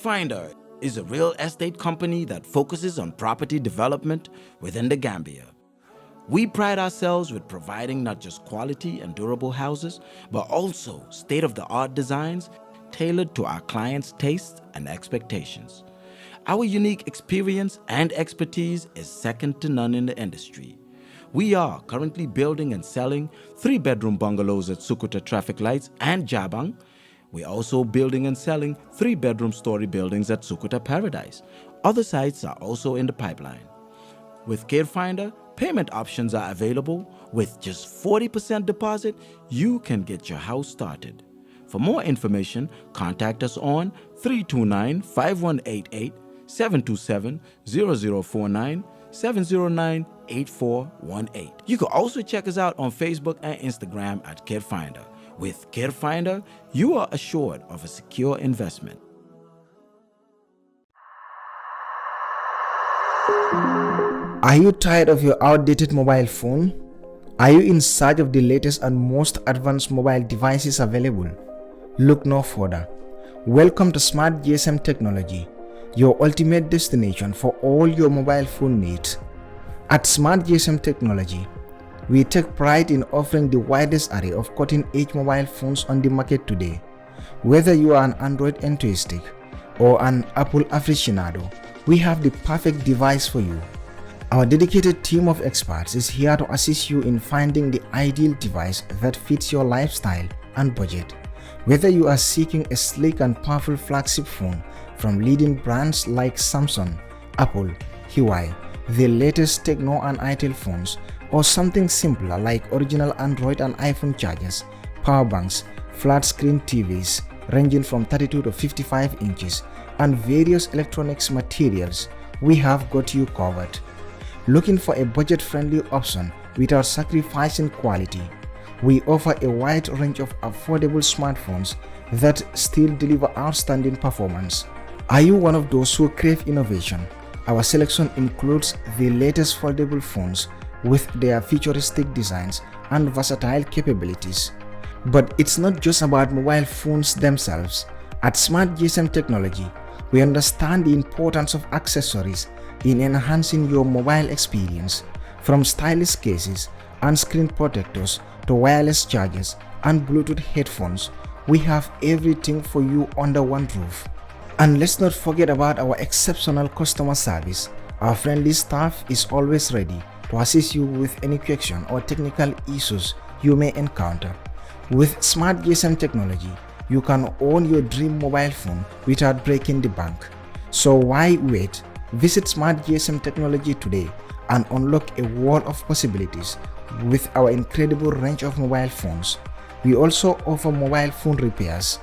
CareFinder is a real estate company that focuses on property development within the Gambia. We pride ourselves with providing not just quality and durable houses, but also state-of-the-art designs tailored to our clients' tastes and expectations. Our unique experience and expertise is second to none in the industry. We are currently building and selling 3-bedroom bungalows at Sukuta Traffic Lights and Jabang. We're also building and selling 3-bedroom story buildings at Sukuta Paradise. Other sites are also in the pipeline. With CareFinder, payment options are available. With just 40% deposit, you can get your house started. For more information, contact us on 329-5188, 727-0049, 709-8418. You can also check us out on Facebook and Instagram at CareFinder. With CareFinder, you are assured of a secure investment. Are you tired of your outdated mobile phone? Are you in search of the latest and most advanced mobile devices available? Look no further. Welcome to Smart GSM Technology, your ultimate destination for all your mobile phone needs. At Smart GSM Technology, we take pride in offering the widest array of cutting-edge mobile phones on the market today. Whether you are an Android enthusiast or an Apple aficionado, we have the perfect device for you. Our dedicated team of experts is here to assist you in finding the ideal device that fits your lifestyle and budget. Whether you are seeking a sleek and powerful flagship phone from leading brands like Samsung, Apple, Huawei, the latest Tecno and Itel phones, or something simpler like original Android and iPhone chargers, power banks, flat screen TVs ranging from 32 to 55 inches, and various electronics materials, we have got you covered. Looking for a budget-friendly option without sacrificing quality? We offer a wide range of affordable smartphones that still deliver outstanding performance. Are you one of those who crave innovation? Our selection includes the latest foldable phones with their futuristic designs and versatile capabilities. But it's not just about mobile phones themselves. At Smart GSM Technology, we understand the importance of accessories in enhancing your mobile experience. From stylish cases and screen protectors to wireless chargers and Bluetooth headphones, we have everything for you under one roof. And let's not forget about our exceptional customer service. Our friendly staff is always ready to assist you with any question or technical issues you may encounter. With Smart GSM Technology, you can own your dream mobile phone without breaking the bank. So why wait? Visit Smart GSM Technology today and unlock a world of possibilities with our incredible range of mobile phones. We also offer mobile phone repairs.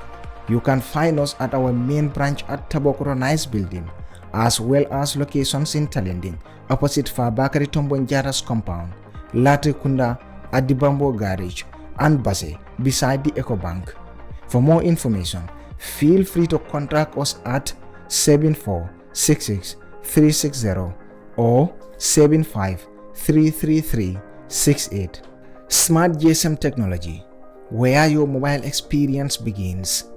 You can find us at our main branch at Tabokoro Nice Building, as well as locations in Talending, opposite Fabakari Tombonjara's compound, Latrikunda at the Bamboo Garage, and Base beside the EcoBank. For more information, feel free to contact us at 7466-360 or 75-333-68. Smart GSM Technology, where your mobile experience begins.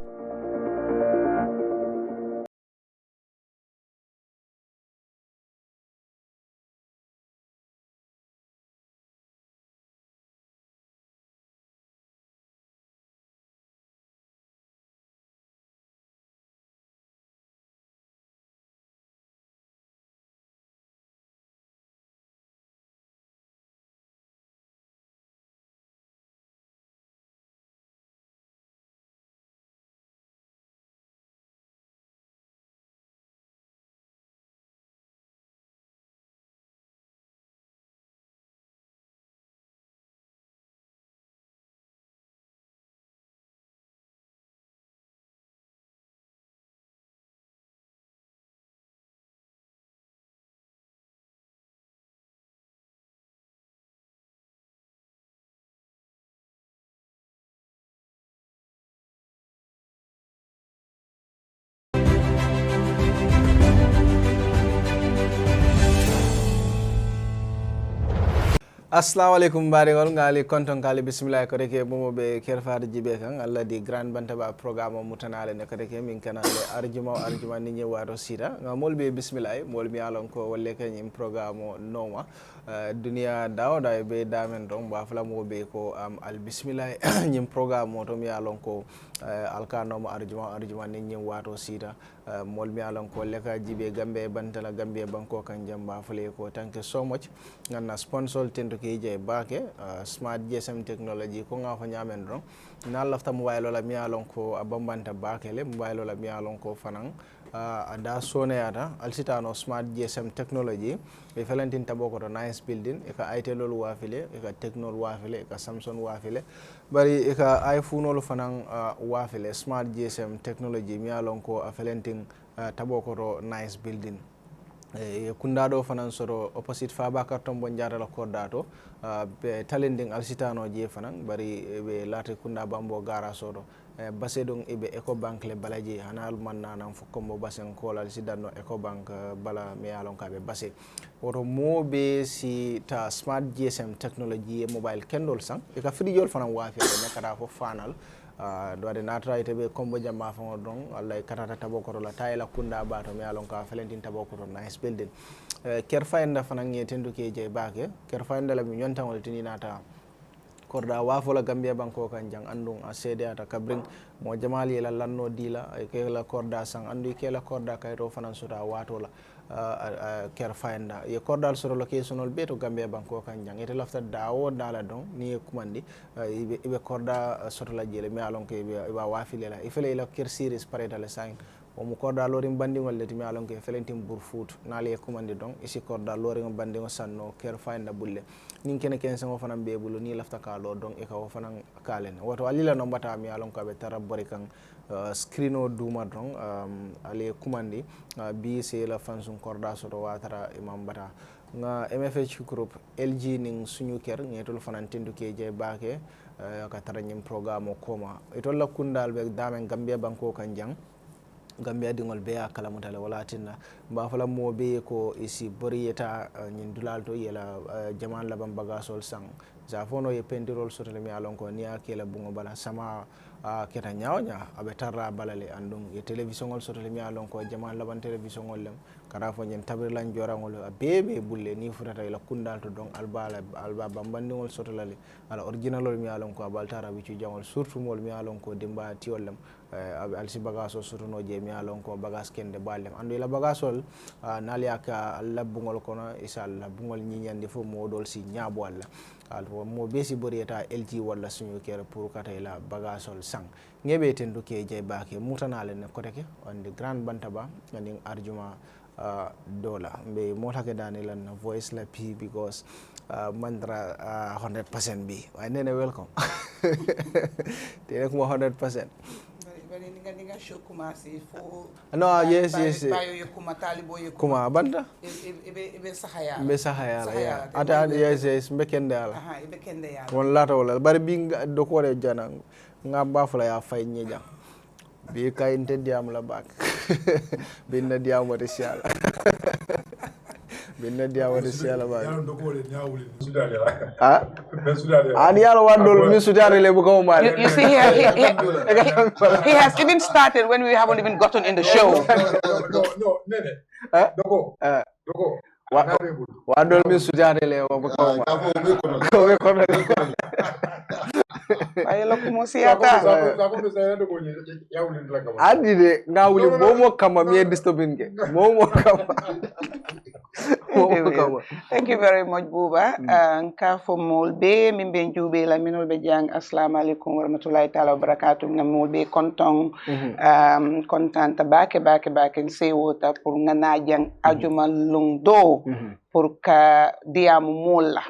assalamu alaikum barigol ngali konton kali bismillah ko reke momo be kerfaade jibe kan alla di grand bantaba programme mutanale ne ko reke min kanale arjuma ni ñewaro sida ngol be bismillah mol mi alon ko wolle kany programme noma dunia dawda be damen don ba fala mo be ko al bismillah ñim programme to mi alon ko alkanoma arjuma ni ñewaro sida mol mi alon ko leka jibe gambe bantala gambe banko kan jamba fale ko thank you so much ngana sponsor tento ke je bake smart GSM technology ko nga fa nyamen ron na lafta mobile la mi alon ko abambanta bakele mobile la mi alon ko fanan ada sone ata alsitano smart GSM technology be felantin taboko to nice building e ka itel lo wafile e ka technol wafile e ka samsung wafile bari e ka iphone lo fanan wafile smart GSM technology mi alon ko felantin taboko to nice building kundado fanan soro opposite Fabakar Tombo Njara kordato be talending alsitano je fanan bari be lati kunda bambo gara soro base don ibe Ecobank le balaji hanal manna nan fukombo basen kolal sidano Ecobank bala me alon kabe base oto mobe si ta smart GSM technology mobile kendol sang e ka frijol fanan wafi ne kada fo fanal do de natra itebe kombo jamma fa don Allah katata tabokoro la tayla kunda bato me alon ka felentin tabokoro nice building kerfayenda fanan ngetendo ke je bake kerfayenda la mi nyonta wal tininata korda wafola Gambia banko kan jang andung a sede ata kabring mo jamali la lanno dila ke la korda sang andu ke la korda kayro fanan suda watola kerfayenda ye kordal soro locationol be to Gambia banko kan jang ete lafta dawo dala don ni kumandi ibe korda soto la jele mi alon ke ibe wafile la ifele la ker series pareta le sang o mu korda lorim bandingol leti mi alon ke felentim burfoot nale kumandi don isi korda lorim bandingo sanno kerfayenda bulle nin kene ken sango fanan be bulu ni lafta ka lo don e ka o fanan kalen woto alila no mbata mi alon ka be tarabori kan screeno duma don ale kumandi bi se la fansum korda soto watara imam bata nga MFH group LG ning suñu ker ngetul fanan tendu ke je bake ka taranyim programme koma itol la kundal be damen Gambia banko kan jang Gambia dingol be akala mutale wala tinna ba fala mo be ko isi boriyeta nyin dulal to yela jaman laban bagasol sang za fono ye pendirol sotale mi alon ko niya kela bungo bala sama keta nyawnya abe tarra balale andum ye television ngol sotale mi alon ko jaman laban television ngol lem kara fo nyen tabir lan jorangol bebe bulle ni futata ila kundal to don alba bambandingol sotale ala originalol mi alon ko abaltara bicu jangol surtout mol mi alon ko dimba tiolem alsi bagaso suruno je mi alon ko bagas kende balem andu ila bagasol nali aka labbungol kono isa labbungol nyinyande fo modol si nyabo alla alfo mo besi boriyata LG walla suñu kere pour kata ila bagasol sang ngebe tendu ke je bake mutanale ne koteke on the grand bantaba ngani arjuma dola be motake danilan voice la p because mandra 100% bi way nene welcome te ko 100% Ninga show commencé fo no yes bayo yokuma talibo kuma banda ibe sahaya ya ata yes mbekende ala ibe kende ya won lata wala bari bi do ko re jana ngamba fula ya fay ñeja bi kay inte diam la bak binna diam wata siala binna diam wata siala ba ani yalo wandol mi sudare le bu ko ma You see here, he has even started when we haven't even gotten in the show. No, nene. Doko. Wandol mi sudare le bu ko ma ko ko Ay lo como si ata. Adi de ngawuli momo kama mi disturbing ke momo kama Thank you very much, Buba. Nka fo molbe mimbe njube la minol be jang assalamu alaikum wa rahmatullahi ta'ala wa barakatuh na molbe konton kontan tabake bake se wota pour ngana jang ajuma lungdo pour ka diamu mola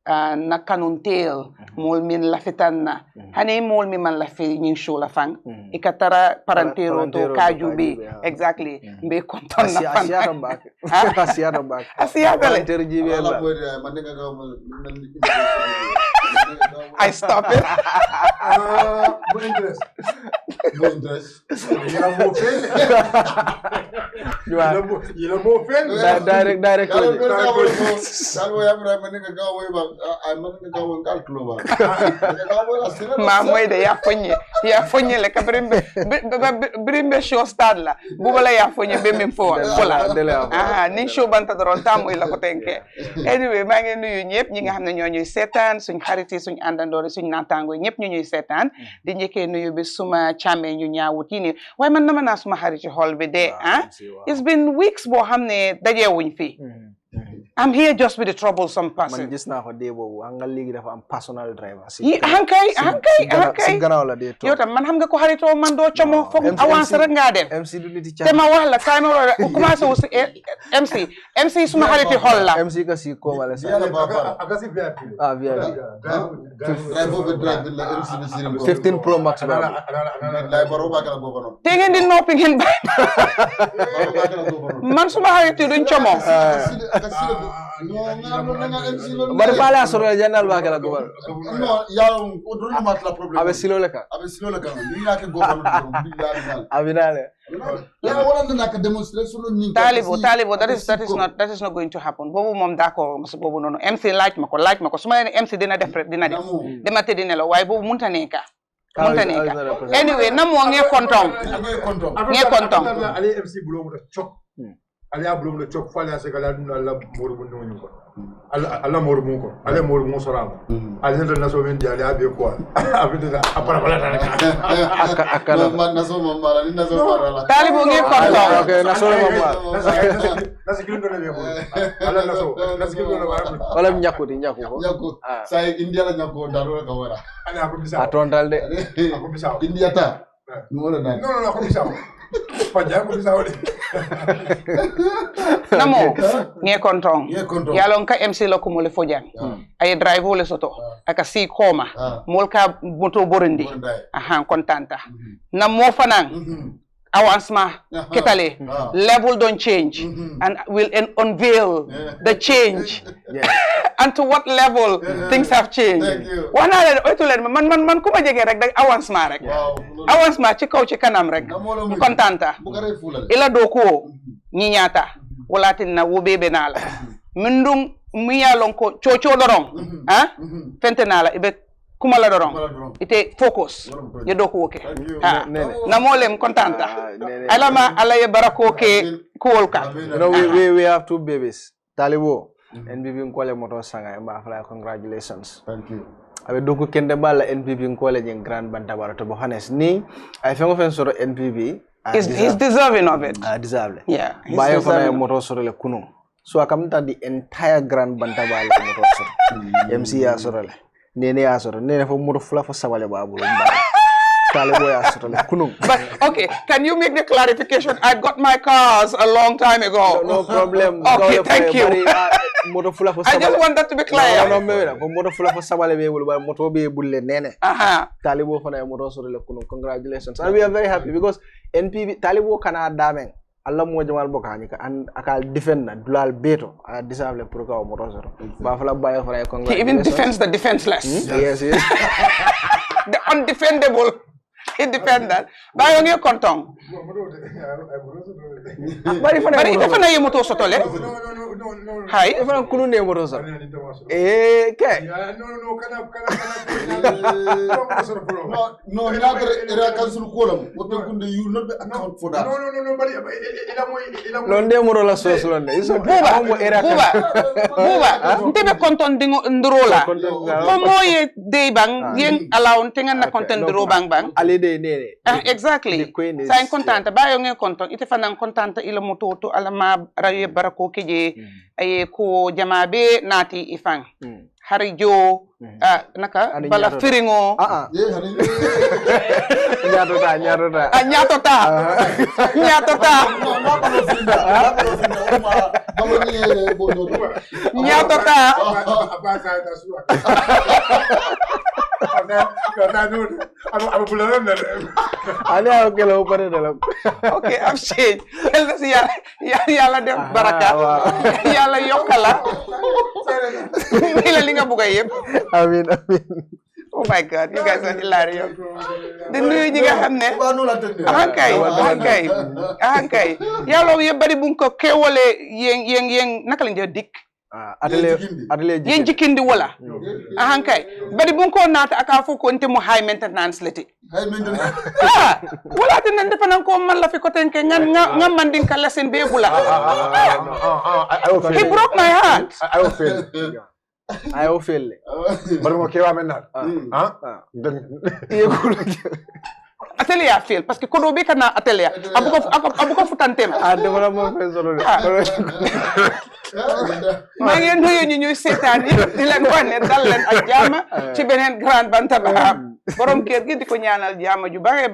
na kanuntel mol min lafitanna hani mol mi man lafi nyin show la fang ikatara parantero to kajubi exactly mbe konton na fan asiata bak le jibe la I stop it No interest. You are more fair. You are more fair. Direct. Mamoy de ya fonye le ka brimbe show start la bubala ya fonye bembe fola ni show banta doron tamoy la ko tenke anyway ma ngi nuyu ñepp ñi nga xamne ñoo ñuy sétane suñ xariti suñ andandori suñ natango ñepp ñu ñuy sétane di ñëkke nuyu bi suma chamé ñu ñaawut yi ni way man nama na suma xariti hol bi de it's been weeks bo xamne dajé wuñ fi I'm here just with the troublesome person. Man gis naa ko dee boobu nga léegi dafa am personal driver. hankay. Si gannaaw la dee toog. Yow tam man xam nga ko xaritoo man doo como foog avance rek ngaa dem. MC du nit te ma wax la kay ma wala commencé wu si MC suma xariti xol la. MC ka si ko wala sa. VIP. Ah VIP. Drive 15 Pro Max ba. te ngeen di noppi ngeen bay. Man suma xariti duñ como. Bari pala soro la janal ba kala gobal. No, ya odroni mat la problème. Abe silo le ka. Ni na ke gobal billahi. Abinale. Ya wala na ka demonstration ni. Talibo that is not going to happen. Bobu mom d'accord mas bobu nono MC laaj mako suma ne MC dina def dema te dina la way bobu munta neka. Anyway namo nge kontom. Ali MC bulo mo chok. Ali ya bulo mo chok fale ase kala la moru mo no ko. Alla moru mo ko. Ale moru mo sorama. Ali hendo na so men di ali abe ko. Abida apara pala ta. Akala. Man na so mama ni na so mara. Talibo nge kontom. Okay, na so mama. Na sikilo ndo le mo. Ala na sikilo ndo ba. Wala nyako ko. Nyako. Sai India la nyako ndaro ka wara. Ala ko bisa. Atondal de. Ako bisa. India ta. No, ako bisa. Pajak ko bisa wala. Namo nge kontong yalon ka MC lo ko mo le fojang ay drive le soto aka si koma molka moto borindi kontanta namo fanang avancement ketale level don't change and will unveil the change and to what level things have changed wana man kuma jege rek dag avancement rek avancement ci kaw ci kanam rek kontanta ila do ko ñi ñaata walatin na wo bebe nala mindum mi yalon ko coco dorong fente nala ibe kuma la dorong ite focus ye do ko ke na molem kontanta alama ala ye barako ke kuolka we have two babies Talibo NBB ngole moto sanga mba fala congratulations Thank you. abe donc kende bala NBB ngole nyen grand Bantaba to bo hanes ni ay fengo fen soro NBB he's deserving of it deserve yeah bayo fana moto soro le kuno so akamta the entire grand Bantaba le moto soro MC ya soro le nene ya soro nene fo moto fula fo sabale babu Talibo ya soro le kuno. But okay, can you make the clarification? I got my cars a long time ago. No problem. Okay, thank you. Moto fula fo I just want that to be clear. No, moto fula fo sabale be bulu moto be bulle nene. Talibo fana moto soro le kuno. Congratulations. And we are very happy because NPV Talibo kana dameng. Allah mo jamal bokani ka and akal defend na dulal beto a disable pour ka moto soro. Ba fala bayo fana congratulations. He even defends the defenseless. Yes. The undefendable. He defend that. Bayo nge kontong. Bari fana ye moto soto le. No. Hay. Fana kunu ne moto soro. Ke. No, kana. No, era cancel column. What kunde you not account for that. No, bari ila Non de moro la so londe. Iso Buba. Ntebe konton dingo ndrola. Ko moye dey bang yen allow tenga na konton ndro bang. Ali de nene. Exactly. Sa en contente bayo nge konton ite fanan contente ila moto to ala ma raye barako keje ay ko jamabe nati ifang. Hari jo naka bala firingo nyatota okay, I'm changed. Yalla def baraka yalla yokala ila li nga bëgg yeb amin Oh my God, you guys are hilarious. Di nuyu ñi nga xam ne ahankay yàlla yo bari bu ko kewale yeng naka lañ dik atelier yeng jikindi wala ahankay bari bu ko nata aka fu ko nte mo high maintenance leti wala tan defa nan ko man la fi ko tenke nga man din kala sen be bula he broke my heart I will fail. But mo kewa men na. Atelier fail parce que ko do be kana atelier abu ko futante Dama mo fe solo. maa ngi nuyu ñu ñuy seetaan yi di leen wax ne dal leen ak jaama ci beneen Grand Bantaba borom kër gi di ko ñaanal jaama ju bare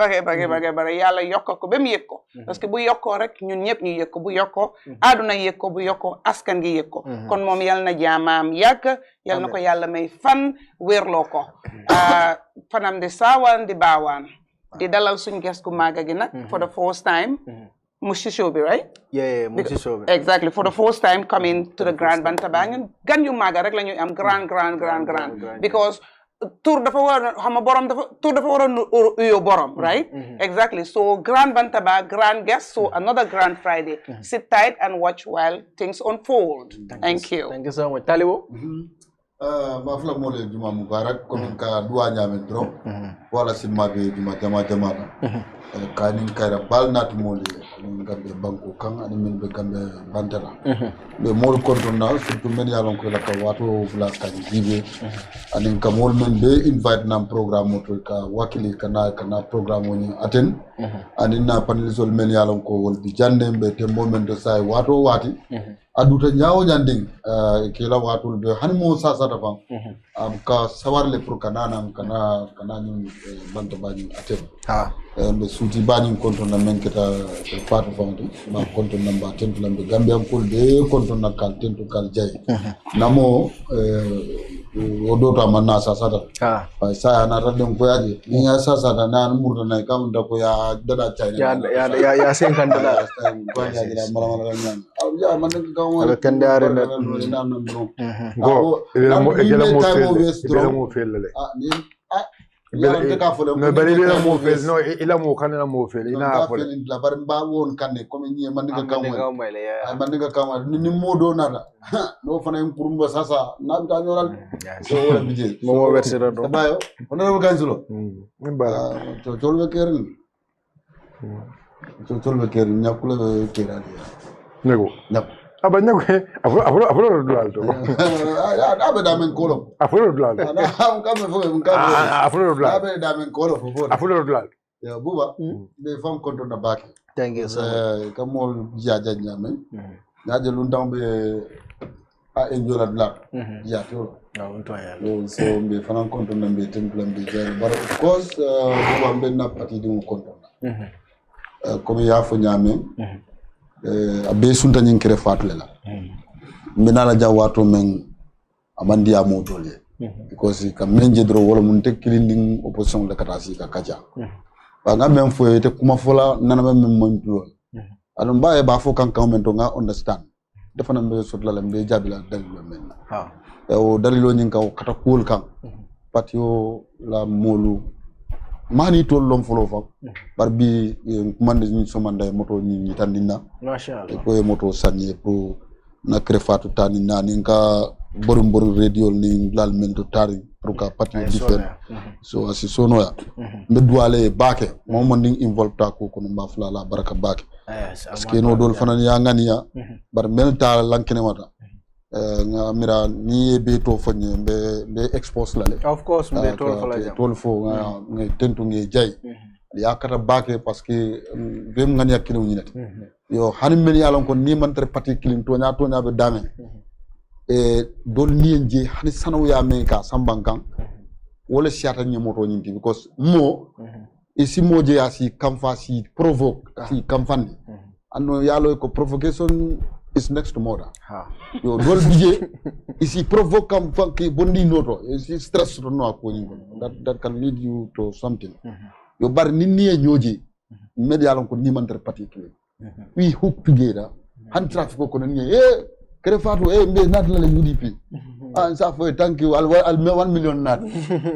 yàlla yokk ko ba mu yëg ko parce que bu yokkoo rek ñun ñëpp ñu yëg ko bu yokkoo àdduna yëg ko bu yokkoo askan gi yëg ko kon moom yal na jaamaam yàgg yal na ko yàlla may fan wérloo ko fanam di saawaan di baawaan di dalal suñu guest gu màgg gi nag for the first time Mushi Shobi, right? Yeah, Mushi Shobi. Exactly. For the first time coming to the Grand Bantaba, gan yu maga rek lañu am grand because tour dafa wara xama borom dafa tour dafa wara uyo borom, right? Exactly. So Grand Bantaba, grand guest, so another Grand Friday. Sit tight and watch while things unfold. Thank you. Thank you so much. Talibo? Mafla mole juma mubarak komin ka dua nyame dro wala simmabe juma jama kanin kayra balnat mole ngambe banko kan ani min be gambe bantala be mol konton na surtout men yalon ko la ka wato bla kan jibe ani ka mol men be invite nam programme moto ka wakili kana programme woni aten ani na panelisol men yalon ko wol di jande be te moment de say wato wati aduta nyaawo nyanding ke la watul be hanmo sasa dafa am ka sawarle pour kana ñu Bantaba ñu aten be suti bani konto na men keta patu fawndi ma konto namba tentu lambe gambe am kol de konto na kal tentu kal jay namo odoto amanna sasa da sa na radon ko yaji ni ya sasa da na murda na kam da ko ya dada china ya $50 ko ya dira mala nyan ya man ka ala kandare na go mo fellele ni no bari ila mo fel no ila mo kana mo fel ina ko la bar mba won kanne comme ñi man nga kam ni modo nada no fana pour mba sasa na ta ñoral so wala bije mo verse do bayo honorable kansulo mbala to tolbe kerin ñakula kerali nego ñap aba nego afro dulal to abe damen kolo afro dulal afro dulal abe damen kolo fo afro dulal ya buba be fam konto na baki thank you so kamol jaja nyame naaje lu ndambe a enjola dulal ya to so be fam konto na be temple be jare but of course buba be na parti di konto comme ya fo nyame abe sunta nyin kere fatule la mbinala jawato men amandi ya motole because ka menje dro wala mun te kilinding opposition de katasi ka kaja ba nga men fo te kuma fola nana men mon tulo alon ba e ba fo kan men to nga understand defana mbe sotla la mbe jabila dalilo men o dalilo nyin ka kata kul kan patio la molu mani tol lom folo fa bar bi man ni somanda moto ni tandina masha Allah ko moto sanye pour na krefatu tani na ninka borum radio ni lal mento tari pour ka pati different so asi sono ya mbe duale bake mo mon ni involve ta ko no mafla la baraka bake parce que no dol fanan ya ngania bar melta lankene mata nga mira ni be to fanye be expose la of course be to fala jam tol fo nga tentu nge jay ya kata bake parce que bem ngani yakino nyinati yo hanim men yalon ko ni man tre pati kilim to nya be dame dol ni nje hani sanaw ya men ka sambankan wala siata ni moto nyinti because mo isi moje ya si kamfa si provoke si kamfandi anno yalo ko provocation is next to murder. Yo dol bije isi provoke am fanki bondi noto isi stress to no ko that can lead you to something. Yo bar nini e nyoji media lon ko ni man ter particular. We hook together hand traffic ko ni kere fatu mbe nat la UDP. sa fo thank you al 1 million nat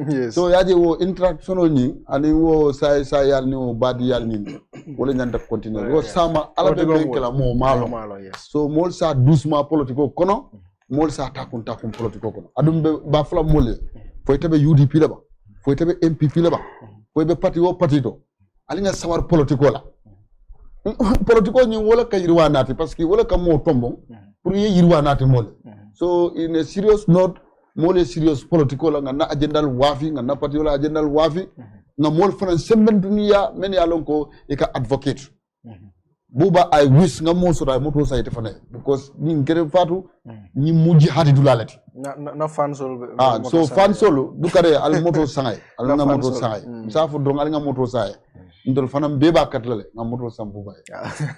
Yes. so yaje wo interaction ni ani wo sa yal ni wo badi yal ni wala nyanda continuer wo sama ala be men kala mo malo Yes. so mol sa doucement politico kono mol sa takun politico kono adum be ba fala mole fo tabe UDP la ba fo tabe MPP la ba fo be parti wo parti to ali nga sawar politico la politico ni wala ka yirwa nati parce que wala ka mo tombo pour ye yirwa nati mole so in a serious note mole serious political nga na agendal wafi nga na parti wala agendal wafi nga mol fana semben dunia men ya lonko e ka advocate buba I wish nga mo so da moto sayte fana because ni ngere fatu ni muji hadi dulalati na fansol so fansol du kare al moto sangay al nga moto sangay sa fu dong al nga moto say ndol fana beba katlale nga moto sam buba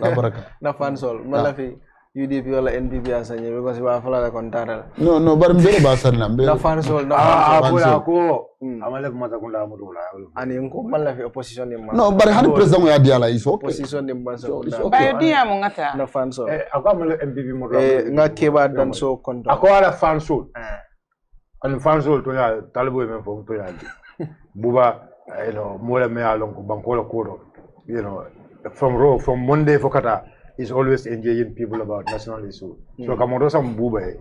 la baraka na fansol malafi UDP wala NPP asanye because wa fala kon taral no bar mbere ba sanna mbere na fansol na bula ko amale ko mata kunda mudu la ani ko malafi opposition ni no bar han president ya diala is okay opposition ni mbansa bayo dia mo ngata na fansol ako amale MPP mudu nga keba dan so konto ako ala fansol an fansol to ya talbo men fo to ya buba mola me alon ko bankola ko from Monday for kata is always engaging people about national issues. So kamoto some buba,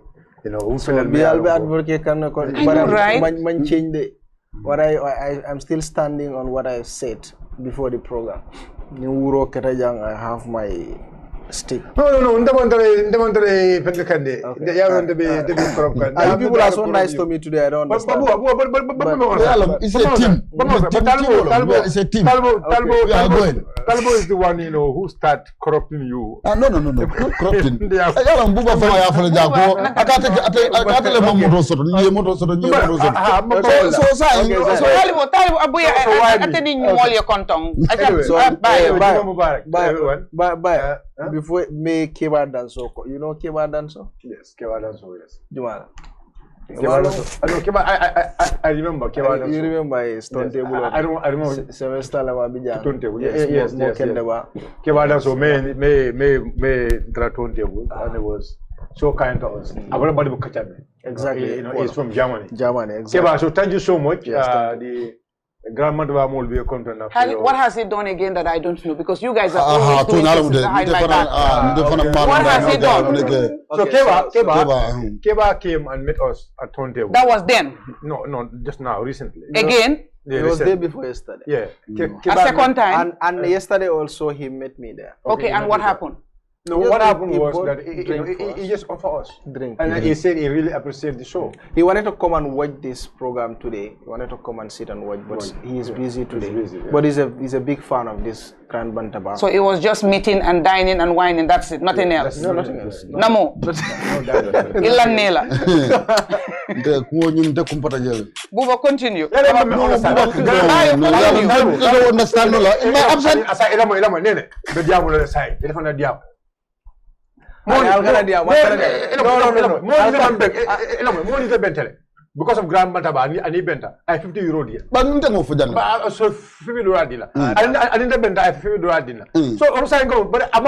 so be advocate can man change the what I'm still standing on what I said before the program. Ni wuro ketajang I have my stick. No, ndamantare pendekande. Ya wonde be corrupt. People are so nice to me today. I don't understand. It's a team. It's a team. Talbo is the one who start corrupting you. No. Not corrupting. Yala mbuga fama ya fana jako. Akate le mamoto soto. Nye moto soto. So Talbo abuya ate ni nyoli kontong. Bye. Before me Keba Danso, you know Keba Danso? Yes, Keba Danso, yes. Jumala. I remember Keba Danso. You remember a stone table? I remember. Semester la mabija. Stone table. Yes. Keba Danso me stone table, and it was so kind to us. Everybody would catch me. Exactly. He's from Germany. Exactly. Keba, so thank you so much. The grandmother will be a content. What has he done again that I don't know? Because you guys are always doing things behind my back. What has he done? So Keba came and met us at turntable. That was then? No, just now, recently. Again? Yeah, it was day before yesterday. Yeah. A second time? And yesterday also he met me there. Okay, and what happened? No, what happened was that he just offered us drink. And he said he really appreciated the show. He wanted to come and watch this program today. He wanted to come and sit and watch, but he is busy today. But he's a big fan of this Grand Bantaba. So it was just meeting and dining and whining, that's it, nothing else? No, nothing else. No more? Illa nela. Buba, continue. Because of Grand Bantaba, I need benta. I 50 euro deal. But you don't for Jana. So 50 euro deal. I didn't benta. I 50 euro deal. So I'm saying go, but I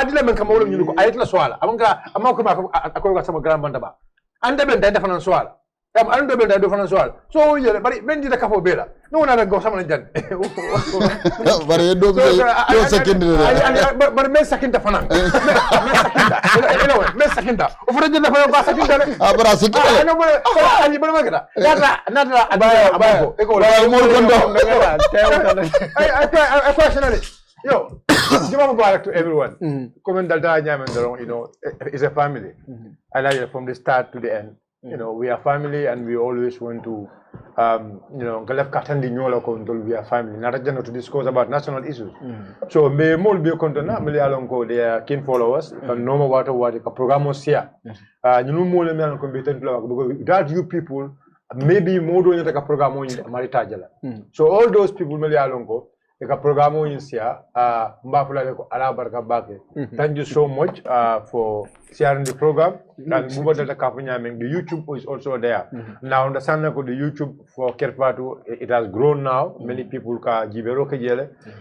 didn't come over. You I didn't swallow. I'm going to Grand Bantaba. And the benta different swallow. I'm under benta different swallow. So yeah, but when did a couple better? No one ever go someone done. But you don't say second. But me second fana. Me second. Over the fana second. Abra second. I know but I never make that. I questioned it. Yo, Juma Mubarak to everyone. Comment that is a family. I like it from the start to the end. We are family and we always want to, we are family. Not just to discuss about national issues. So, me more be content na me along go they are keen followers. No matter what the program was here. You know more me along competent because without you people, maybe more doing the program on maritajala. So all those people me along go. The program is here. Thank you so much for sharing the program. And the YouTube is also there. Now, understand that the YouTube for Kerpatu, it has grown now. Many people can give a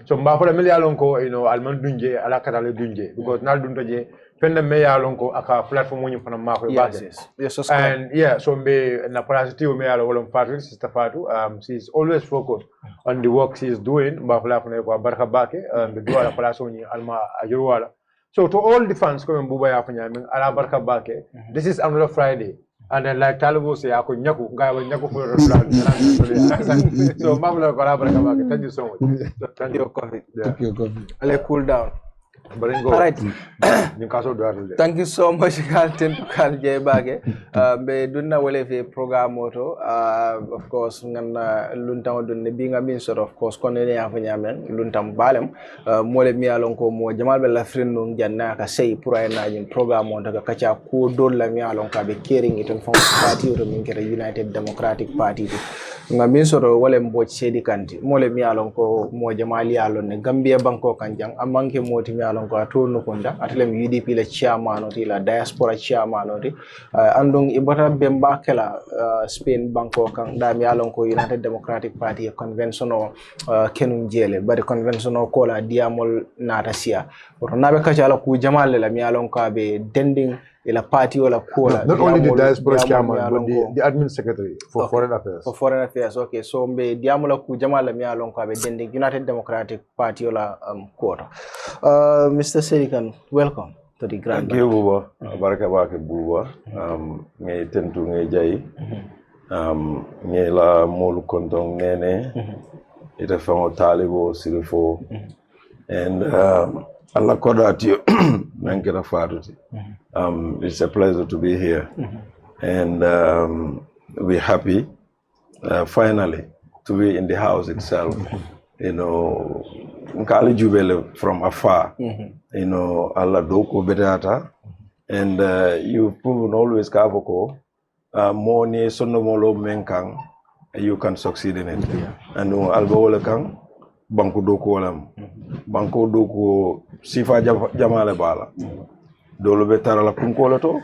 So, Mbafula Meli Alonko, Alman Dunje, Alakatale Dunje, because now Dunje, fenda me ya lon ko aka platform woni fana mako yes. And yeah, so be na positive me ya lon Fatu, sister Fatu, she's always focused on the work she is doing ba platform ko barka bake the do ala platform ni alma ajurwala. So to all the fans come Buba ya fanya min ala barka bake, this is another Friday. And then like Talibu say ako nyaku gaya nyaku for so mabla ko ala barka bake. Thank you so much. Thank you coffee. Thank you, coffee. Let's cool down. All right. Thank you so much, Kal Jebage. Be dunna wale fi program moto. Of course, ngana lunta dunne binga bin sort of course konene ya fanya men lunta balem. Mole mi alon ko mo jamal be la friend janna ka say pura na jin program moto ka kacha ko dol la mi alon ka be caring it from party to min kere United Democratic Party. Ngamin soro wale Mboge Saidykhan mole mi alon ko mo jamali alon ne Gambia banko kanjang amanke moti mi alon ko atonu konda atlem UDP la chairman oti la diaspora chairman oti andong ibata bemba kala Spain banko kan da mi alon ko United Democratic Party conventional kenun jele bari conventional ko la diamol nata sia oto nabe kachala ku jamal la mi alon ko be dending ila party wala kola not only the diaspora chairman but the admin secretary for foreign affairs. For foreign affairs, okay. So mbe diamula ku jamala mi alon ko be dending United Democratic Party wala quota. Mr. Saidykhan, welcome to the Grand. Thank you, Buba. Baraka bake Buba. Ngay tentu ngay jay. Ngay la molu kontong nene. Ita fango talibo silifo. And Allah kodati nankira faruti. It's a pleasure to be here. And we're happy finally to be in the house itself. You know, Nkali Jubele from afar. You know, Allah doko bedata. And you've proven always kavoko more near sonomolo menkang, you can succeed in it. And alba kang banku doko walam. Banku doko sifa jamale bala. Dolo betara la kunkola to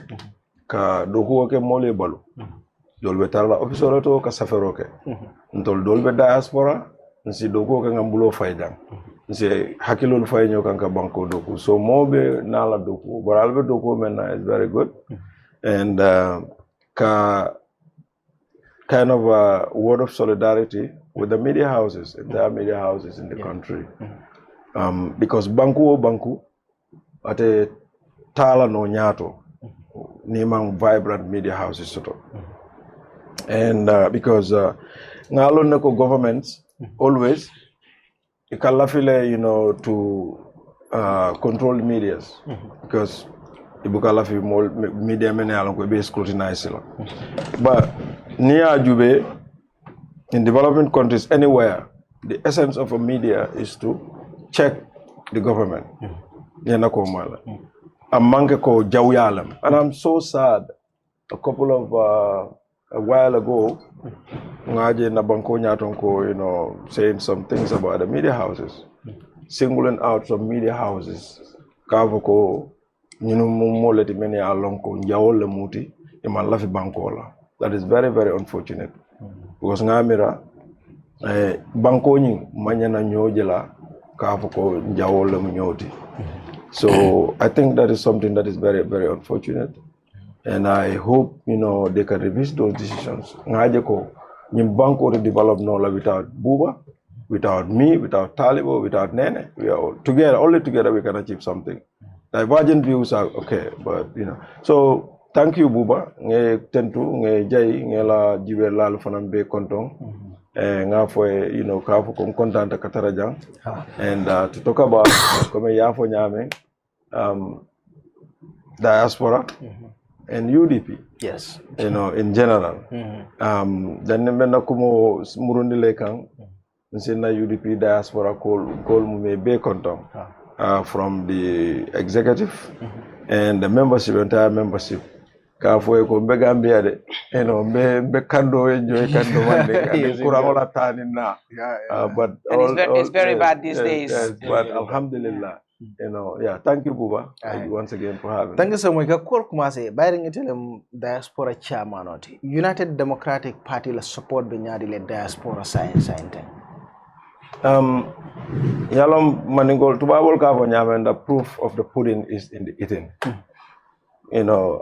ka doko ke mole balu. Dolo betara la officer to ka safero ke. Ntol dolo be diaspora nsi doko ke ngambulo faydang. Nsi hakilol faynyo kan ka banko doko. So mobe nala doko. But albe doko mena is very good. And ka kind of a word of solidarity with the media houses, entire media houses in the country. Because banku ate tala no nyato nimang vibrant media houses soto. And because ngalon nako governments always ikalafile, you know, to control medias because ibukalafi media mene alon ko be scrutinize. But near Jube in developing countries anywhere, the essence of a media is to check the government. And I'm so sad. A couple of a while ago, you know, saying some things about the media houses, singling out some media houses. That is very, very unfortunate. Because ngamira banko nying manyana nyojela kafoko njawole mnyoti. So I think that is something that is very, very unfortunate. And I hope, you know, they can revisit those decisions. Ngajeko nyimbanko to develop Nola without Buba, without me, without Talibo, without Nene. We are all together, only together we can achieve something. Divergent views are okay, but you know. So thank you, Buba. Nge tentu, nge jai, nge la jiwe lalu fanambe kontong. Nga for, you know, kafu kum kontanta katarajang. And to talk about kome yafo nyame, diaspora and UDP. Yes. You know, in general. Then nemena kumo murundi lekang, nsina UDP diaspora call me be kontong. From the executive and the membership, entire membership. Kafwe ko Gambia de, you know, be kando enjoy kando mande, kuramola tani na. But it's very bad these days. Yes, but alhamdulillah, you know, yeah. Thank you, Buba, once again for having. Thank you so much. Kakol kumase, bayring itele diaspora chairman oti. United Democratic Party la support benyadi le diaspora science. Yalom maningol tubabol ka nyame, the proof of the pudding is in the eating. You know,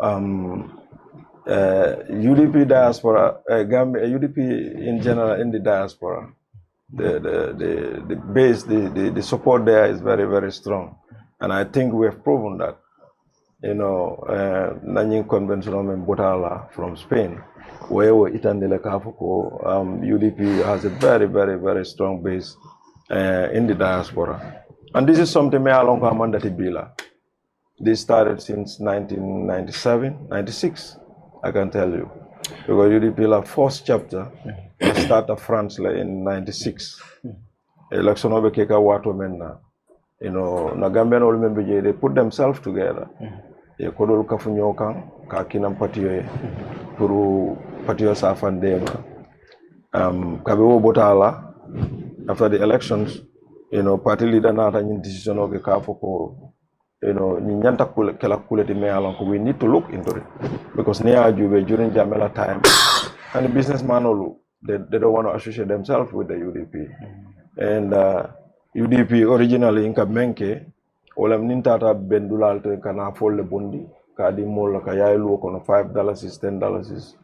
UDP diaspora, Gambia, UDP in general in the diaspora, the base, the support there is very, very strong. And I think we have proven that. You know, Nanyin Conventional Mbotala from Spain, where we Itandele Kafuko, UDP has a very, very, very strong base in the diaspora. And this is something me along Mandati Bila. This started since 1997, 96, I can tell you. Because UDP la first chapter started France in 96. Election over Keka Wato Menna. You know, Nagambian old Mboge, they put themselves together. Ye kodol kafunyo kan ka kinam patiyo puru patiyo sa fandema kabe wo botala after the elections, you know, party leader na ta nyin decision o ke ka foko, you know, ni nyanta kala kuleti me alon ko we need to look into it because ne ajube during Jamela time and the businessman they don't want to associate themselves with the UDP. And UDP originally in Kamenke wala nintata bendulal to kana folle bondi kadi mola ka yailu kono $5 is $10 is.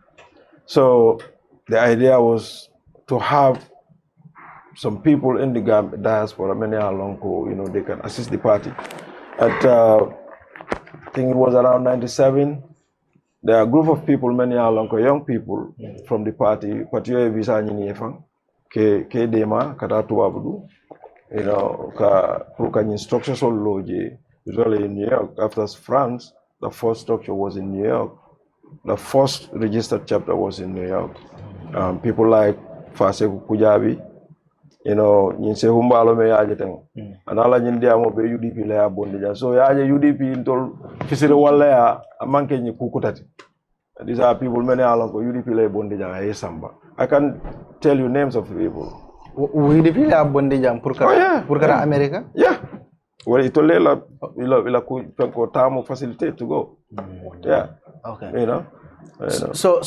So the idea was to have some people in the diaspora, many along, you know, they can assist the party. At I think it was around 97. There are a group of people, many along, young people from the party, partiyo visa nyini efang ke dema katatu abudu. You know, ka structure so loji, usually in New York. After France, the first structure was in New York. The first registered chapter was in New York. People like Faseku Kujabi, you know, Nyinse Humbalo me yajeteng. Anala nyindia mo be UDP le abondija. So yaje UDP intol fisire wala ya amanke nyi kukutati. These are people many along UDP le abondija e samba. I can tell you names of people. UDP le abondija purkara America? Yeah. Well, it only la tamu facilitate to go. Yeah. Okay. You know. So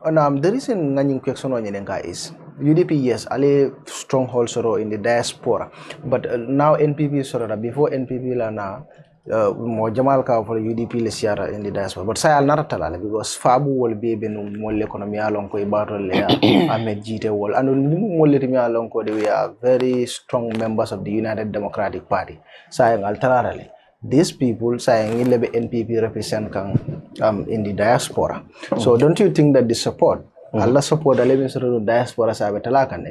the reason nganying question on yenenga is UDP, yes, ale stronghold soro in the diaspora, but now NPP soro before NPP la na mo jamal ka for UDP le siara in the diaspora, but say al naratala because fabu will be benu mol economy along ko ibato le Ahmed Jite wol and mol le along ko they are very strong members of the United Democratic Party. Say al tararale these people saying NPP represent in the diaspora. So don't you think that the support Allah support the diaspora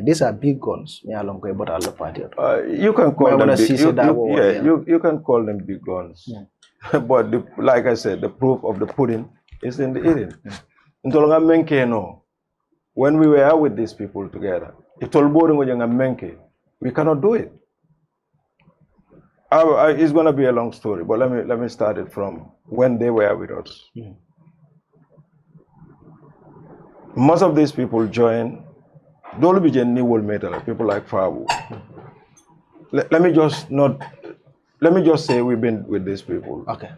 these are big guns. You can call them you can call them big guns. But like I said, the proof of the pudding is in the eating. When we were with these people together, we cannot do it. It's going to be a long story, but let me start it from when they were with us. Most of these people joined. People like Fabu. Let me just say we've been with these people. Okay.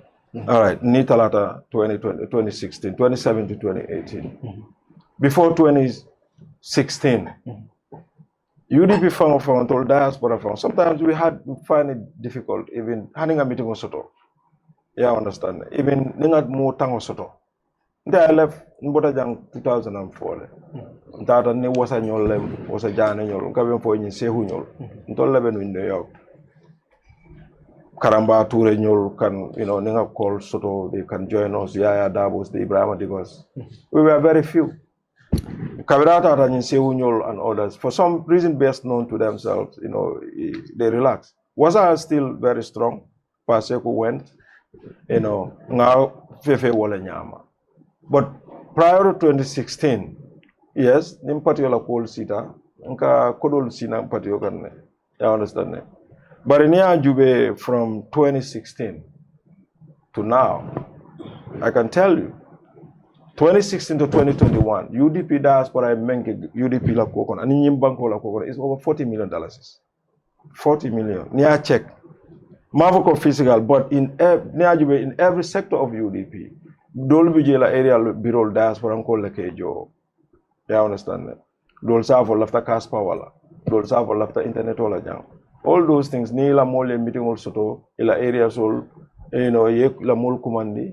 All right. Nitalata 2016, 2017 to 2018. Before 2016. UDP found told diaspora found. Sometimes we find it difficult even having a meeting on Soto. Yeah, understand. Even ningat mo tango Soto. I left Mbota 2004. Tata ne was a nyol was a jana nyol. Kabin po yin sehu nyol. Ntol leben in New York. Karamba Ture nyol can ninga call Soto. They can join us. Yaya Dabos, the Ibrahim Digos. We were very few. Kabirata and others, for some reason best known to themselves, they relaxed. Waza still very strong. Paseku went, now Fefe Wala Nyama. But prior to 2016, yes, Nimpatiola Pol Sita, Nka Kodol Sina Patiokan, I understand that. But in Jube from 2016 to now, I can tell you, 2016 to 2021, UDP Diaspora UDP la kokon and Banko la kokon is over $40 million. 40 million. Near check. Mavoko physical, but in every sector of UDP, Dolby la area bureau diaspora and call the Kejo. You understand that? dol safo lafta kaspa wala dol safo lafta internet wala jang all those things ni la mole meeting also ila area sol ye la mol kumandi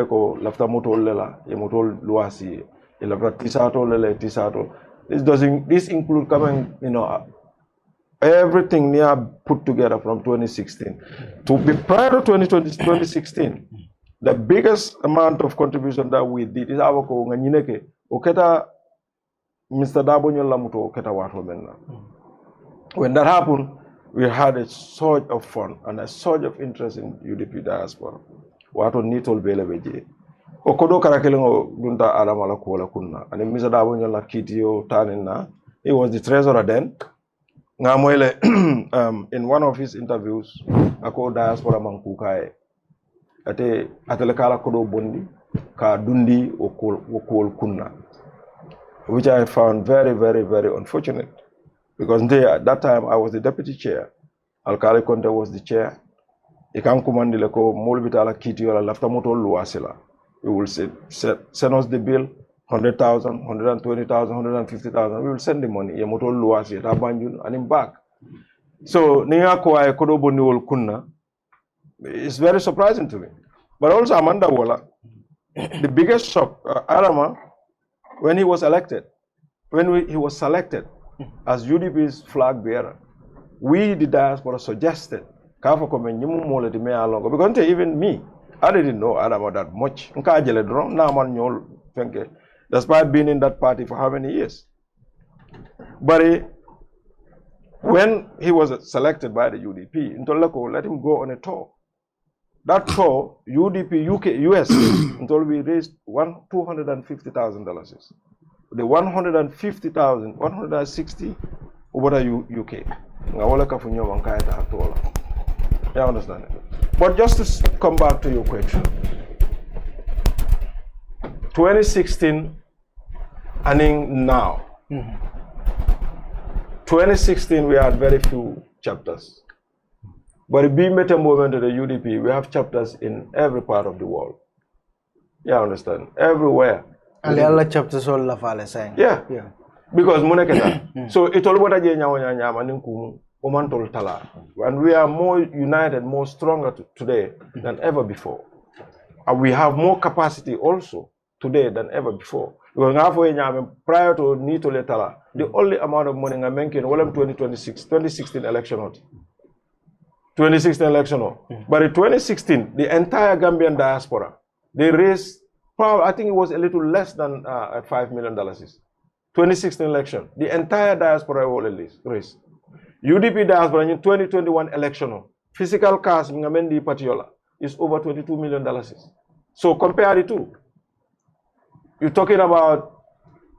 ko lafta motol lela ye motol luasi ila tisato lela tisato this include coming everything near put together from 2016 to be prior to 2016. The biggest amount of contribution that we did is our ko nganyineke oketa Mr. Dabonyo Lamuto oketa wato menna. When that happened, we had a surge of fun and a surge of interest in UDP Diaspora. Wato nitol belebeje. Okodo karakelengo dunta adamala kuala kunna. And Mr. Dabonyo la kitio tanina. He was the treasurer then. Ngamoyle in one of his interviews, ako diaspora mankukae. Ate atelekala kodo bondi ka dundi okol kunna, which I found very, very, very unfortunate, because at that time I was the deputy chair. Alkali Conte was the chair. Ikan kumandi leko molbitala kiti wala lafta moto luasila. We will send us the bill, 100,000, 120,000, 150,000. We will send the money. Ye moto luasi tabanjun and him back. So ninga kwa kodo bondi ol kunna. It's very surprising to me. But also Amanda Wala, the biggest shock, Adama, when he was elected, he was selected as UDP's flag bearer, we, the diaspora, suggested, because even me, I didn't know Adama that much. Despite being in that party for how many years. But when he was selected by the UDP, Ntoleko let him go on a tour. That tour, UDP, UK, US, until we raised $250,000. The 150,000, 160 over the UK. You understand? But just to come back to your question, 2016 and now. 2016 we had very few chapters. But being better movement to the UDP, we have chapters in every part of the world. Yeah, understand? Everywhere. And the other chapters all la fale saying. Yeah. Because moneketa. So it all what again and we are more united, more stronger today than ever before. And we have more capacity also today than ever before. Because prior to Nito Letala, the only amount of money I'm making was 2016 election. 2016 election. But in 2016, the entire Gambian diaspora, they raised, probably, I think it was a little less than $5 million. 2016 election, the entire diaspora raised. UDP diaspora in 2021 election, physical cash Ngamendi Patiola is over $22 million. So compare the two. You're talking about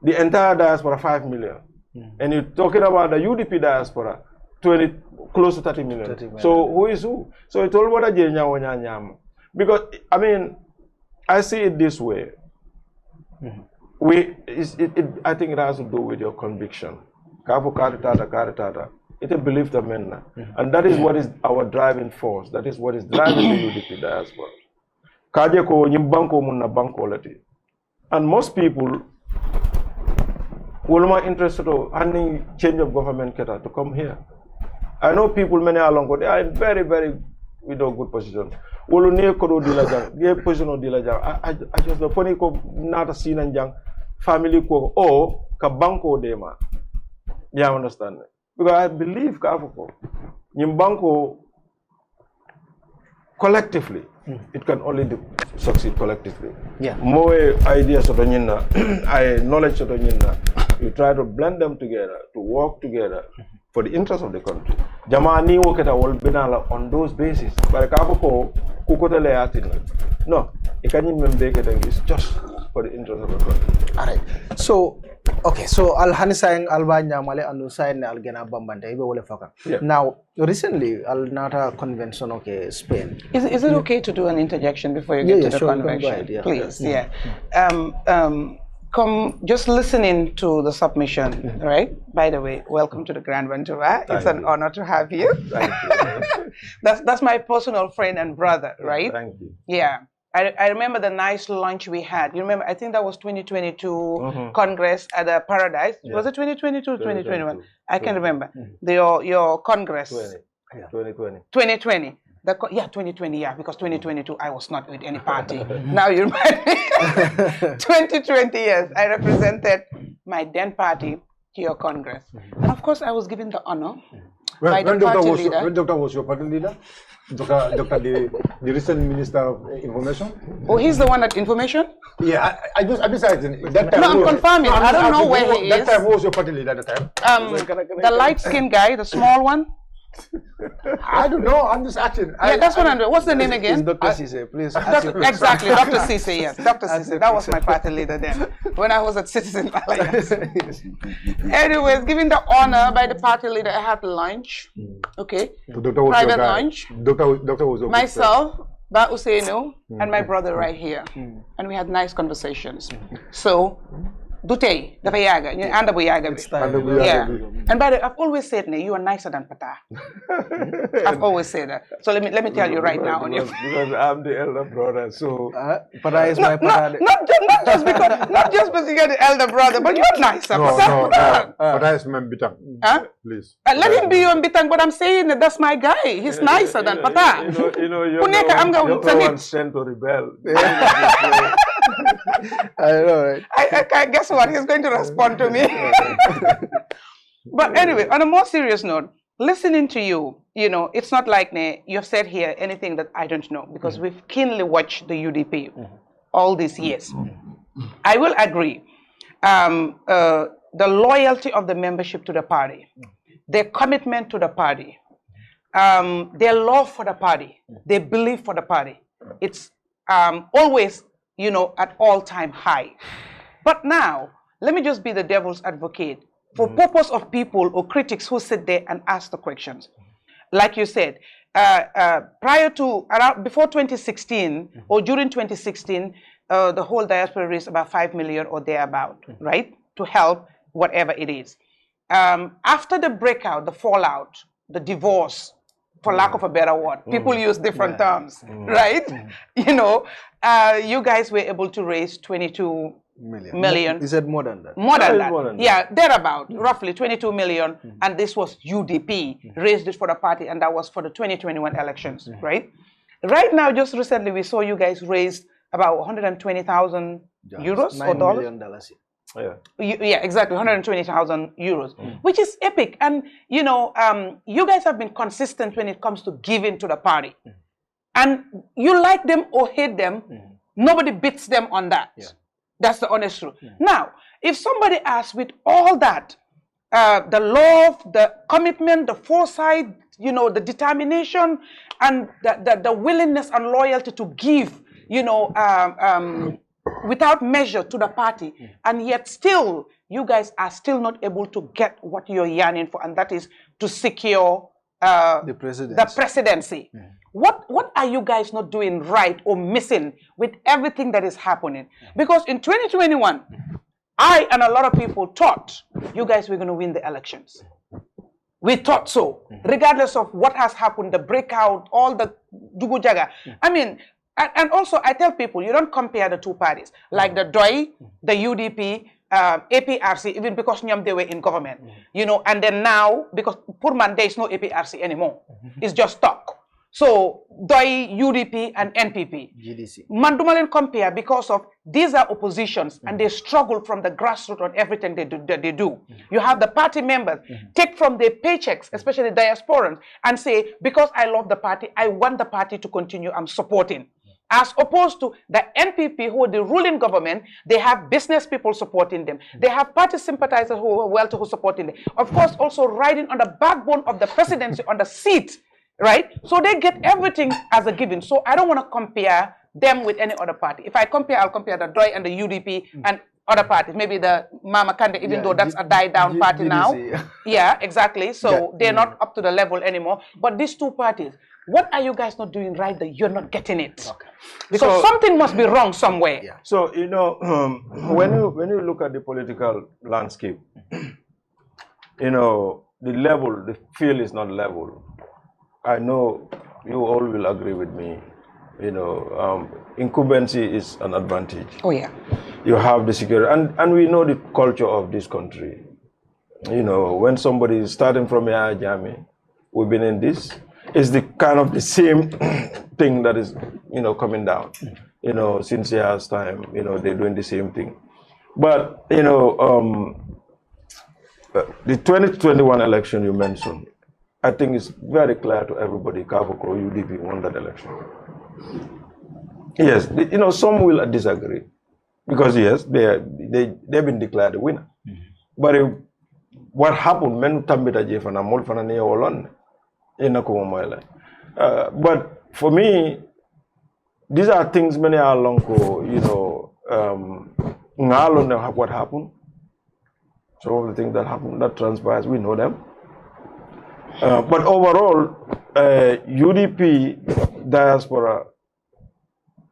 the entire diaspora, 5 million. And you're talking about the UDP diaspora, close to 30 million. So who is who? So it's all what a because I mean, I see it this way. I think it has to do with your conviction. It's a belief that men, and that is what is our driving force. That is what is driving the UDP diaspora. And most people will not interested in any change of government to come here. I know people many along they are in very, very good position. I just the funny not a scene and young family or kabanko dema. You understand? Because I believe Nyimbanko collectively, it can only succeed collectively. Yeah. More ideas of knowledge of you try to blend them together, to work together for the interest of the country. Jamani woketa wol benala on those bases. But no, it's just for the interest of the country. All right. So, okay. So Al Hanisayang Albania Male and Usain Al Gena Bambante. Now, recently Al Nata convention, okay, Spain. Is it okay to do an interjection before you get to the convention? Ahead, please, Come, just listening to the submission, right? By the way, welcome to the Grand Bantaba. It's an honor to have you. Thank you. That's my personal friend and brother, right? Thank you. Yeah. I remember the nice lunch we had. You remember? I think that was 2022 Congress at the Paradise. Yeah. Was it 2022 or 2021? I can't remember. Mm-hmm. Your Congress. 2020. 2020. 2020, yeah, because 2022 I was not with any party. Now you remind me. 2020, yes, I represented my then party to your Congress. And of course, I was given the honor by the party leader. When Doctor was your party leader? Doctor, the recent Minister of Information? Oh, he's the one at Information? Yeah, I besides that time. No, I'm confirming. I don't know where he is. That time, who was your party leader at the time? The light-skinned guy, the small one. I don't know. I'm just asking. Yeah, that's what I'm doing. What's the name again? Dr. Cisse, please. Exactly, Dr. Cisse, yes. Dr. Cisse. That was my party leader then, when I was at Citizen Alliance. Anyways, given the honor by the party leader, I had lunch. Okay. Private lunch. Doctor was myself, Ba Usainu, and my brother right here. And we had nice conversations. So, Dutey, dafa yaga, ñu anda bu yaga bi. Yeah. And by the way, I've always said, you are nicer than Pata. I've always said that. So let me tell you right now. Because I'm the elder brother, so Pata is my Pata. Not just because you're the elder brother, but you're nicer. Pata is Mbitang. Please. Let him be your Mbitang, but I'm saying that that's my guy. He's nicer than Pata. You're no one sent to rebel. I know, right? I guess what? He's going to respond to me. But anyway, on a more serious note, listening to you, it's not like you've said here anything that I don't know, because we've keenly watched the UDP all these years. I will agree. The loyalty of the membership to the party, their commitment to the party, their love for the party, their belief for the party, it's always at all-time high. But now, let me just be the devil's advocate for purpose of people or critics who sit there and ask the questions. Like you said, before 2016 or during 2016, the whole diaspora raised about 5 million or thereabout, right? To help whatever it is. After the breakout, the fallout, the divorce, for lack of a better word, people use different terms, right? You guys were able to raise 22 million. Is it more than that? More than that. Yeah, thereabout, roughly 22 million. And this was UDP, raised it for the party, and that was for the 2021 elections, right? Right now, just recently, we saw you guys raise about 120,000 euros or dollars. $9 million. Yeah, exactly, 120,000 euros, which is epic. And, you guys have been consistent when it comes to giving to the party. And you like them or hate them, nobody beats them on that. Yeah. That's the honest truth. Now, if somebody asks with all that, the love, the commitment, the foresight, the determination, and the willingness and loyalty to give, without measure to the party, and yet still, you guys are still not able to get what you're yearning for, and that is to secure the presidency. What are you guys not doing right or missing with everything that is happening? Because in 2021, I and a lot of people thought you guys were going to win the elections. We thought so, regardless of what has happened, the breakout, all the jugu-jaga. I mean, and also I tell people, you don't compare the two parties, like the DOI, the UDP, APRC, even because they were in government, and then now, because Purman, there is no APRC anymore. It's just talk. So, DOI, UDP, and NPP. GDC. Mandumalen compare because of these are oppositions and they struggle from the grassroots on everything they do. You have the party members take from their paychecks, especially diasporans, and say, because I love the party, I want the party to continue, I'm supporting. As opposed to the NPP, who are the ruling government, they have business people supporting them. They have party sympathizers who are well-to-do supporting them. Of course, also riding on the backbone of the presidency on the seat, right? So they get everything as a given. So I don't want to compare them with any other party. If I compare, I'll compare the DOI and the UDP and other parties. Maybe the Mama Kande, even though that's a die-down party now. Yeah, exactly. So they're not up to the level anymore. But these two parties, what are you guys not doing right that you're not getting it? Okay. Because something must be wrong somewhere. Yeah. So, when you look at the political landscape, the field is not level. I know you all will agree with me. Incumbency is an advantage. Oh yeah. You have the security, and we know the culture of this country. When somebody is starting from Yaya Jami, we've been in this. It's the kind of the same thing that is, coming down. Since Yaya's time, they're doing the same thing. But the 2021 election you mentioned, I think it's very clear to everybody. Kavoko UDP won that election. Yes, some will disagree because yes, they've been declared the winner. But what happened? Men tambita jefana mol fana ne olon ina ko moyle. But for me, these are things many are long ngalo know what happened. Some of the things that happened, that transpires, we know them. But overall, UDP Diaspora,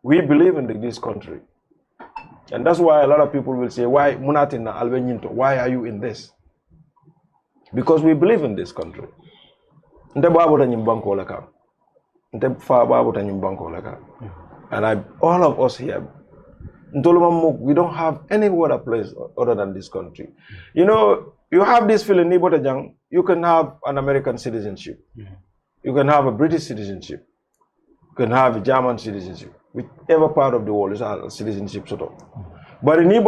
we believe in this country. And that's why a lot of people will say, why Munatina Albeninto? Why are you in this? Because we believe in this country. And all of us here, we don't have any other place other than this country. You have this feeling, you can have an American citizenship. You can have a British citizenship. You can have a German citizenship. Whichever part of the world is a citizenship sort of. But in the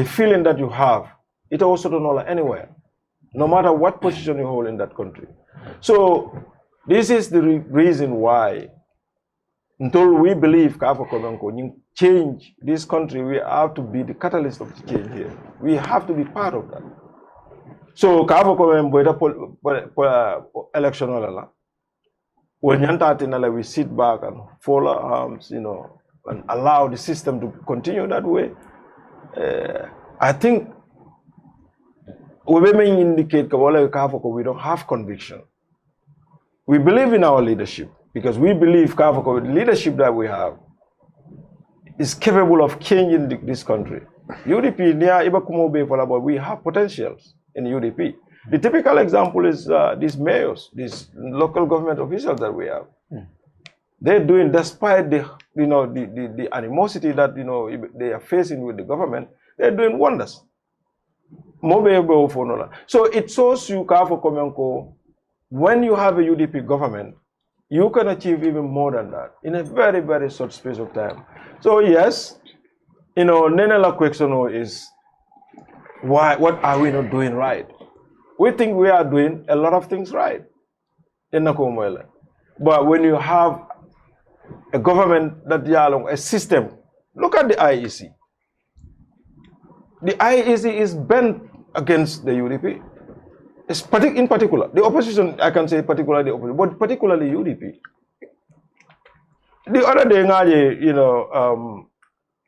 feeling that you have, it also don't know anywhere, no matter what position you hold in that country. So this is the reason why, until we believe change this country, we have to be the catalyst of the change here. We have to be part of that. So election when we sit back and fold our arms, and allow the system to continue that way. I think we may indicate we don't have conviction. We believe in our leadership because we believe the leadership that we have is capable of changing this country. UDP, we have potentials in UDP. The typical example is these mayors, these local government officials that we have. They're doing, despite the animosity that they are facing with the government, they're doing wonders. So it shows you, when you have a UDP government, you can achieve even more than that in a very, very short space of time. So yes, Nenela question is, what are we not doing right? We think we are doing a lot of things right in Nakomoele. But when you have a government that a system, look at the IEC. The IEC is bent against the UDP. It's in particular, the opposition, I can say particularly the opposition, but particularly UDP. The other day,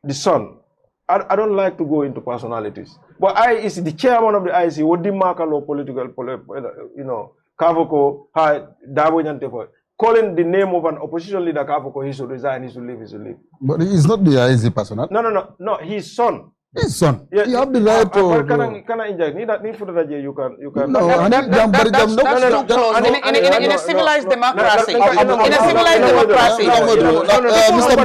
the son, I don't like to go into personalities, but IEC, the chairman of the IEC, what the mark law political, Kavoko, calling the name of an opposition leader, Kavoko, he should resign, he should leave, he should leave. But he's not the IEC personal. No, his son. His son. Yeah, you have the right to. Can I inject? You can. No, that's too close. In a civilized democracy. In a civilized democracy. Mr.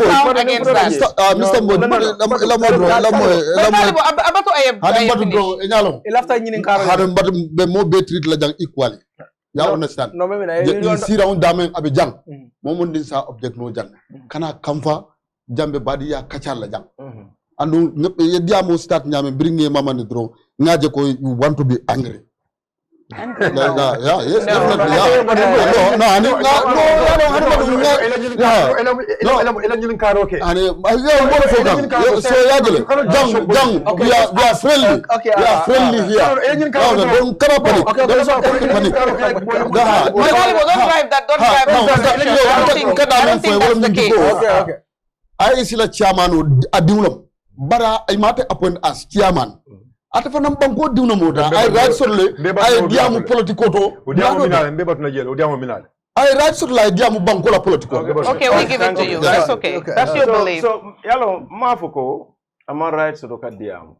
Mboge, you understand? No, You see round damen abijang. Momon sa object no jang. Kana kamfa jambe badi ya kachala jang. And you start bring your mama you want to be angry. Angry? Yeah, yes, definitely. We are friendly. We are friendly here. Don't come up panic. Don't drive that. Don't drive that. I don't think that's the case. Okay. I see the chairman adulum. Bara I mate appoint as chairman. Ata fa nam banko diwna moda I right sur le I diamu politico to I right sur la diamu banko la politico. Okay, we give it to you. That's okay. That's your belief. So yalo mafoko am right so ka diamu.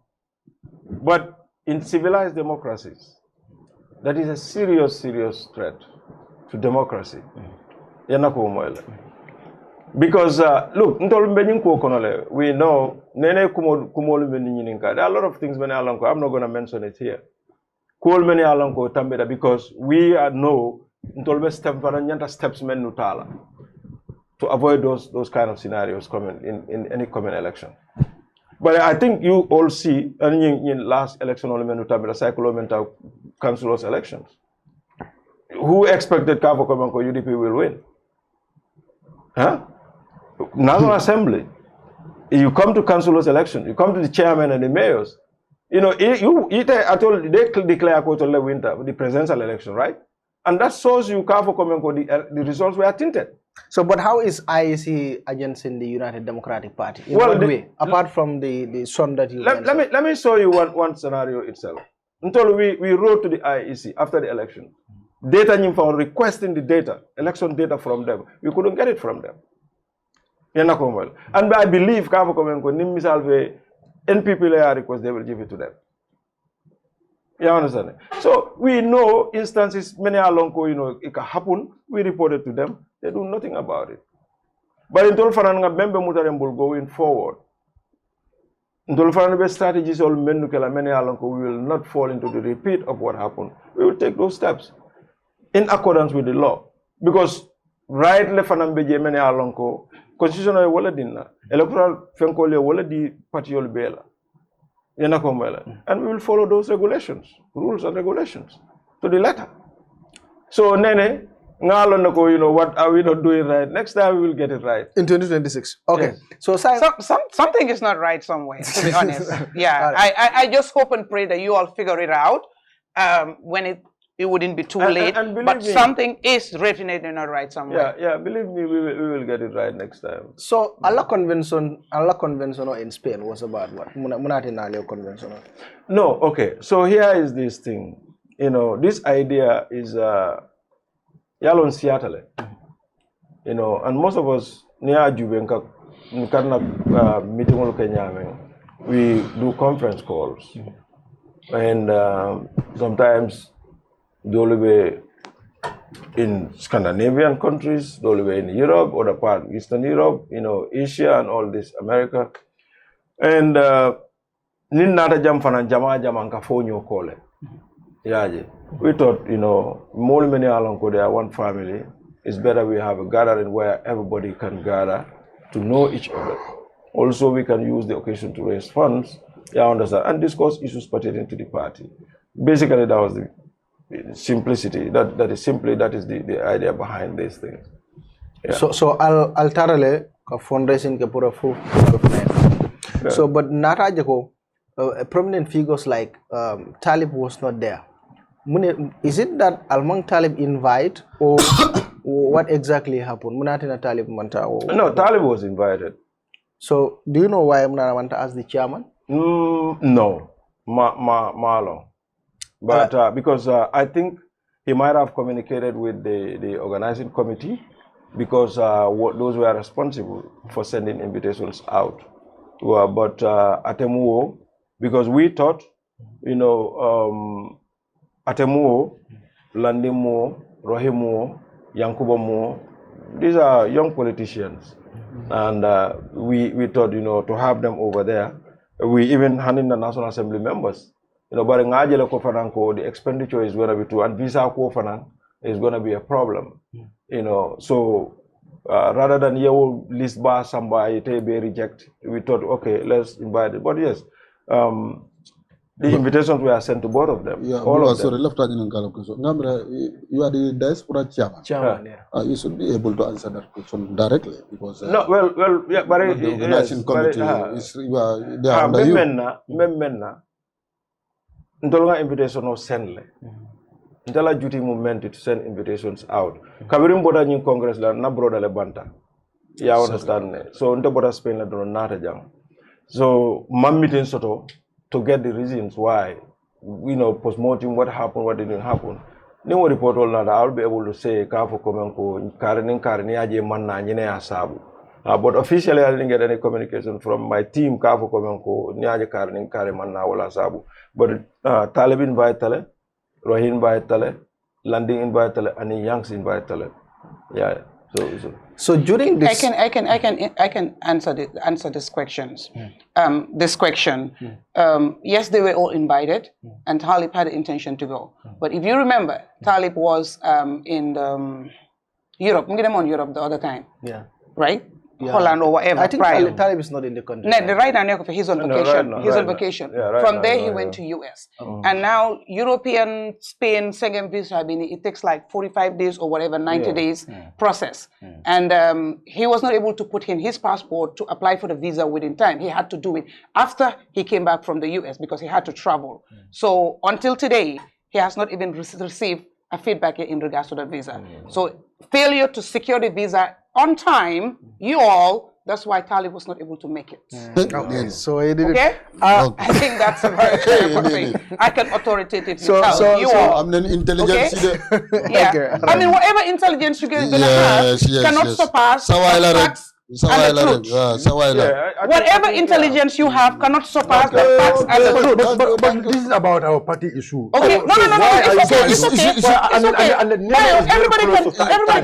But in civilized democracies, that is a serious threat to democracy. Yanako moile. Because look, we know nene kumolu meninka. There are a lot of things many alanko. I'm not going to mention it here. Cool many alanko tambeda because we know ntolbe steps men nutala to avoid those kind of scenarios coming in any coming election. But I think you all see in last election only men nutala psychological councilors elections. Who expected Kavo Komanko UDP will win? Huh? National Assembly. You come to councilors election, you come to the chairman and the mayors. You know, they declare winter the presidential election, right? And that shows you the results were tinted. So, but how is IEC agents in the United Democratic Party? In what way? Apart from the son that you mentioned. Let me show you one scenario itself. Until we wrote to the IEC after the election. Data for requesting the data, election data from them. We couldn't get it from them. And I believe NPP request, they will give it to them. You understand? So we know instances, many alonko, it can happen. We reported to them. They do nothing about it. But in Tolfananga, member Mutarembul going forward. In Tolfananga strategies, all many alonko, we will not fall into the repeat of what happened. We will take those steps in accordance with the law. Because right left many alonko, constitutional wallet electoral fenkole wallet di patiol bela. And we will follow those regulations, rules and regulations to the letter. So Nene, what are we not doing right? Next time we will get it right. In 2026. Okay. Yes. So something is not right somewhere, to be honest. Yeah. I just hope and pray that you all figure it out when it wouldn't be too late. But something is definitely not right somewhere. Yeah, believe me, we will get it right next time. So Allah convention in Spain was about what? Munatinale convention. No, okay. So here is this thing. This idea is Yalon Seattle. And most of us near Jubenka meeting we do conference calls. And sometimes they'll be in Scandinavian countries, they'll be in Europe, other part, Eastern Europe, Asia and all this, America. And Ninata Jamfana Jama Jamanka Fonyo Kole. We thought, more many along there, one family, it's better we have a gathering where everybody can gather to know each other. Also, we can use the occasion to raise funds, understand, and discuss issues pertaining to the party. Basically, that was the simplicity. That is the idea behind these things. Yeah. So I'll tarale fundraising ke pura full. So but Nata Jako, prominent figures like Talib was not there. Is it that Almang Talib invite or what exactly happened? Munatina Talib Manta? No, Talib was invited. So do you know why Munana Manta as the chairman? No, Marlon. But because I think he might have communicated with the organizing committee because those were responsible for sending invitations out. But Atemuo, because we thought, Atemuo, Landimuo, Rohimuo, Yankubomuo, these are young politicians. And we thought, to have them over there. We even handed the National Assembly members. But the expenditure is going to be too, and visa is going to be a problem. So rather than you list bar somebody they be reject, we thought, okay, let's invite it. But yes, the invitations were sent to both of them. Yeah, all of them. sorry, left question. You are the diaspora chairman. You should be able to answer that question directly because no, well, yeah, but the organizing committee they are under you. Ndolga invitation no send le. Ndala duty movement to send invitations out. Kabirim boda nyin congress la na broda le banta. Ya understand ne. So nte boda Spain la do nata jang. So mam meeting soto to get the reasons why post-mortem what happened, what didn't happen. Ni mo report all nada, I'll be able to say ka for komenko karni aje man na nyine asabu. But officially, I didn't get any communication from my team. Kafu Komenko, Nyaja Karning Karimanna Wala Sabu. But Talib invite Tale, Rohin invite Tale, Landing invite Tale, and Yanks invite Tale. Yeah. So during this, I can answer these questions. This question, yes, they were all invited, and Talib had the intention to go. But if you remember, Talib was in Europe. I'm on Europe the other time. Yeah. Right. Yeah. Holland or whatever. I think Talib is not in the country. No, right now he's on vacation. No, he's on vacation. Yeah, From there he went to US. And now European, Spain, Schengen visa, it takes like 45 days or whatever, 90 days process. And he was not able to put in his passport to apply for the visa within time. He had to do it after he came back from the US because he had to travel. So until today, he has not even received a feedback in regards to the visa. So failure to secure the visa on time, that's why Talib was not able to make it. Okay. So he did it. I think that's a very clear thing. I can authoritatively tell you all. I'm an intelligence. Okay? Yeah. Okay. I mean, whatever intelligence you're going to have cannot surpass whatever intelligence you have cannot surpass the facts and the truth. But this is about our party issue. Okay, no, it's okay. Everybody can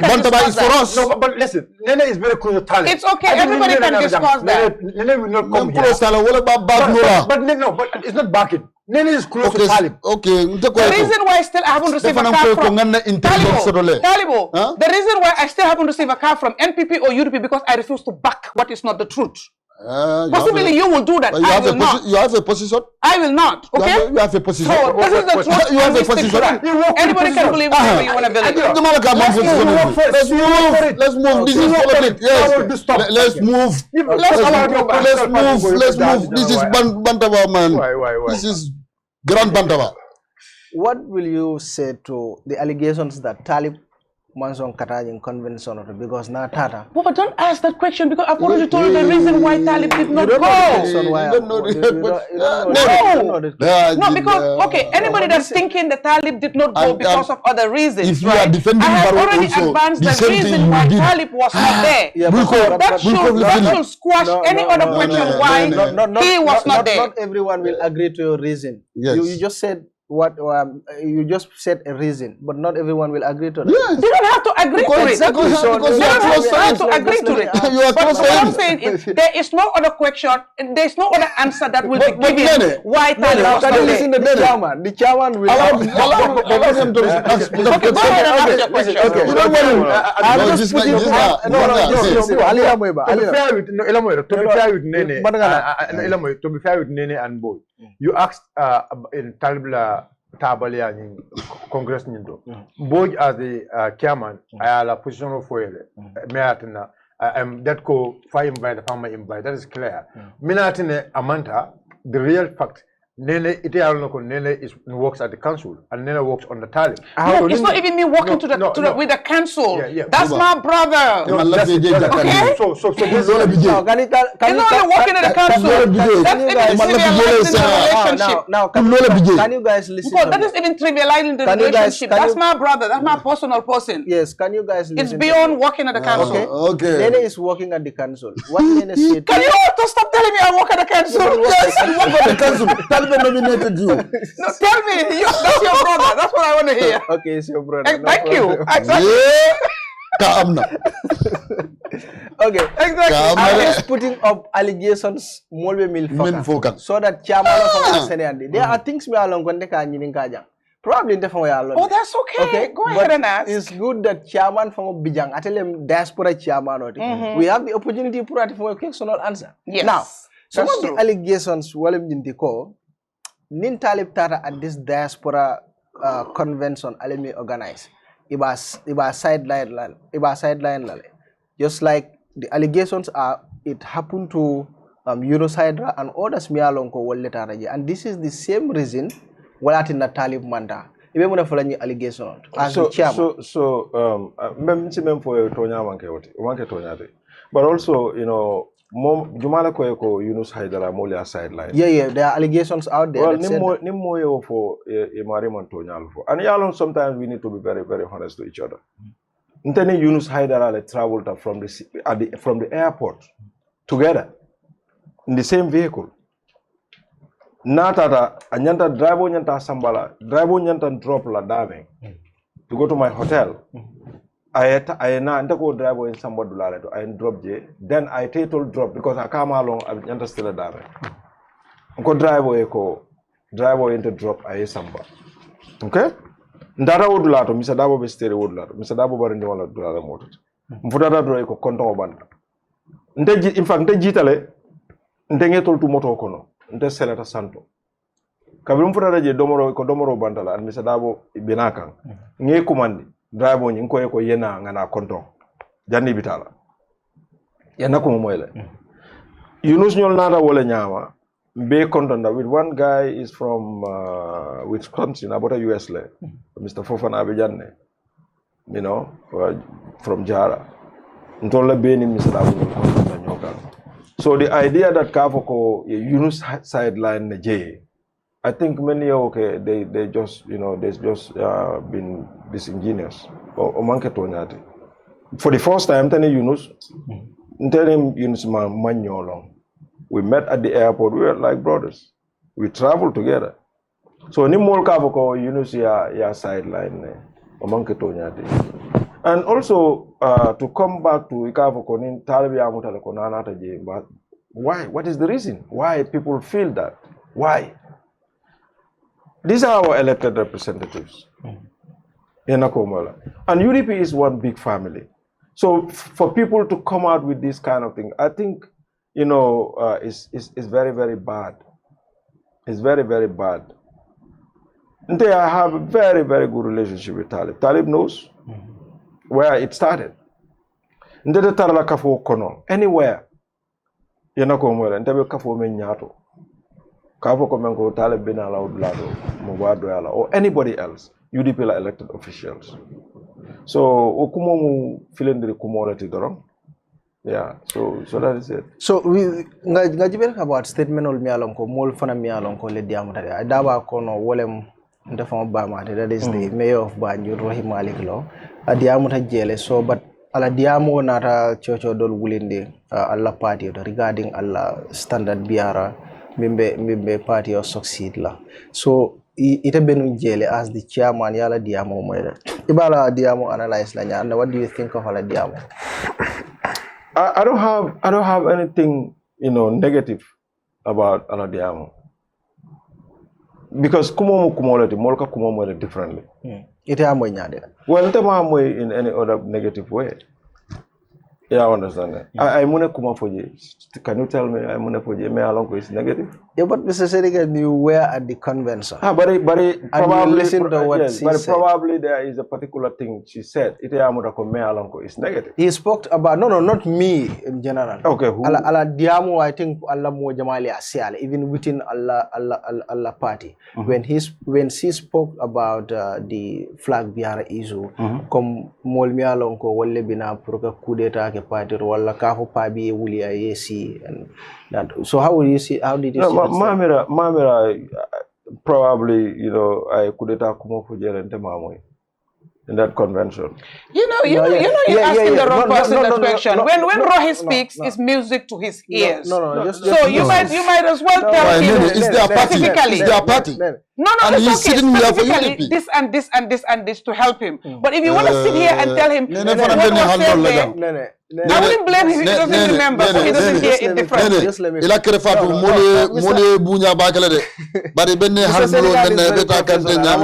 Bantaba is for us. No, but listen, Nene is very close to Talib. It's okay, everybody can discuss that. Nene will not come here. But it's not backing. Nene is close to Talib. Okay. The reason why I still haven't received a car from Talibo, the reason why I still haven't received a car from NPP or UDP because I refuse to back what is not the truth. Possibly you will do that. I will not. You have a position? I will not. Okay? You have a position. So this is the truth. You have a position. Anybody can believe whatever you want to believe. Let's move. This is politics. Yes. Let's move. Let's move. This is Bantaba, man. This is Grand Bantaba. What will you say to the allegations that Talib Manson Katajin convention because now Tata? Well, but don't ask that question because I've already told you the reason why Talib did not go. No, because okay, anybody that's thinking that Talib did not go because of other reasons, if you are defending I have already advanced the reason why Talib was not there. That should squash any other question why he was not there. Not everyone will agree to your reason. You just said what you just said a reason, but not everyone will agree to that. Yes. They don't have to agree to it. Exactly. They don't have to agree to it. But what I'm saying is, there is no other question, and there is no other answer that will be given why Talib was not there. The chairman. The chairman will allow him to ask. Okay, go ahead and ask your question. Okay. You don't to be fair with Nene and Boy, you asked in Talibla Tabalia in Congress Nindo. Boy as the chairman, I have a position for it. Meatina, that go fire by the farmer invite. That is clear. Minatine Amanta, the real fact. Nene works at the council and Nene works on the Talib. No, it's not even me working with the council. That's my brother. Okay? So it's not working at the council. That's even trivializing the relationship. Now, can you guys listen? Because that is even trivializing the relationship. That's my brother. That's my personal person. Yes, can you guys listen? It's beyond working at the council. Okay. Nene is working at the council. What Nene said? Can you also stop telling me I work at the council? Yes, I work at the council. Nominated you. No, tell me, that's your brother. That's what I want to hear. Okay, it's your brother. Thank you. Exactly. Okay, exactly. I'm just putting up allegations more milfokan so that chairman of there are things we are long probably in the oh, that's okay. Go ahead and ask. It's good that chairman from Bijang, Atelem diaspora chairman, we have the opportunity to put a questional answer. Yes. Now, some of the allegations Nin Talib Tata at this diaspora convention alemi organized. Iba sideline lale. Just like the allegations are, it happened to Eurosidra and others mialonko walletaraji. And this is the same reason why in the Talib manda. Ibe muna follow allegation as the chairman. But also, you know, Jumala Koyoko, Yunus Haidara, Molia sideline. Yeah, there are allegations out there. Well, Nimo for Mariman Tonyalfo. And Yalon, sometimes we need to be very, very honest to each other. Nteni Yunus Haidara traveled from the airport together in the same vehicle. Natata, Anyanta driver Nyanta Sambala, driver Nyanta drop la dame to go to my hotel. I na ndako driver in somebody dulala to I drop je then I title drop because I come along I understand dame ko driver into drop I samba okay ndara wodula to misa dabo be stere wodula to misa dabo barinde wala dulala moto mfutata do ko konton o banda in fact nte jitale nte ngetol tu moto kono nte selata santo kabrum futata je domoro bantala an misa dabo binakan nge kumandi driver nyi ko yena ngana konton janni bitala yana ko moyle Yunus nyol nata wala nyama be konton with one guy is from Wisconsin about a US le Mr. Fofana Abijanne you know from Jara ntola be ni Mr. Abu nyoka so the idea that kafoko Yunus sideline na je I think many okay they just you know they've just been disingenuous or manke tonyati for the first time tell Yunus manyolong we met at the airport we were like brothers we traveled together so ni mol kafoko Yunus ya sideline o manke tonyati and also to come back to ikafoko ni talibi amutale ko nanata je but why what is the reason why people feel that why these are our elected representatives in Akomola. And UDP is one big family. So for people to come out with this kind of thing, I think, you know, is very, very bad. It's very, very bad. And they have a very, very good relationship with Talib. Talib knows where it started. Anywhere in Akomola, and they will kafo menyato. Or anybody else, UDP elected officials. So okumomu feeling the community dorong. Yeah, so that is it. So we ngajibe about statement ol mialonko mol fana mialonko le diamutade adaba kono wolem ndefon bamate that is the mayor of Banjul Rohim Malik Law adiamuta jele so but ala diamo nata chocho dol wulinde alla party regarding alla standard biara mimbe party or succeed la so ite benu jele as the chairman yala diamo moyda ibala diamo analyze la nya what do you think of ala diamo? I don't have anything you know negative about ala diamo because kumolati molka kumomo differently ite amoy nyade well tema amoy in any other negative way. Yeah, I understand that. I mune kuma foje. Can you tell me I mune foje me alonko is negative? Yeah, but Mr. Saidykhan, you were at the convention. But probably listen to what yes, she but said. probably there is a particular thing she said. Ite amuda ko me alonko is negative. He spoke about no, not me in general. Okay, who? Allah diamo, I think Allah mo jamali asiale even within Allah party. When she spoke about the flag biara issue, comme mol mi alonko wolle bina pour que coup d'état ke party wala kafo pabi wuli ayesi and that. So how did you see Mamira probably you know I could have come for in that convention. You're asking the wrong person that question. When Rohi speaks, it's music to his ears. So you might as well tell him it's their party. specifically. It's their party. No, and it's he's okay. sitting here for Specifically, UDP. this and this and this and this to help him. But if you want to sit here and tell him what was said there, I wouldn't blame him if he doesn't remember, so he doesn't hear it differently. Il a créé Fatou mole bunya bakale de. Bari benne halmulo benne beta kante nyam.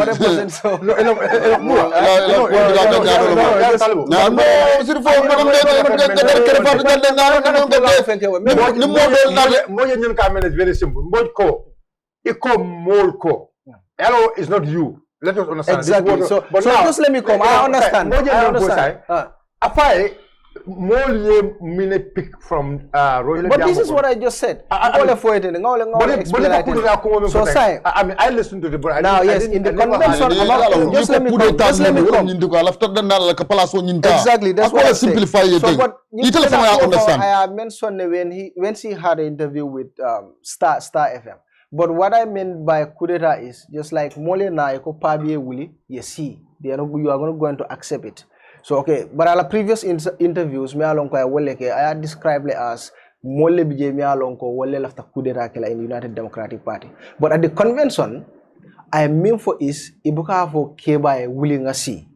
Na no sir fo ko ngam de créé Fatou de ngam ni model na Mboge ñun ka manage very simple. Mboj ko iko mol ko. Hello is not you. Let us understand. Exactly. So just let me come. I understand. Afai more mine pick from but this is what I just said. So say I mean I listen to the brother. Now yes, in the convention just let me come. Exactly, that's what I simplify it. So but I mentioned when she had an interview with Star FM. But what I meant by coup d'etat is just like Mole na eko pabiye wuli you see you are not going to accept it. So okay, but our previous interviews me alonko I woleke I had described it as Mole bije me alonko wolle lafta coup d'etat kela in the United Democratic Party. But at the convention I mean for is ibuka for keba wuli nga see.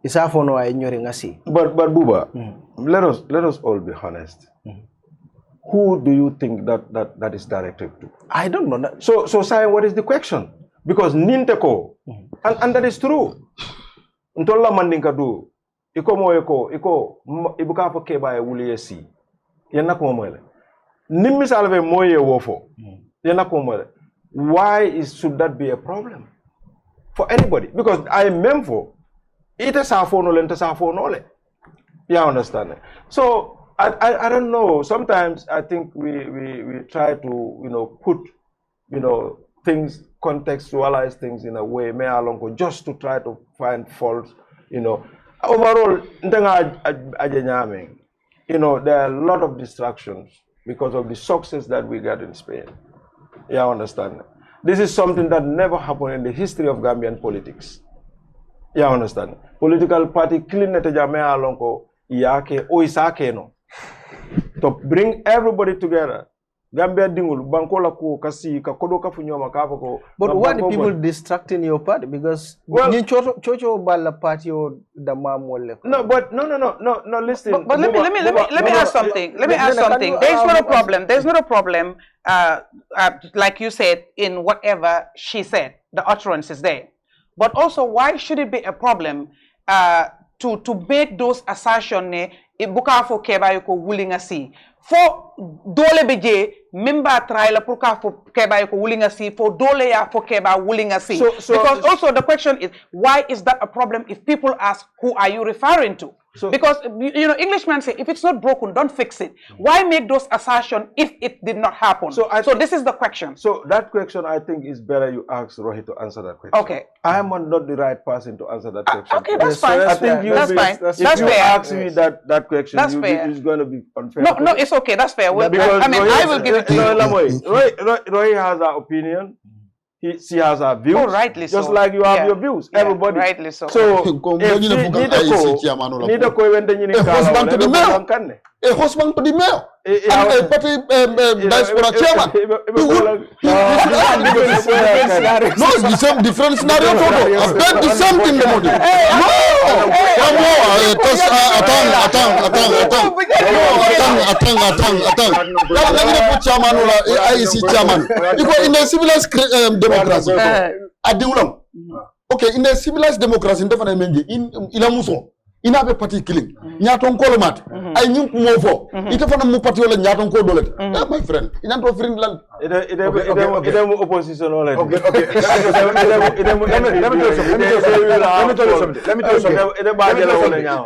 Isa fono ay nyori ngasi. But Buba, let us all be honest. Who do you think that is directed to? I don't know. So Sai, what is the question? Because ninteko, and that is true. Ntolla mandinka do. Iko ibuka fo keba e wuli esi. Yana ko moele. Nimmi salve moye wofo. Yana ko moele. Why should that be a problem for anybody? Because I am for it is our phone ole. You understand? So I don't know. Sometimes I think we try to put things, contextualize things in a way just to try to find faults. Overall, there are a lot of distractions because of the success that we got in Spain. You understand? This is something that never happened in the history of Gambian politics. You understand? Political party clean alonko yake o isake no. To bring everybody together. Gambia dingul bankola ko kasi ka kodo ka funyoma ka ko. But why the people distracting your party? Because chocho bala party o the mamole. No, but no. Listen. But let me ask something. Let me ask something. There's not a problem. There's not a problem. Like you said, in whatever she said, the utterance is there. But also, why should it be a problem to make those assertions ne ibuka fo keba yuko willing asi for dole beje member try la pour ka fo keba yuko willing asi for dole ya fo keba willing asi. Because also the question is, why is that a problem if people ask who are you referring to? Because Englishmen say if it's not broken, don't fix it. Why make those assertions if it did not happen? So this is the question. So that question, I think, is better you ask Rohi to answer that question. Okay. I am not the right person to answer that question. Okay, that's fine. I think that's fine. If you ask me that question, it's going to be unfair. No, it's okay. That's fair. Because I will give it to you. Rohi has her opinion. She has her views, rightly just so. like you have your views. Everybody, rightly so. So, a husband to the mayor, and a party diaspora chairman. No, it's the same different scenario. I've done the same thing. Because in the civilized democracy, okay, in the civilized democracy, in Ilamuso. Ina be party killing nyaton ko mat ay ñim mo fo ite fana mu parti wala nyaton ko dolet my friend ina to friend lan ide mo opposition wala okay let me tell you something ide ba jela wala nyaaw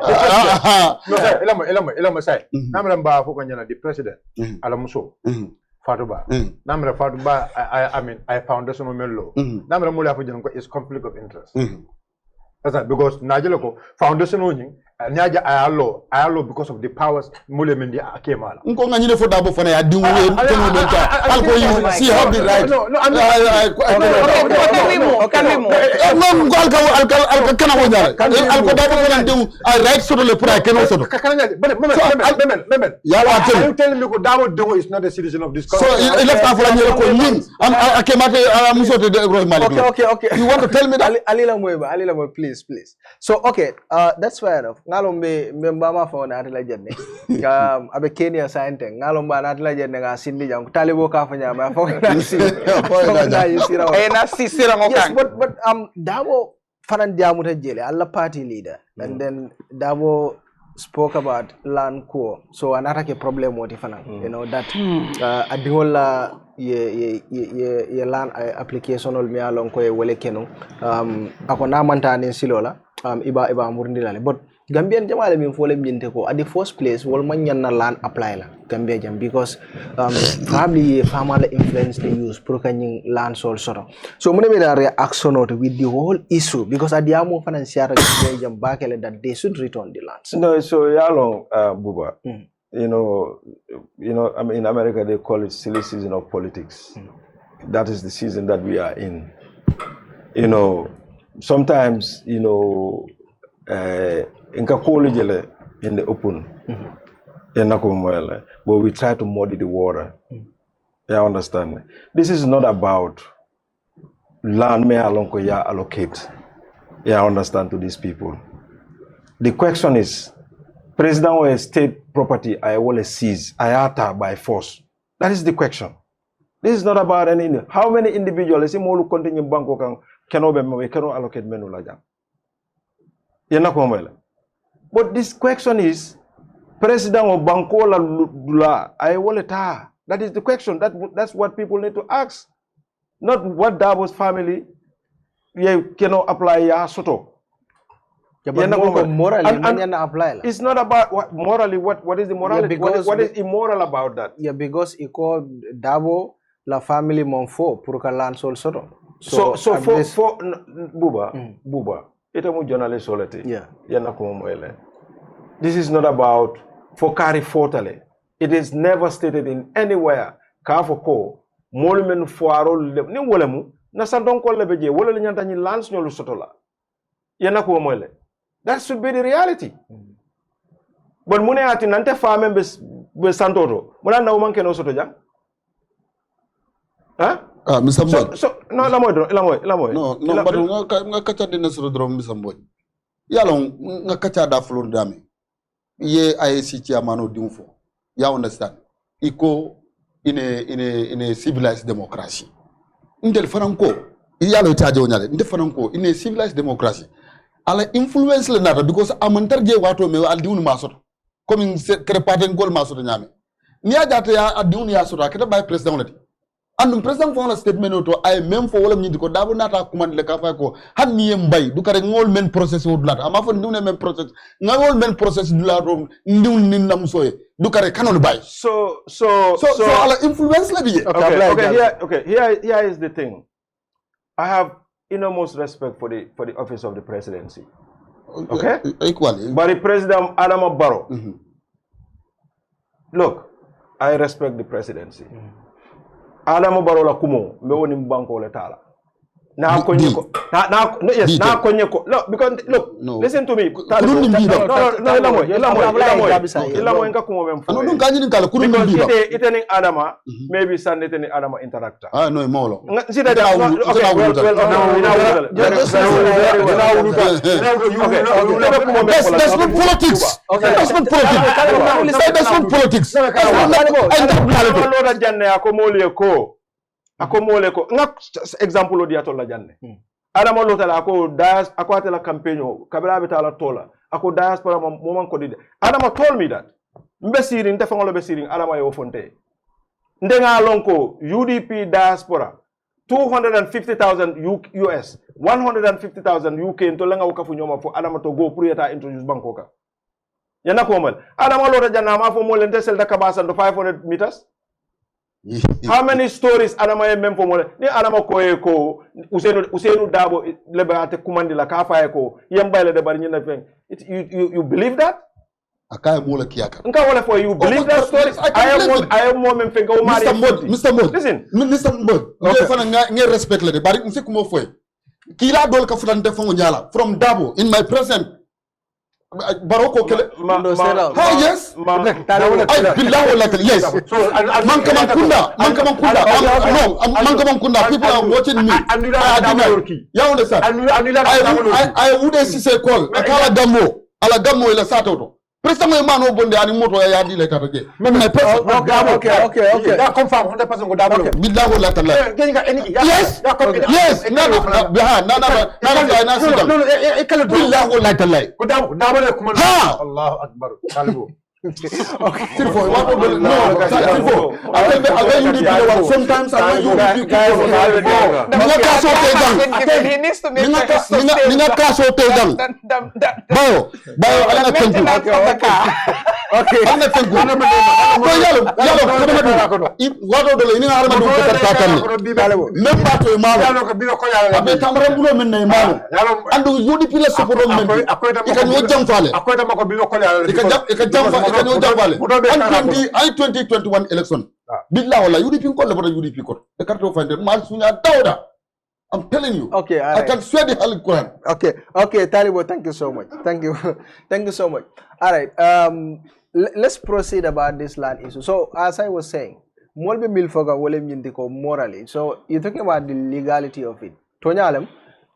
no elama say namra ba fo ko nyana the president ala muso Fatuba namra Fatuba I mean I foundation of law namra mo la fo jeno ko is conflict of interest. That's right, because Najaloko foundation owning Naja Ayalo because of the powers Mule Mendi Akemala. Nkonga nyine for dabo fana ya dingu alko you see how the right. No, can we move? Alko kana wonyala. Alko dabo fana dingu right so le pura keno so. Memen. Are you telling me ko Dabo Dingo is not a citizen of this country? So you left after nyele ko ning akemate muso de Ibrahim Malik. Okay. You want to tell me that Alila Mweba, please. So okay, that's fair enough. Ngalombe mbama fa na atla jenne abe Kenya sainte ngalomba na atla jenne nga sindi jang talibo ka fa nyama fa na si na sira mo kan. Yes, but Dabo fanan jamu ta jele alla party leader and then Dabo spoke about land co, so another problem what if that adihola ye land application ol mi alon ko e wole keno akona mantane silola iba murndilale but Gambian jamale min fole minte ko at the first place wol man na land apply la Gambia jam because probably farmer influence they use pour kany land sol soro so mune me la reaction with the whole issue because at the amo financial jam bakele that they should return the lands. No, so yalo Buba you know I mean in America they call it silly season of politics. That is the season that we are in. Sometimes in the open but we try to muddy the water. You understand? This is not about land me allocate. You understand, to these people. The question is, President or state property I will seize, IATA by force. That is the question. This is not about any. How many individuals in continue banko cannot allocate menu laja. But this question is, President or banko la I will ta. That is the question. That's what people need to ask. Not what Dabo's family cannot apply ya soto. Morally, it's not about what morally. What is the morality? What is immoral about that? Yeah, because it called Dabo la family monfo pour land sol soto. So for Buba, itamu journalist solete. Yeah. This is not about for carry fortale. It is never stated in anywhere. Kafoko molumen foaro ni wolemu na sandon ko lebeje wala nyanta ni lance nyolu sotola. Yana ko moyle. That should be the reality. But mune ati nante fame be santoro. Muna na umanke no soto jang. Huh? Mr. Mboge. So no lamoy. No, but nga kacha dina soro drum Mr. Mboge. Yalo nga kacha da flor dame. Ye IAC chairman dimfo. You understand? Iko in a civilized democracy. Ndel fananko yalo itaje onyale. Ndel fananko in a civilized democracy. Ala influence le nata because amantarje wato me aldiunu masoto. Comme krepaten gol masoto nyame. Ni ajata ya aldiunu ya soto aketa by president lati. Andum president fon la statement auto ay même fo wala nyindi ko dabo nata commande le ka fa ko han ni mbay du kare ngol men process wo dulata ama fo ndune men process ngol men process dulato ndun nin nam soye du kare kanon bay so ala influence la di here is the thing. I have enormous respect for the office of the presidency. Okay? Equally. But the president Adama Barrow. Look, I respect the presidency. Adama Barrow la kumo me woni banko le tala. Na konye ko. Na konye ko. Look, because look, listen to me. Ilamo enka kumo mem fo. No ganyi nkala kurun bi ba. Ite ni Adama, maybe sande ite ni Adama interactor. No molo. See that that's not politics. That's not politics. That's not politics. Akomole ko nga example di atola janne adama lotala ako das ako atela campaign kabila betala tola ako diaspora moment ko dide adama told me that mbesiring defangolo besiring adama yo fonte ndenga lonko UDP Diaspora 250,000 US 150,000 UK to langa ukafu nyoma fo adama to go pour yata introduce bankoka yana ko mal adama lota janna ma fo mo lente sel da kabasa do 500 meters. How many stories Adama mem for more? Ni Adama ko Usenu Dabo lebate kumandi la kafa eko yembale de bari nyina fen. You believe that? Akaya mula kiaka. Nka wala for you believe that story? I am more mem fenga o mari. Mr. Mboge. Listen. Mr. Mboge. Okay. Fana nge respect le de bari nsi kumo foy. Kila dol ka futante fongo nyala from Dabo in my present Baroko kele yes billahi like yes man kaman kunda people are watching me you understand I wouldn't say call akala gammo ila sato president man o bonde ani moto ya di le kataje même my person okay that confirm 100% go double billahi la tala yes no billahi la tala go double kuma Allahu akbar talibo okay tilfo what no tilfo sometimes I you guys he needs to make ninga kaso te dang bayo ala tenku okay ana tenku ko yalo wato dole ni harama do ko takan même bato e malo yalo ko bino ko yalo abe tamara bulo men nay malo andu UDP la support men ikan yo jam fale akoy dama ko bino ko yalo ikan jam fale ikan yo jam fale I 2021 election billahi wala UDP ko le bodo UDP ko e carte finder mal sunya dawda I'm telling you. Okay, I can swear the Holy Quran. Okay, Talibo, thank you so much. Thank you so much. All right, let's proceed about this land issue. So, as I was saying, molbe milfoga wolem yindiko morally. So, you're talking about the legality of it. Tonyalem,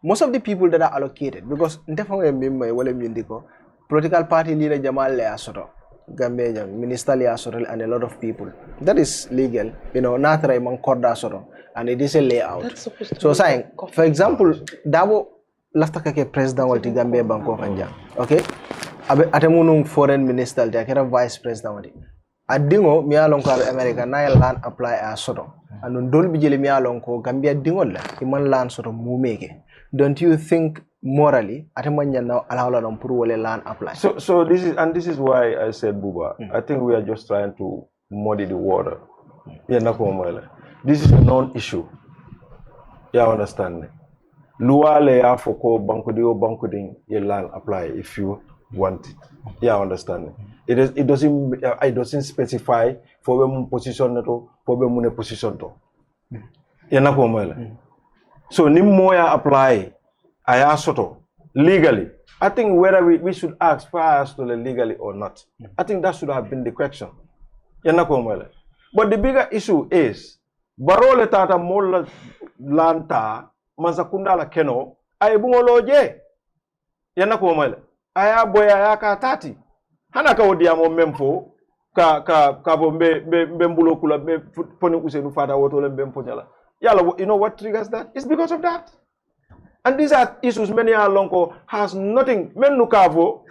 most of the people that are allocated, because ndefanga mimma wolem yindiko, political party leader Jamal Leasoro, Gambia, Minister Leasoro, and a lot of people. That is legal, you know, not Raymond Korda Soro, and it is a layout. So saying, for example, Dabo Laftaka President Walti Gambia Banko Kanja, okay? Atemunung foreign minister, they are vice president. Adingo mialonko America na land apply a soto. And don't be jelly mialonko Gambia dingola, iman land sort of mumeke. Don't you think morally atemanya now allow them purwale land apply? So this is why I said Buba. I think we are just trying to muddy the water. This is a non-issue. You understand? Luale afoko bankuding your land apply if you want it. Yeah, understand. It doesn't specify for when position to for when position to. So Nimoya apply Ayasoto legally. I think whether we should ask for Ayasoto legally or not. I think that should have been the question. But the bigger issue is Barole tata mola lanta Mazakunda la keno ayebungoloje. Aya boya ya ka tati hana ka odiamo memfo ka bembulo kula be poni usenu fada woto le bempo nyala yalla. You know what triggers that? It's because of that. And these are issues many alonko has nothing. Menukavo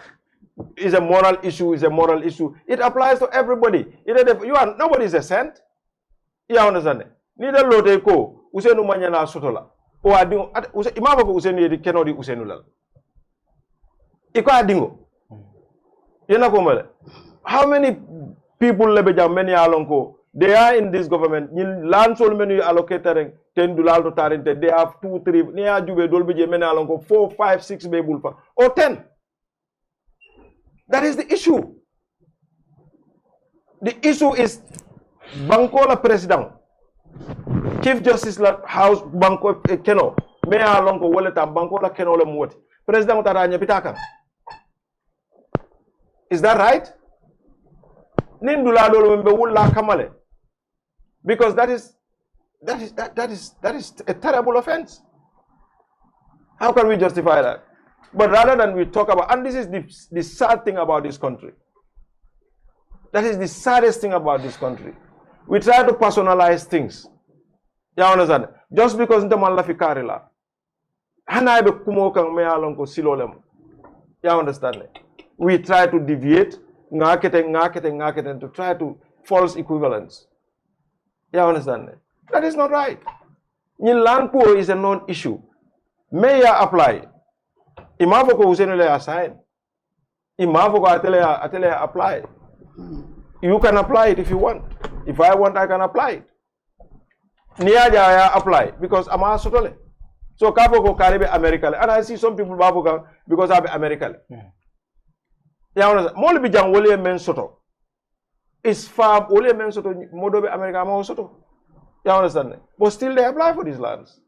is a moral issue, it applies to everybody. Nobody is a saint. You understand? Neither lote ko usenu manyana sotola o adingo imama ko usenu yedi kenodi usenu la iko adingo. How many people lebeja many alonko they are in this government? You land so many allocated $10 to tarinte. They have 2, 3 near jube dolbeje many alonko 4, 5, 6 bebulfa or 10. That is the issue. The issue is Bankola President, Chief Justice House Banko Keno, Mayor Alonko Waleta Bankola Keno le Muoti. President Taranya Pitaka. Is that right? Because that is a terrible offense. How can we justify that? But rather than we talk about, and this is the sad thing about this country. That is the saddest thing about this country. We try to personalize things. You understand? Just because the man lafi karila. Hana be kumo kang me alonko silolem. You understand? We try to deviate ngakete to try to false equivalence. You understand? That is not right. In land poor is a non-issue. May apply. Imavoko usenule assign. Imavoko atele apply. You can apply it if you want. If I want, I can apply it. Niaja apply because I'm a sotole. So Kaboko Karibe American. And I see some people babuga because I'm American. Yeah, Molly Bijang Wole Men Soto. It's far Wole Men Soto Modobe America Soto. You understand? But still they apply for these lands.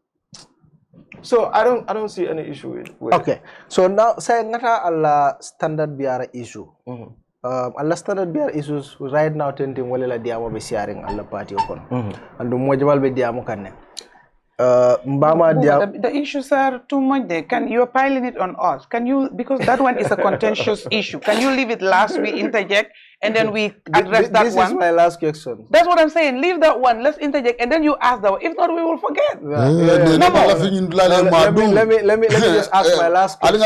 So I don't see any issue with okay. It. So now say ngata alla standard biara issue. Alla standard biara issues right now tenting wale la diamo be sharing alla party okon. And mojabal be diamo kanne. The issues are too much there. You're piling it on us. Can you, because that one is a contentious issue. Can you leave it last, we interject, and then we address that one? This is my last question. That's what I'm saying. Leave that one, let's interject, and then you ask that one. If not, we will forget. Let me just ask my last question.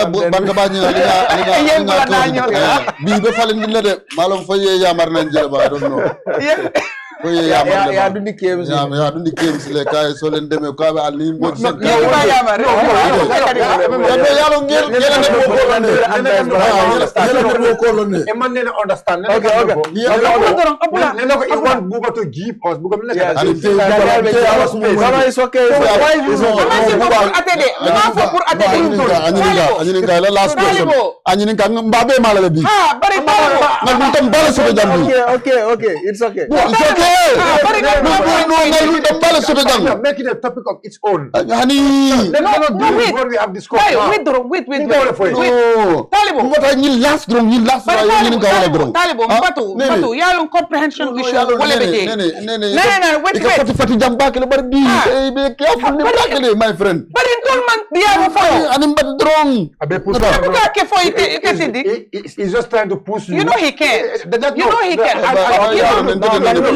Ya dundi games le kay so len demé ko ba ali mo no e man ne understand okay you want Buba to give us Buba it's okay last question okay it's okay Make it a topic of its own. Honey. Let us deal with what we have discussed. Wait. Talibo. What I need last drone, you last Talibo, Mbatu, yalong comprehension issue. Wait. Fati jamba kele bar di be careful ni bakele my friend. But in tournament dia follow. Anim bat drone. He's just trying to push you. You know he can. You know he can.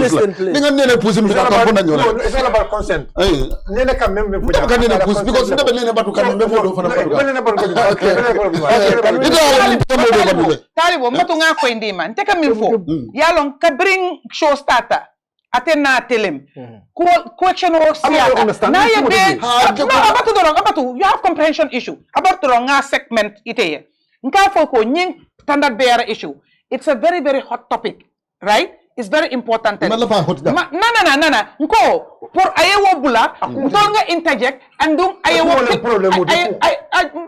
Listen, please. No, it's all about consent. Nene ka membe punya. Because never nene batu kan membe do fana Talibo mbatu nga ko indi man. Teka milfo. Yalong ka bring show starter. Atena telem. Question or siata. Na ye be. No, abatu. You have comprehension issue. Abatu nga segment ite. Nka foko nying standard bearer issue. It's a very, very hot topic, right? It's very important. No. Nko por ayewo bula, nga interject and dum ayewo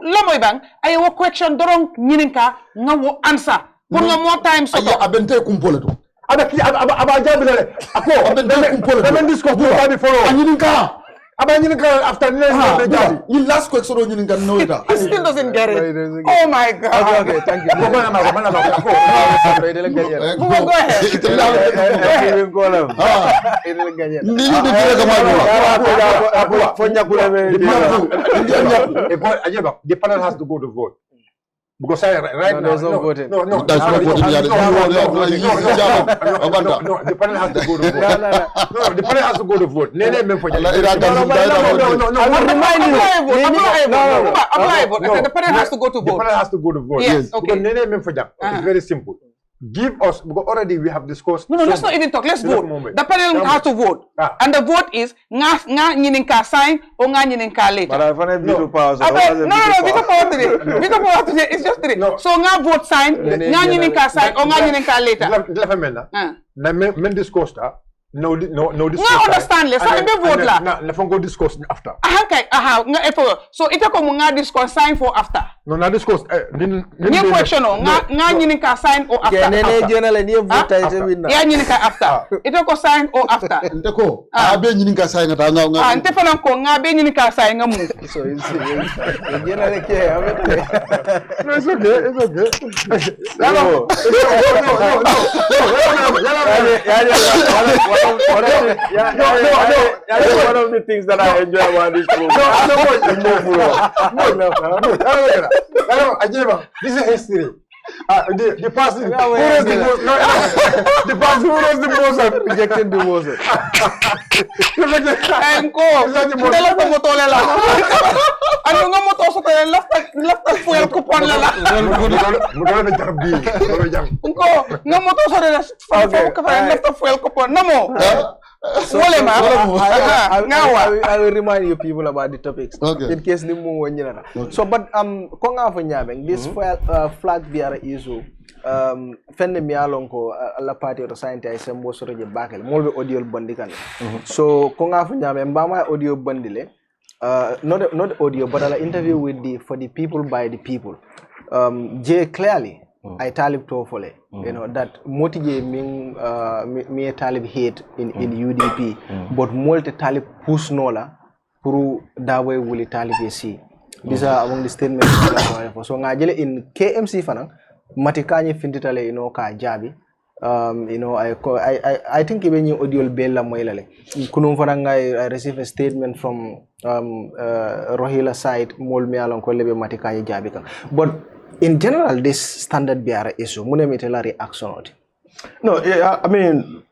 lamoy bang ayewo question dorong nyininka nga wo answer. Pour nga more time so. Abente kumpole to. Aba jabile ako abente kumpole. Abente discuss before. Nyininka. After you last question on you know it. He still doesn't get it. Oh my God. Okay, thank you. Go ahead. The panel has to go to vote. Because right now, there's no voting. No, the panel has to go to vote. No, the panel has to go to vote. I will remind you. The panel has to go to vote. The panel has to go to vote. Yes, okay. It's very simple. Give us, because already we have discussed. No, let's not even talk. Let's vote. The panel has to vote. And the vote is nga nyininka sign or nga nyininka later. But I find veto power. No, veto power today. Veto power today. It's just today. So nga vote sign, nga nyininka sign or nga nyininka later. Men discuss that. No discuss. Nga understand le. Sa imbe vote la. Na go discuss after. Nga so ita ko nga discuss sign for after. No, na discuss. Ni question nga nyininka sign or after. Nene general ni vote ite winna. Ya nyininka after. Ita ko sign or after. Ndeko. Abe nyininka sign nga nga. Nte fana ko nga be nyininka sign nga mu. So it's general ke. No, it's okay. One of the things that I enjoy about this program. This is history. The person who was the most, the person who was the most rejected the most. Ano nga mo to so tayo left fuel coupon la. Nga mo to so left fuel coupon namo. I will remind you people about the topics in case ni mo wanyana. So but ko nga fa nyabeng this flag bearer issue fenne mi alon ko alla party of science ay sembo so reje bakel molbe audio bandi kan. So ko nga fa nyabeng mbama audio bandile not audio but an interview with for the people by the people. Jay clearly I talib to fole you know that motige me talib hate in UDP but multi talib push nola pour dawe wuli talib si these are among the statements so ngajele in KMC fana matikanye finditale you know ka jabi you know I think even you audio bella moylale kunum fana I receive a statement from Rohila side mol me alon ko lebe matikanye jabi kan but in general, this standard bearer issue, munemitela reaction on it. No, yeah, I mean,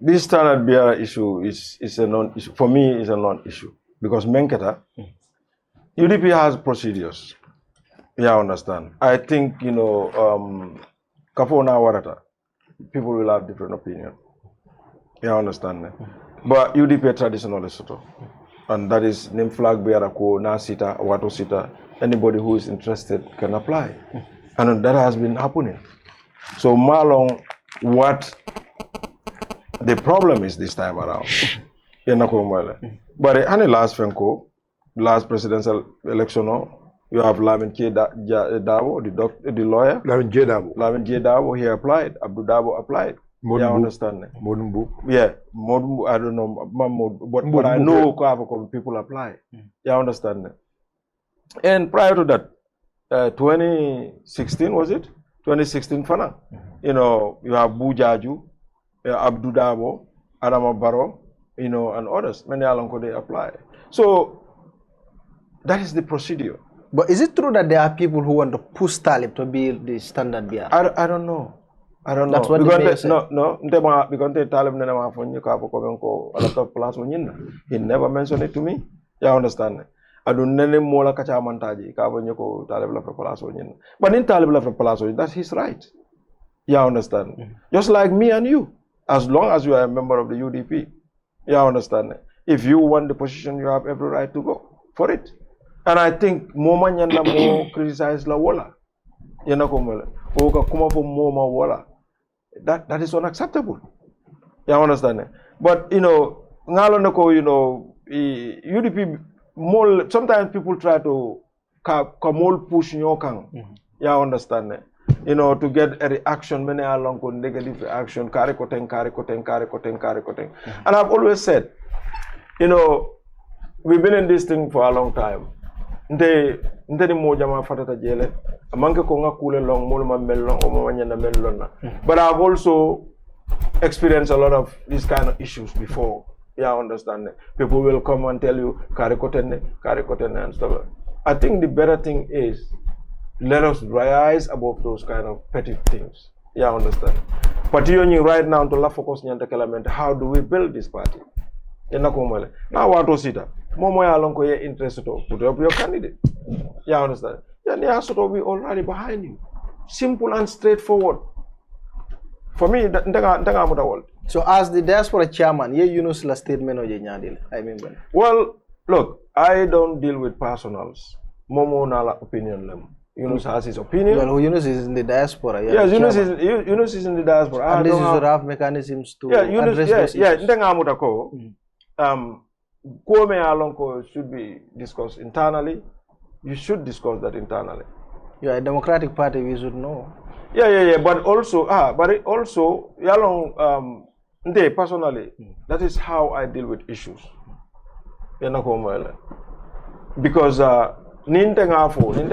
this standard bearer issue is a non-issue. For me, it's a non-issue because Menketa, UDP has procedures. Yeah, I understand. I think Kapona Warata, people will have different opinion. Yeah, I understand. But UDP traditional Lesotho, and that is name flag bearer ko na sita wato sita. Anybody who is interested can apply. And that has been happening. So Malong, what the problem is this time around. But last presidential election, you have Lamin J. Dabo, the lawyer. Lamin J. Dabo. Lamin J. Dabo, he applied. Abdou Dabo applied. Yeah, understand. Yeah, I don't know, but I know people apply. Yeah, understand. And prior to that, 2016 was it? 2016 Fana. You know, you have Bujaju, Abdu Dabo, Adama Barrow, you know, and others. Many along they apply. So that is the procedure. But is it true that there are people who want to push Talib to be the standard bearer? I don't know. That's what the mayor said. No, because Talib never he never mentioned it to me. You understand? I don't know more like Kachamantaji, Kavanyoko, Talib Lafra Palaso. But in Talib Lafra Palaso, that's his right. You understand? Just like me and you, as long as you are a member of the UDP. You understand? If you want the position, you have every right to go for it. And I think more Manyanda more criticize La Walla. Yenakomele. Oka kuma for more Walla. That is unacceptable. You understand? But you know, Ngalonako, you know, UDP more sometimes people try to come push Nyokang. You understand? You know, to get a reaction, many along with negative reaction, karikoteng. And I've always said, you know, we've been in this thing for a long time. Nte ni moja mafatata jele amanke ko nga kule long mulu ma melong o ma nyana melong na. But I've also experienced a lot of these kind of issues before. Yeah, understand. People will come and tell you karikotene and stuff. I think the better thing is let us rise above those kind of petty things. Yeah, understand. Particularly right now to la focus nyanta element, how do we build this party? Now what to see that? Momo ya long ko interest to put up your candidate. You understand? Then they are sort of be already behind you. Simple and straightforward. For me, so as the diaspora chairman, Yunus la statement o nyadil. I mean, well, look, I don't deal with personals. Momo na la opinion lem. Yunus has his opinion. Well, Yunus is in the diaspora. Yes, Yunus is in the diaspora. And this is have mechanisms to address those issues. Kome Alonko should be discussed internally. You should discuss that internally. You are a democratic party, we should know. Yeah. But also, Yalong, personally, that is how I deal with issues. Because ninte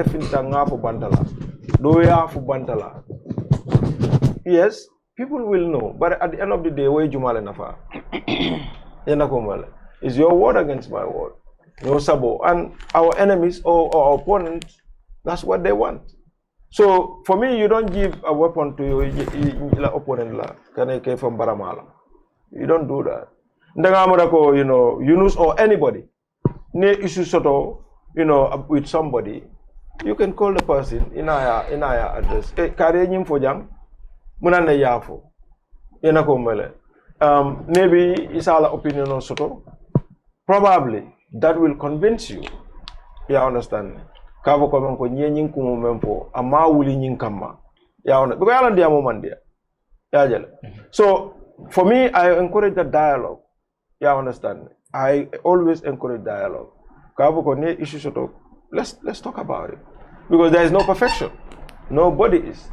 finta ngafo bantala, doya fu bantala. Yes, people will know, but at the end of the day, where Jumale nafa. Is your word against my word. No sabo. And our enemies or our opponents, that's what they want. So for me, you don't give a weapon to your opponent from Baramala. You don't do that. You know, Yunus or anybody, ne issue soto, you know, with somebody, you can call the person in our address. Kariyim fojang, munane yafo. Maybe it's our opinion on soto. Probably that will convince you. Yeah, understand? Kavo ko ko nyenyin kumo mempo ama wuli nyin kama. Yeah, understand? Because I don't mandia. Yeah, so for me, I encourage the dialogue. Yeah, understand? I always encourage dialogue. Kavo ko ne issue soto. Let's talk about it, because there is no perfection. Nobody is.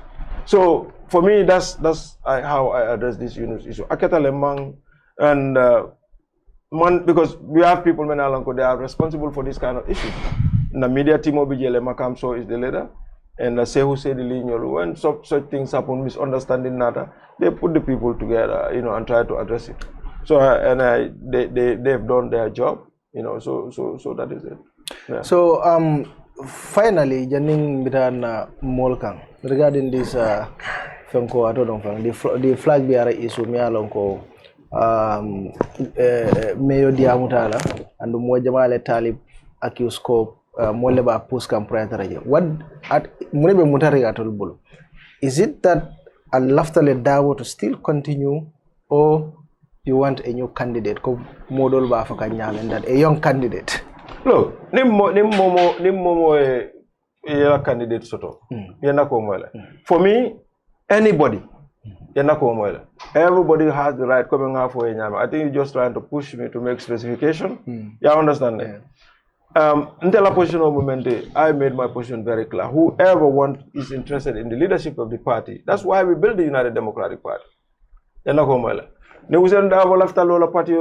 So for me, that's how I address this issue. Aketa lemang and because we have people they are responsible for this kind of issues. The media team obijele Makamso is the leader, and Sehu said the lineal. When such things happen, misunderstanding nada, they put the people together, you know, and try to address it. So they've done their job, you know. So that is it. Yeah. So finally, Janing Bitan Molkang, regarding this Femko Atodong, the flag bearer issue, Mialonko, Mayo Diamutala, and Mojamale Talib accused Scope, Moleba Puskam Praetaraja. What at Munebe Mutari Atolbul? Is it that a Laftale Dawo to still continue, or you want a new candidate, Modol Bafakanyam, and that a young candidate? Look, Nimmomo a candidate soto. For me, anybody. Everybody has the right coming out for a I think you're just trying to push me to make specification. You understand that? Until a position of moment, I made my position very clear. Whoever is interested in the leadership of the party, that's why we built the United Democratic Party. Yana ko mala. Ne usen da lafta lola party,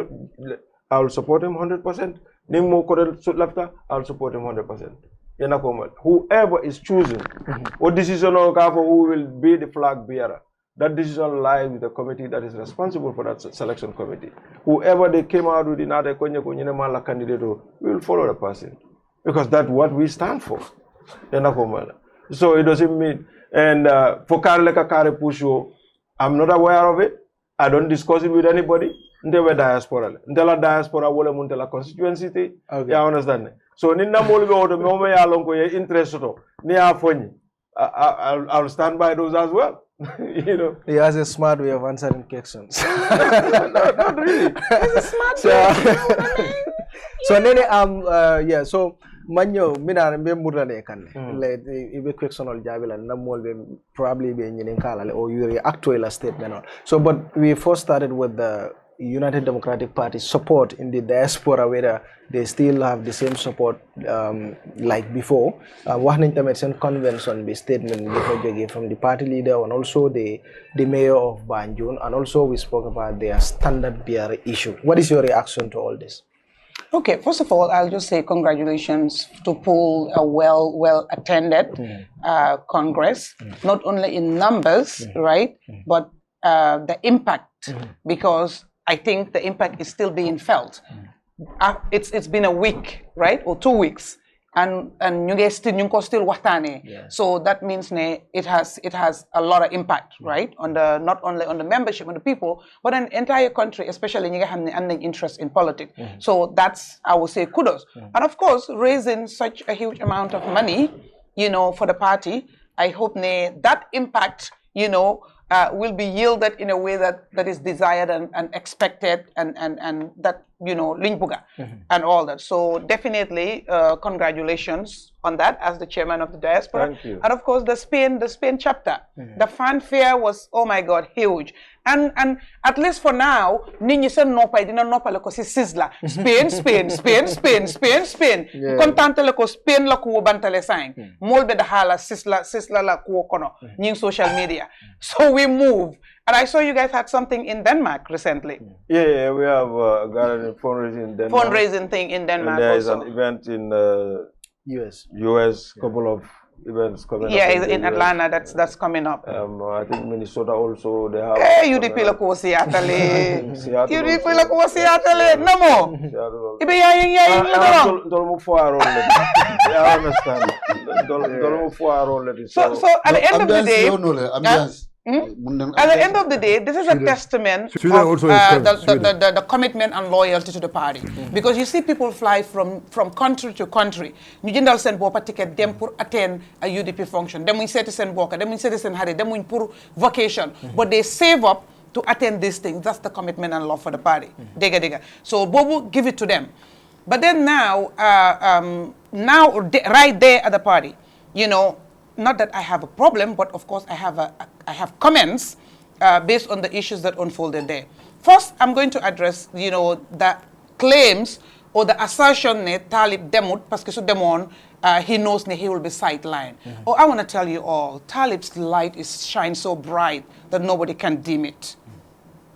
I will support him 100%. Nimo Kodel lafta, I'll support him 100%. Yana ko mala. Whoever is choosing, what decision or who will be the flag bearer, that decision lies with the committee that is responsible for that selection committee. Whoever they came out with another mala candidate, we will follow the person. Because that's what we stand for. Yana ko mala. So it doesn't mean, and for Karleka Kare Pusho, I'm not aware of it. I don't discuss it with anybody. Ntewe diaspora. Ntela diaspora wole muntela constituency. Okay. You understand? So ninna molbe oto me ya lonko ye interest to ni afoni. I'll stand by those as well. You know. He has a smart way of answering questions. not really. It's a smart way. So nene yeah, so manyo mina be murale kan le ibe questionol jabila na molbe probably be nyinen kala or you react to a statement. So but we first started with the United Democratic Party support in the diaspora, whether they still have the same support like before. Wax nañ tamit sen convention bi statement before joge from the party leader and also the mayor of Banjul, and also we spoke about their standard bearer issue. What is your reaction to all this? Okay, first of all, I'll just say congratulations to pull a well attended Congress, not only in numbers, right, but the impact, because I think the impact is still being felt. It's been a week, right, or 2 weeks, and you guys still watane. So that means it has a lot of impact, right, on the not only on the membership, on the people, but an entire country, especially and the interest in politics. So that's, I would say, kudos. And of course, raising such a huge amount of money, you know, for the party, I hope that impact, you know, will be yielded in a way that is desired and expected, and that, you know, Linbuga and all that. So definitely congratulations on that as the chairman of the diaspora. Thank you. And of course the Spain chapter. The fanfare was, oh my God, huge. And at least for now, Nini said no pa didn't know paleko si Sizzla. Spain. Contante leko Spain la kuo bantale sign. Molbe da hala Sizzla la kuo kono. Ning social media. So we move. And I saw you guys had something in Denmark recently. Yeah, we have got a fundraising in Denmark. Fundraising thing in Denmark. And there is also an event in US. Couple of events coming up. Yeah, in Atlanta, that's coming up. I think Minnesota also, they have. Hey, UDP la ko Seattle. UDP la ko Seattle. No more. Ibe yayin la don't move far on it. I understand. Don't move far on it. So at the end of the day, at the end of the day, this is a testament of the commitment and loyalty to the party. Because you see people fly from country to country. Ñu jëndal seen boppa ticket dem pour attend a UDP function. Dem ñu seeti seen bokka, dem ñu seeti seen xarit, dem ñu pour vacation. But they save up to attend these things. That's the commitment and love for the party. Dega. So Bobo, give it to them. But then now, right there at the party, you know, not that I have a problem, but of course I have comments based on the issues that unfolded there. First, I'm going to address, you know, the claims or the assertion that Talib demut, parce que so demon, he knows that he will be sidelined. Oh, I want to tell you all, Talib's light shines so bright that nobody can dim it.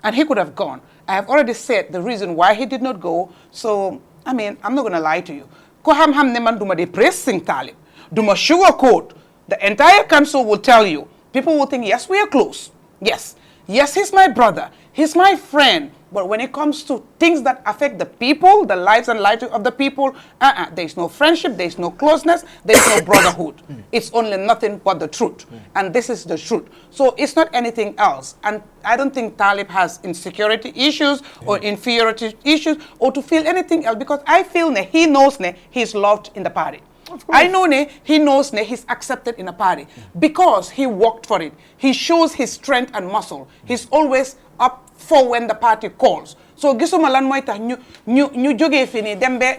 And he could have gone. I have already said the reason why he did not go. So, I mean, I'm not going to lie to you. Ko ham neman duma depressing Talib, duma sugarcoat. The entire council will tell you. People will think, yes, we are close. Yes, he's my brother. He's my friend. But when it comes to things that affect the people, the lives and lives of the people, there's no friendship, there's no closeness, there's no brotherhood. It's only nothing but the truth. And this is the truth. So it's not anything else. And I don't think Talib has insecurity issues or inferiority issues or to feel anything else, because I feel he knows he's loved in the party. I know he knows he's accepted in a party because he worked for it. He shows his strength and muscle. He's always up for when the party calls. So gisuma lan moy tax ñu joge fini dembe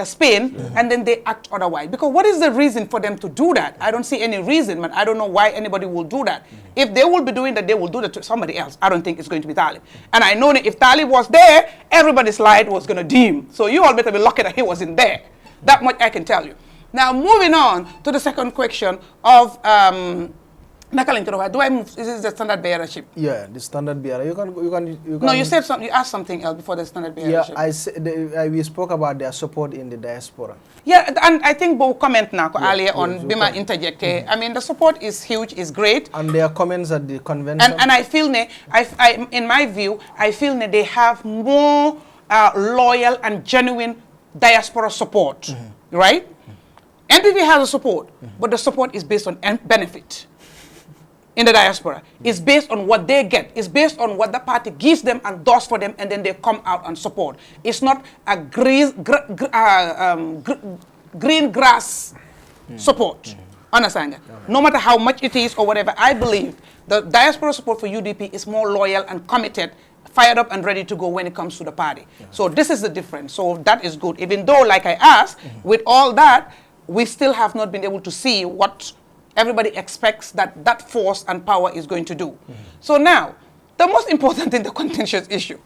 Spain, and then they act otherwise. Because what is the reason for them to do that? I don't see any reason, but I don't know why anybody will do that. If they will be doing that, they will do that to somebody else. I don't think it's going to be Talib. And I know that if Talib was there, everybody's light was going to dim. So you all better be lucky that he wasn't there. That much I can tell you. Now, moving on to the second question of Do I move? Is this the standard bearership? Yeah, the standard bearer. You can. No, you said something. You asked something else before the standard bearership. Yeah, we spoke about their support in the diaspora. Yeah, and I think we'll comment now earlier on Bima interjected. I mean, the support is huge, is great. And their comments at the convention. And I feel, in my view, I feel they have more loyal and genuine diaspora support, right? NPP has a support, but the support is based on benefit. In the diaspora, it's based on what they get. It's based on what the party gives them and does for them, and then they come out and support. It's not a green grass support. Understand? No matter how much it is or whatever, I believe the diaspora support for UDP is more loyal and committed, fired up and ready to go when it comes to the party. So this is the difference. So that is good. Even though, like I asked, with all that, we still have not been able to see what everybody expects that force and power is going to do. So now, the most important in the contentious issue,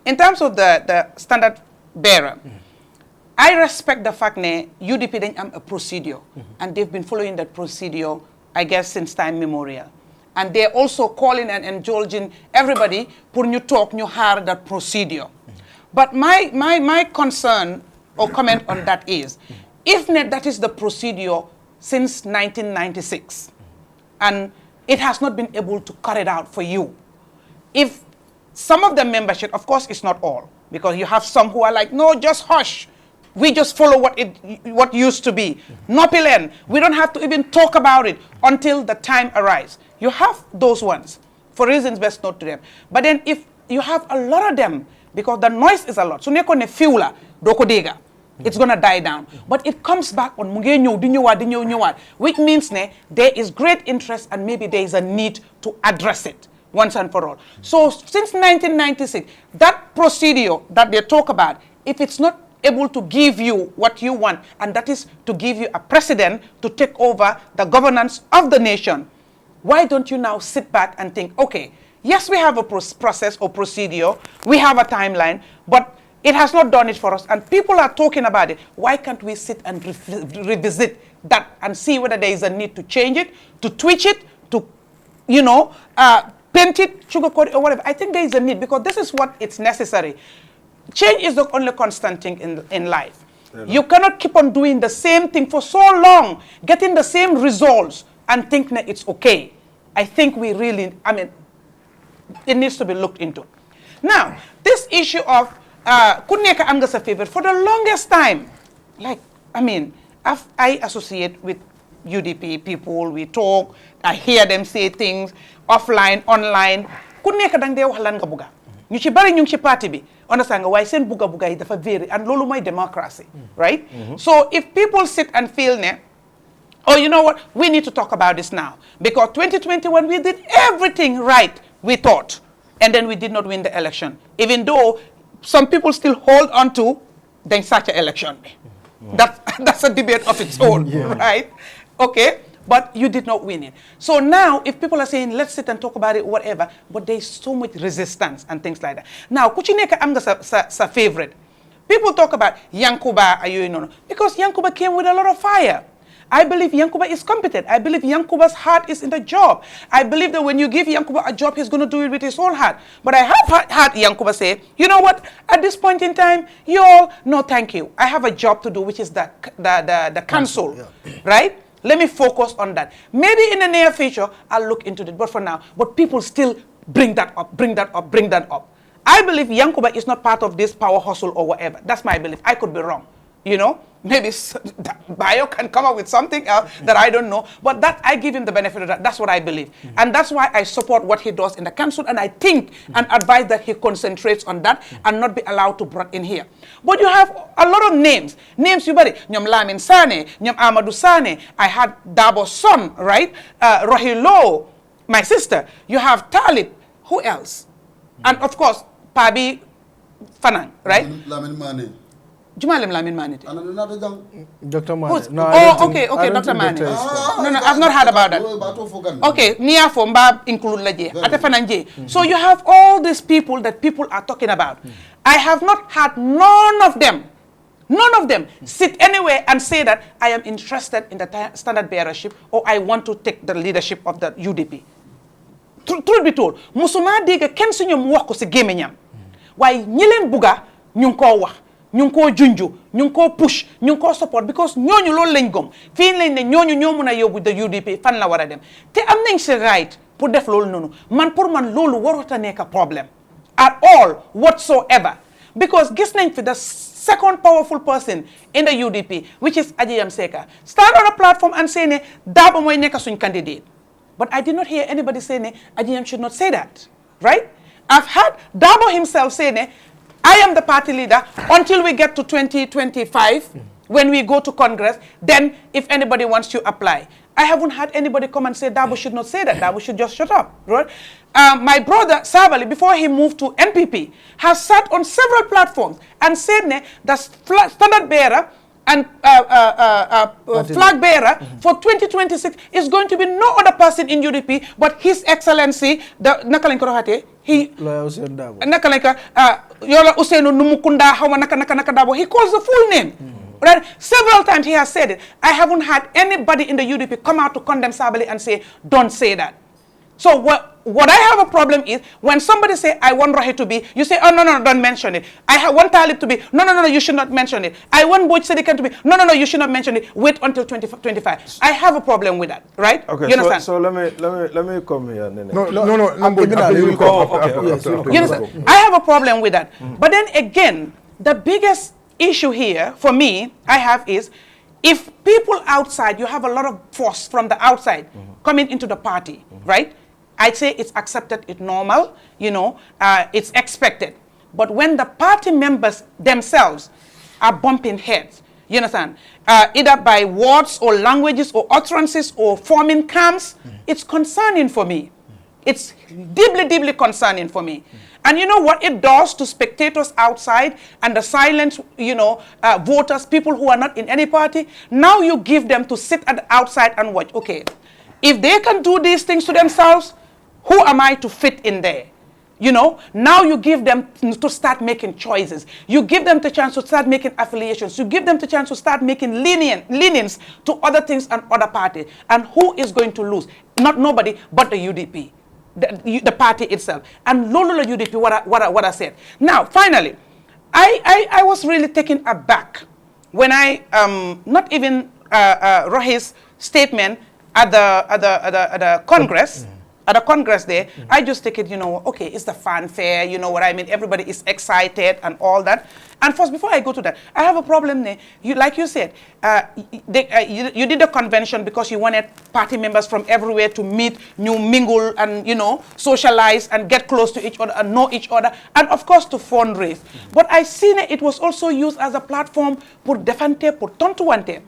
in terms of the standard bearer, I respect the fact that UDP didn't have a procedure, and they've been following that procedure, I guess, since time memorial. And they're also calling and indulging everybody for you talk, you hear that procedure. But my concern or comment on that is, if that is the procedure since 1996, and it has not been able to cut it out for you. If some of the membership, of course it's not all, because you have some who are like, no, just hush. We just follow what used to be. Nopilen, we don't have to even talk about it until the time arrives. You have those ones, for reasons best known to them. But then if you have a lot of them, because the noise is a lot, so neko ne fiula, doko dega. It's going to die down. But it comes back on which means there is great interest and maybe there is a need to address it once and for all. So since 1996, that procedure that they talk about, if it's not able to give you what you want, and that is to give you a president to take over the governance of the nation, why don't you now sit back and think, okay, yes, we have a process or procedure, we have a timeline, but it has not done it for us, and people are talking about it. Why can't we sit and revisit that and see whether there is a need to change it, to tweak it, to, paint it, sugarcoat it, or whatever? I think there is a need, because this is what it's necessary. Change is the only constant thing in life. You cannot keep on doing the same thing for so long, getting the same results, and think that it's okay. I think we really, it needs to be looked into. Now, this issue of Kuneka Angasa favorite for the longest time, I associate with UDP people, we talk, I hear them say things offline, online. Kuneka dang de wahalan ka buga. Ñu ci bari ñu ci party bi. Understand nga way sen buga buga yi dafa vary, and lolu moy democracy, right? So if people sit and feel oh, you know what, we need to talk about this now, because 2021 we did everything right, we thought, and then we did not win the election, even though some people still hold on to such an election. That's a debate of its own, right? Okay, but you did not win it. So now, if people are saying, let's sit and talk about it, whatever, but there's so much resistance and things like that. Now, Kuchineka Amga sa favorite. People talk about Yankuba, because Yankuba came with a lot of fire. I believe Yankuba is competent. I believe Yankuba's heart is in the job. I believe that when you give Yankuba a job, he's going to do it with his whole heart. But I have heard Yankuba say, you know what, at this point in time, no, thank you. I have a job to do, which is the council, right? Let me focus on that. Maybe in the near future, I'll look into it. But for now, people still bring that up. I believe Yankuba is not part of this power hustle or whatever. That's my belief. I could be wrong. Maybe Bio can come up with something else that I don't know. But that, I give him the benefit of that. That's what I believe. And that's why I support what he does in the council. And I think and advise that he concentrates on that and not be allowed to brought in here. But you have a lot of names. You bari. Nyom Lamin Sane, Nyom Amadou Sane. I had Dabo's son, right? Rohilo, my sister. You have Talib. Who else? And of course, Pabi Fanan, right? Lamin Mane. Jumalem Lamin Mane. Dr. Mane. Okay, Dr. Mane. No, I've not heard about that. Okay, Nia Fomba include Laje, Atefananje. So you have all these people that people are talking about. I have not had none of them None of them sit anywhere and say that I am interested in the standard bearership or I want to take the leadership of the UDP. Truth be told, musuma diga ken suñu wax ko ci gemeñam. Way ñi leen buga ñu ko wax, ñu ko junju, ñu ko push, ñu ko support because ñoñu loolu lañ gom. Fi lañ ne ñoñu ñoo mëna yobbu the UDP fan la wara dem. Te am nañ ci right pour def loolu nonu. Man pour man loolu warota nekk problème at all whatsoever because gis nañ fi the second powerful person in the UDP, which is Ajayam Seka, stand on a platform and say, ne, Dabo moy neka suñ candidate. But I did not hear anybody say, ne, Ajayam should not say that, right? I've heard Dabo himself say, ne, I am the party leader until we get to 2025, when we go to Congress, then if anybody wants to apply. I haven't had anybody come and say Dabo should not say that. Dabo should just shut up, right? My brother, Sabali, before he moved to NPP, has sat on several platforms and said the standard bearer and flag bearer for 2026 is going to be no other person in UDP but His Excellency, the Nakalinkorohate, he calls the full name. Right? Several times he has said it. I haven't had anybody in the UDP come out to condemn Sabali and say, don't say that. So what I have a problem is when somebody say, I want Rohi to be, you say, oh, no, don't mention it. I want Talib to be, no, you should not mention it. I want Mboge Saidykhan to be, no, you should not mention it. Wait until 2025. I have a problem with that, right? Okay, you understand? So let me come here. Nene. No, yes, you understand? I have a problem with that. But then again, the biggest issue here for me I have is if people outside, you have a lot of force from the outside coming into the party, right? I'd say it's accepted, it's normal, it's expected. But when the party members themselves are bumping heads, you understand, either by words or languages or utterances or forming camps, it's concerning for me. It's deeply, deeply concerning for me. And you know what it does to spectators outside and the silent, voters, people who are not in any party? Now you give them to sit at the outside and watch. Okay, if they can do these things to themselves, who am I to fit in there? Now you give them to start making choices. You give them the chance to start making affiliations. You give them the chance to start making lenience to other things and other parties. And who is going to lose? Not nobody, but the UDP. The party itself. And Lolo UDP, what I said. Now, finally, I was really taken aback when I, not even Rohi's statement at the Congress, at the Congress there, I just take it, okay, it's the fanfare, you know what I mean? Everybody is excited and all that. And first, before I go to that, I have a problem there. Like you said, you did the convention because you wanted party members from everywhere to meet, mingle, and, socialize and get close to each other and know each other. And, of course, to fundraise. But I seen it was also used as a platform for defante, for tontuante.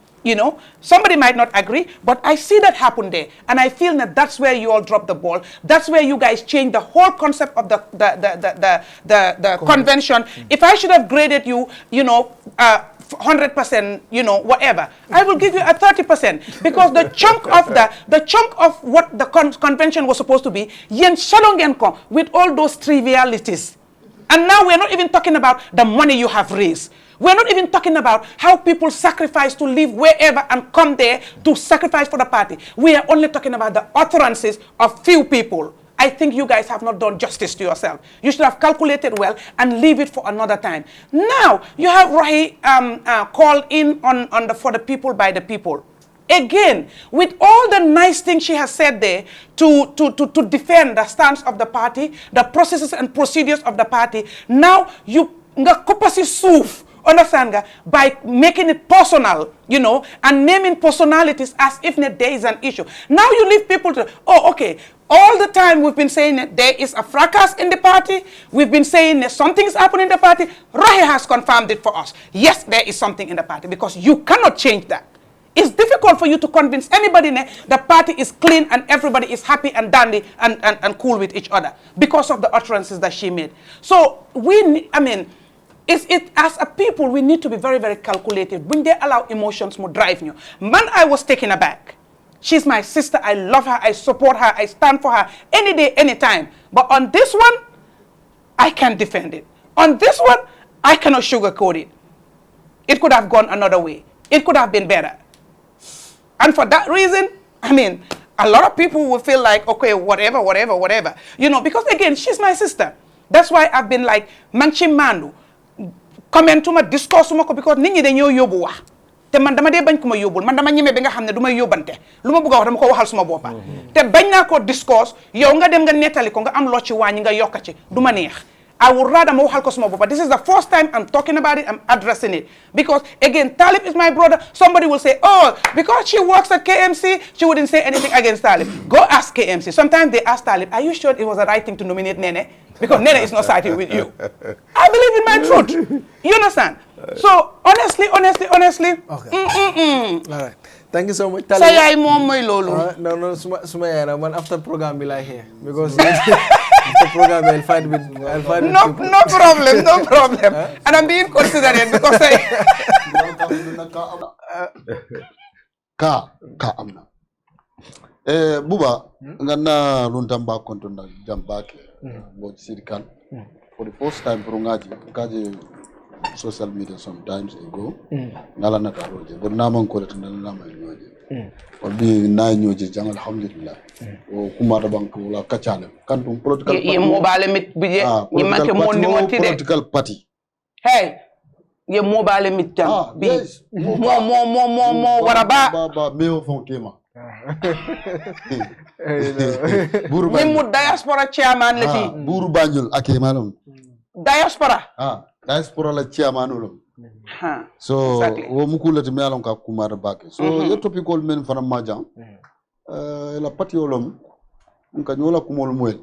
Somebody might not agree, but I see that happen there. And I feel that that's where you all drop the ball. That's where you guys change the whole concept of the convention. If I should have graded you, 100%, whatever, I will give you a 30% because the chunk of what the convention was supposed to be, yen shalongen with all those trivialities. And now we're not even talking about the money you have raised. We're not even talking about how people sacrifice to live wherever and come there to sacrifice for the party. We are only talking about the utterances of few people. I think you guys have not done justice to yourself. You should have calculated well and leave it for another time. Now, you have Rohi called in for the people by the people. Again, with all the nice things she has said there to defend the stance of the party, the processes and procedures of the party, now you nga kopasi souf. Understand, by making it personal, and naming personalities as if there is an issue. Now you leave people to, okay, all the time we've been saying that there is a fracas in the party. We've been saying that something's happening in the party. Rohi has confirmed it for us. Yes, there is something in the party because you cannot change that. It's difficult for you to convince anybody the party is clean and everybody is happy and dandy and cool with each other because of the utterances that she made. So as a people, we need to be very, very calculated. When they allow emotions to drive you. Man, I was taken aback. She's my sister. I love her. I support her. I stand for her any day, any time. But on this one, I can't defend it. On this one, I cannot sugarcoat it. it could have gone another way. It could have been better. And for that reason, I mean, a lot of people will feel like, okay, whatever. You know, because again, she's my sister. That's why I've been like, manchi mandu, comment to my discourse because ninyi de ñoo yóbbu wax. Te man dama dee bañ ko ma yóbbul man dama ñeme bi nga xam ne du may yóbbante lu ma bëgg a wax dama ko waxal suma boppa te bañ naa ko discourse yow nga dem nga nettali ko nga am loo ci wàññi nga yokka ci du ma neex. I would rather ma waxal ko suma boppa. This is the first time I'm talking about it, I'm addressing it. Because again, Talib is my brother. Somebody will say, oh, because she works at KMC, she wouldn't say anything against Talib. Go ask KMC. Sometimes they ask Talib, are you sure it was the right thing to nominate Nene? Because Nene is not siding with you. I believe in my truth. You understand? So, honestly. Okay. All right. Thank you so much. Say I mom my lolo. No, Sumaya, man, after program be like here. Because the program I'll fight with no problem. And I'm being considerate because ka amna buba ngana luntamba kontona jambake Mboge Saidykhan for the first time for ngaji social media sometimes ago ngala na taroje but naman ko tan na ma nyoje or bi na nyoje jang alhamdulillah o kuma da banko la kachale kantum political party ye mobile mit bije ye manke mondi moti de political party hey ye mobile mit tam bi mo waraba ba meo fonkema buru mu diaspora chairman la fi buru Banjul akema non diaspora diaspora la chairman lo so wo mukulati me alon ka kumara bake so yo topical men fana majang la parti olom nka nyola kumol moel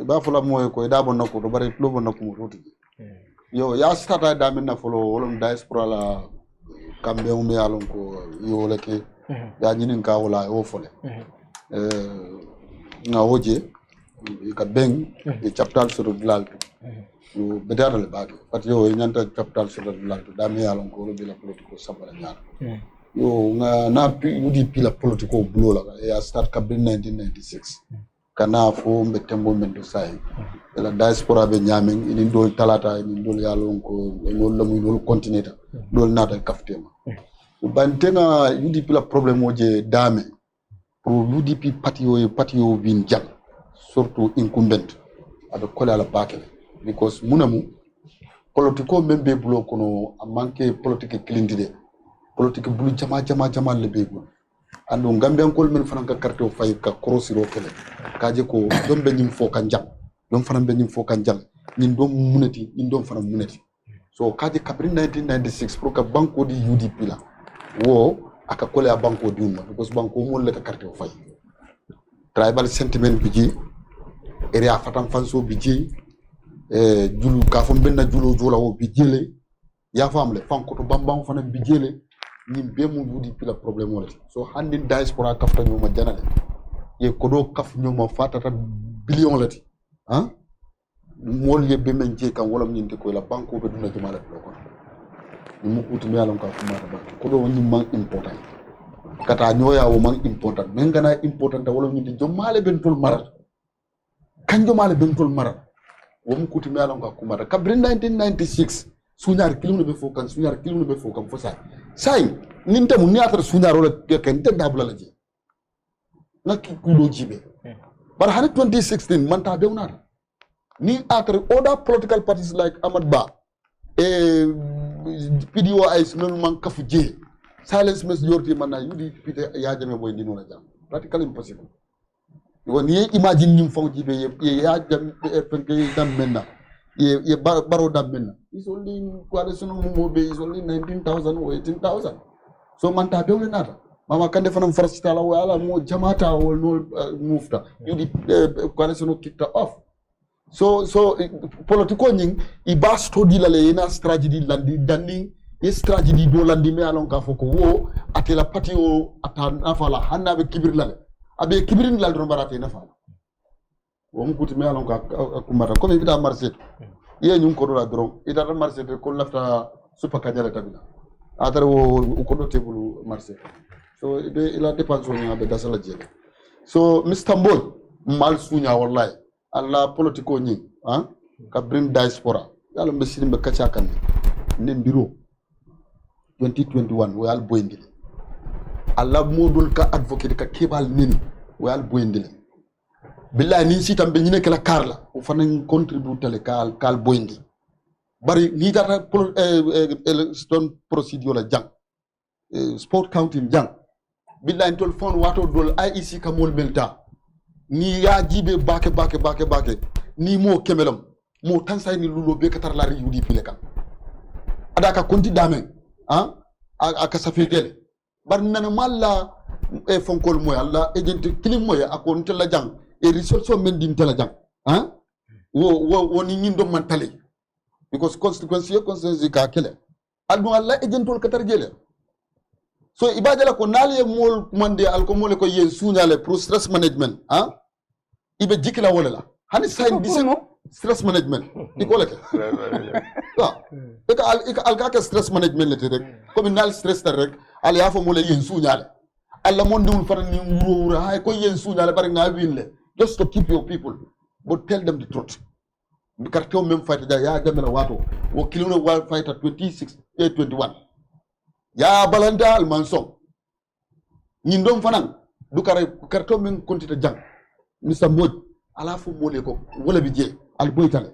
ba fula moy ko da bon nako do bare lo bon nako mo roti yo ya stata da men na folo wolom diaspora la kambe o me alon ko yo leke ya nyinin ka wala o fole na hoje ka beng e chapter sur Legality yo bedara le baake pat yo nyanta capital sur Legality da me alon ko lo bila politiko sabara ñaar yo na UDP la politiko bulo la ya start kabri 1996 kana fo mbetembo mendo sai la diaspora be nyamen ini dol talata ini dol yalon ko lol lamu lol continent dol nata kaftema bantenga UDP la problème oje dame pour UDP parti yo bin jang surtout incumbent abe kola la baake because munamu politiko membe bulo kono amanke politique klindide politique bulu jama le bego ando ngambe ankol men fananka carte fay ka crossiro kele kaje ko dom be nyim fo kan jang dom fanan be nyim fo kan jang nin dom munati nin dom fanan munati so kaje kabri 1996 pour ka banko di UDP la wo aka kole a banko di umma because banko mo le ka carte fay tribal sentiment biji area fatam fanso biji julu ka fo benna julo jola wo bijele ya famle fanko to bambam fana bijele ni be mu UDP la problème wala so handi diaspora kafta ñoma janale ye kodo kaf ñoma fatata billion lati han mol ye be men je kan wala ñinde ko la banko be duna jumala ko ni mu kuti me alon ka kuma ta ba kodo woni man important kata ñoya wo man important men gana important wala ñinde jomale ben tol marat kan jomale ben tol marat wo mu kuti me alon ka kuma ta kabri 1996 suñar kilomne be fokan suñar kilomne be fokan fo say ninte mu niatar suñar wala ken te dabla la ji nak kulo jibe bar hani 2016 man ta bewna ni after other political parties like Ahmad Ba PDO ay non man kafu je silence majority man na UDP ya jame boy dino la jam practically impossible won ye imagine nim fon jibe ye ya jam penke dam menna ye baro dam menna is only coalition Mboge is only 19,000 or 18,000 so man ta bewle nata mama kande fanam farstala wala mo jamata wol no mufta UDP coalition kicked off so politiko nying i ba study la le na strategy landi dandi e strategy do landi me alon ka foko wo atela parti o ata fala hanna be kibir la abe kibirin la do barate na fala wo mu kuti me alon ka kumata comme vita marché ye nyum ko do la dron ida ta marché ko lafta super kajala tabila atare wo ko do tebulu marché so be ila dépense on abe dasala jele so Mr. Mboge mal sunya wallahi alla politiko nyi ka bring diaspora yalla be sirimbe kacha kan ne biro 2021 we al boyndile alla modul ka advocate ka kebal nini we al boyndile billahi ni sitam be ñine kala karla o fanan contribute le kal boyndi bari ni data stone procedure la jang sport counting jang billahi tol fon wato dol IEC ka mol melta ni ya jibe bake ni mo kemelam mo tansay ni lulo be katar la UDP le kan adaka konti damen aka safetele bar nana malla e fonkol moy alla agent kilim moy akon tella jang e resource men din tella jang wo ni nyindo man tale because consequence ka kele aldu alla agentol katar jele so ibajala ko nali mol mande alko mole ko yen suñale pro stress management ibe jikila wala la hani sign disem stress management ikole ke ka stress management le rek comme nal stress rek al ya fo mole yen suñale alla mon dum faran ni wuro hay ko yen suñale bari nga winle just to keep your people but tell them the truth karto même fight da ya gamela wato wo kilino wal fight 26 21 ya balanda al mansong ñindom fanan du kare karto men kontita jang Mr. Moj ala fu mole ko wala bi je al boytale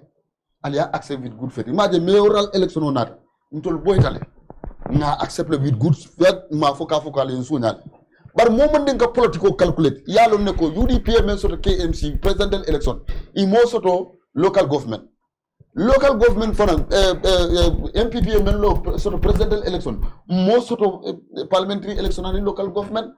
al ya accept with good faith imagine mayoral election on nata ntol boytale na accept with good faith ma foka len suñal bar moment den ka political calculate yalo ne ko UDP men soto KMC presidential election i mo soto local government fanan MPP men lo soto presidential election mo soto parliamentary election and local government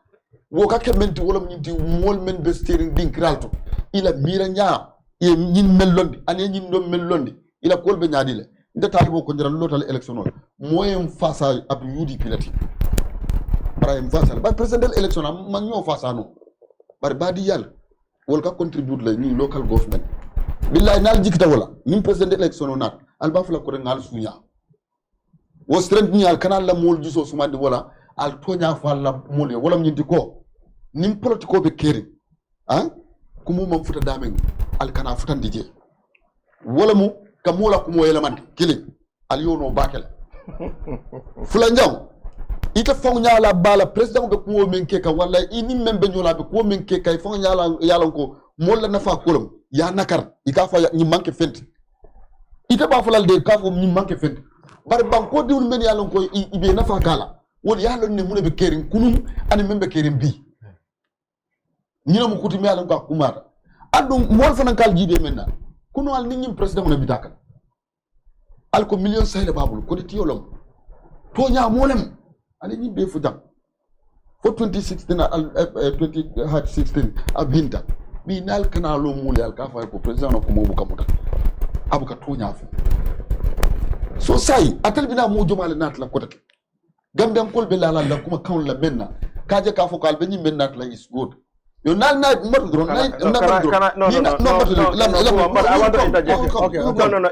wo ka kementi wolom nyinti mol men be steering din kralto ila mira nya e nyin mel londi ane nyin do mel londi ila kolbe nyaadi le nda talibo ko ndiral lotal election o moyen face à UDP lati para em face ba presidential election man ñoo face à no bar badi yalla wol ka contribute la ni local government billahi nal jikita wala nim presidential election o nat al bafula ko ngal sunya wo strength ni al kanal la mol juso sumandi wala al tonya fa la mol wala nyinti ko nim politiko be keri kumu mam futa damen al kana futan dije wala mu kamola kumo eleman killing al yono bakel fulanjaw ita fong nyala bala president be kumo men keka wala ini membe nyola be kumo men keka fong nyala yalan ko molla nafa kolom ya nakar ika fa ni manke fenti ita ba fulal de ka fo ni manke fenti bar banko diwul men yalan ko ibe nafa kala wol yalan ne mun be kerin kunum ani membe kerin bi ñina mu kuti mi alan ko kumata andum mol fanan kal jibe menna kuno al nit ñi president na bitaka al ko million sayle babul ko ti yolom to nya molem ali ñi be fu jam fo 2016 al 2016 abinta bi nal kana lo mule al ka fa ko president ko mo bu kamuta abuka to nya fu so sai atal bina mo jomale nat la ko tak gambam kol be la kuma kawn la menna kaje ka fo kal be ñi menna la is good. You now not drone. No.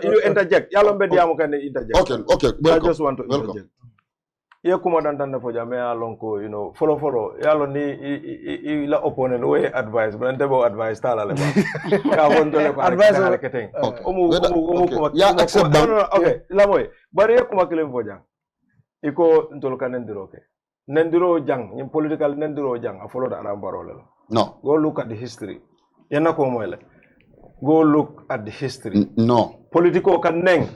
You interject. Yalom be diamu kan interject. Okay. I just want to interject. Ye kuma dan fo jame alon ko follow. Yalo ni la opponent we advice, but ndebo advice tala le ba. Ka won dole ko advice keteng. Omu ya accept that. Okay. La moy. Bari ye kuma kilem fo jang. Iko ntol kan ndiro ke. Nendiro jang, in political nendiro jang, I follow that around. No. Go look at the history. Go look at the history. No. Political can neng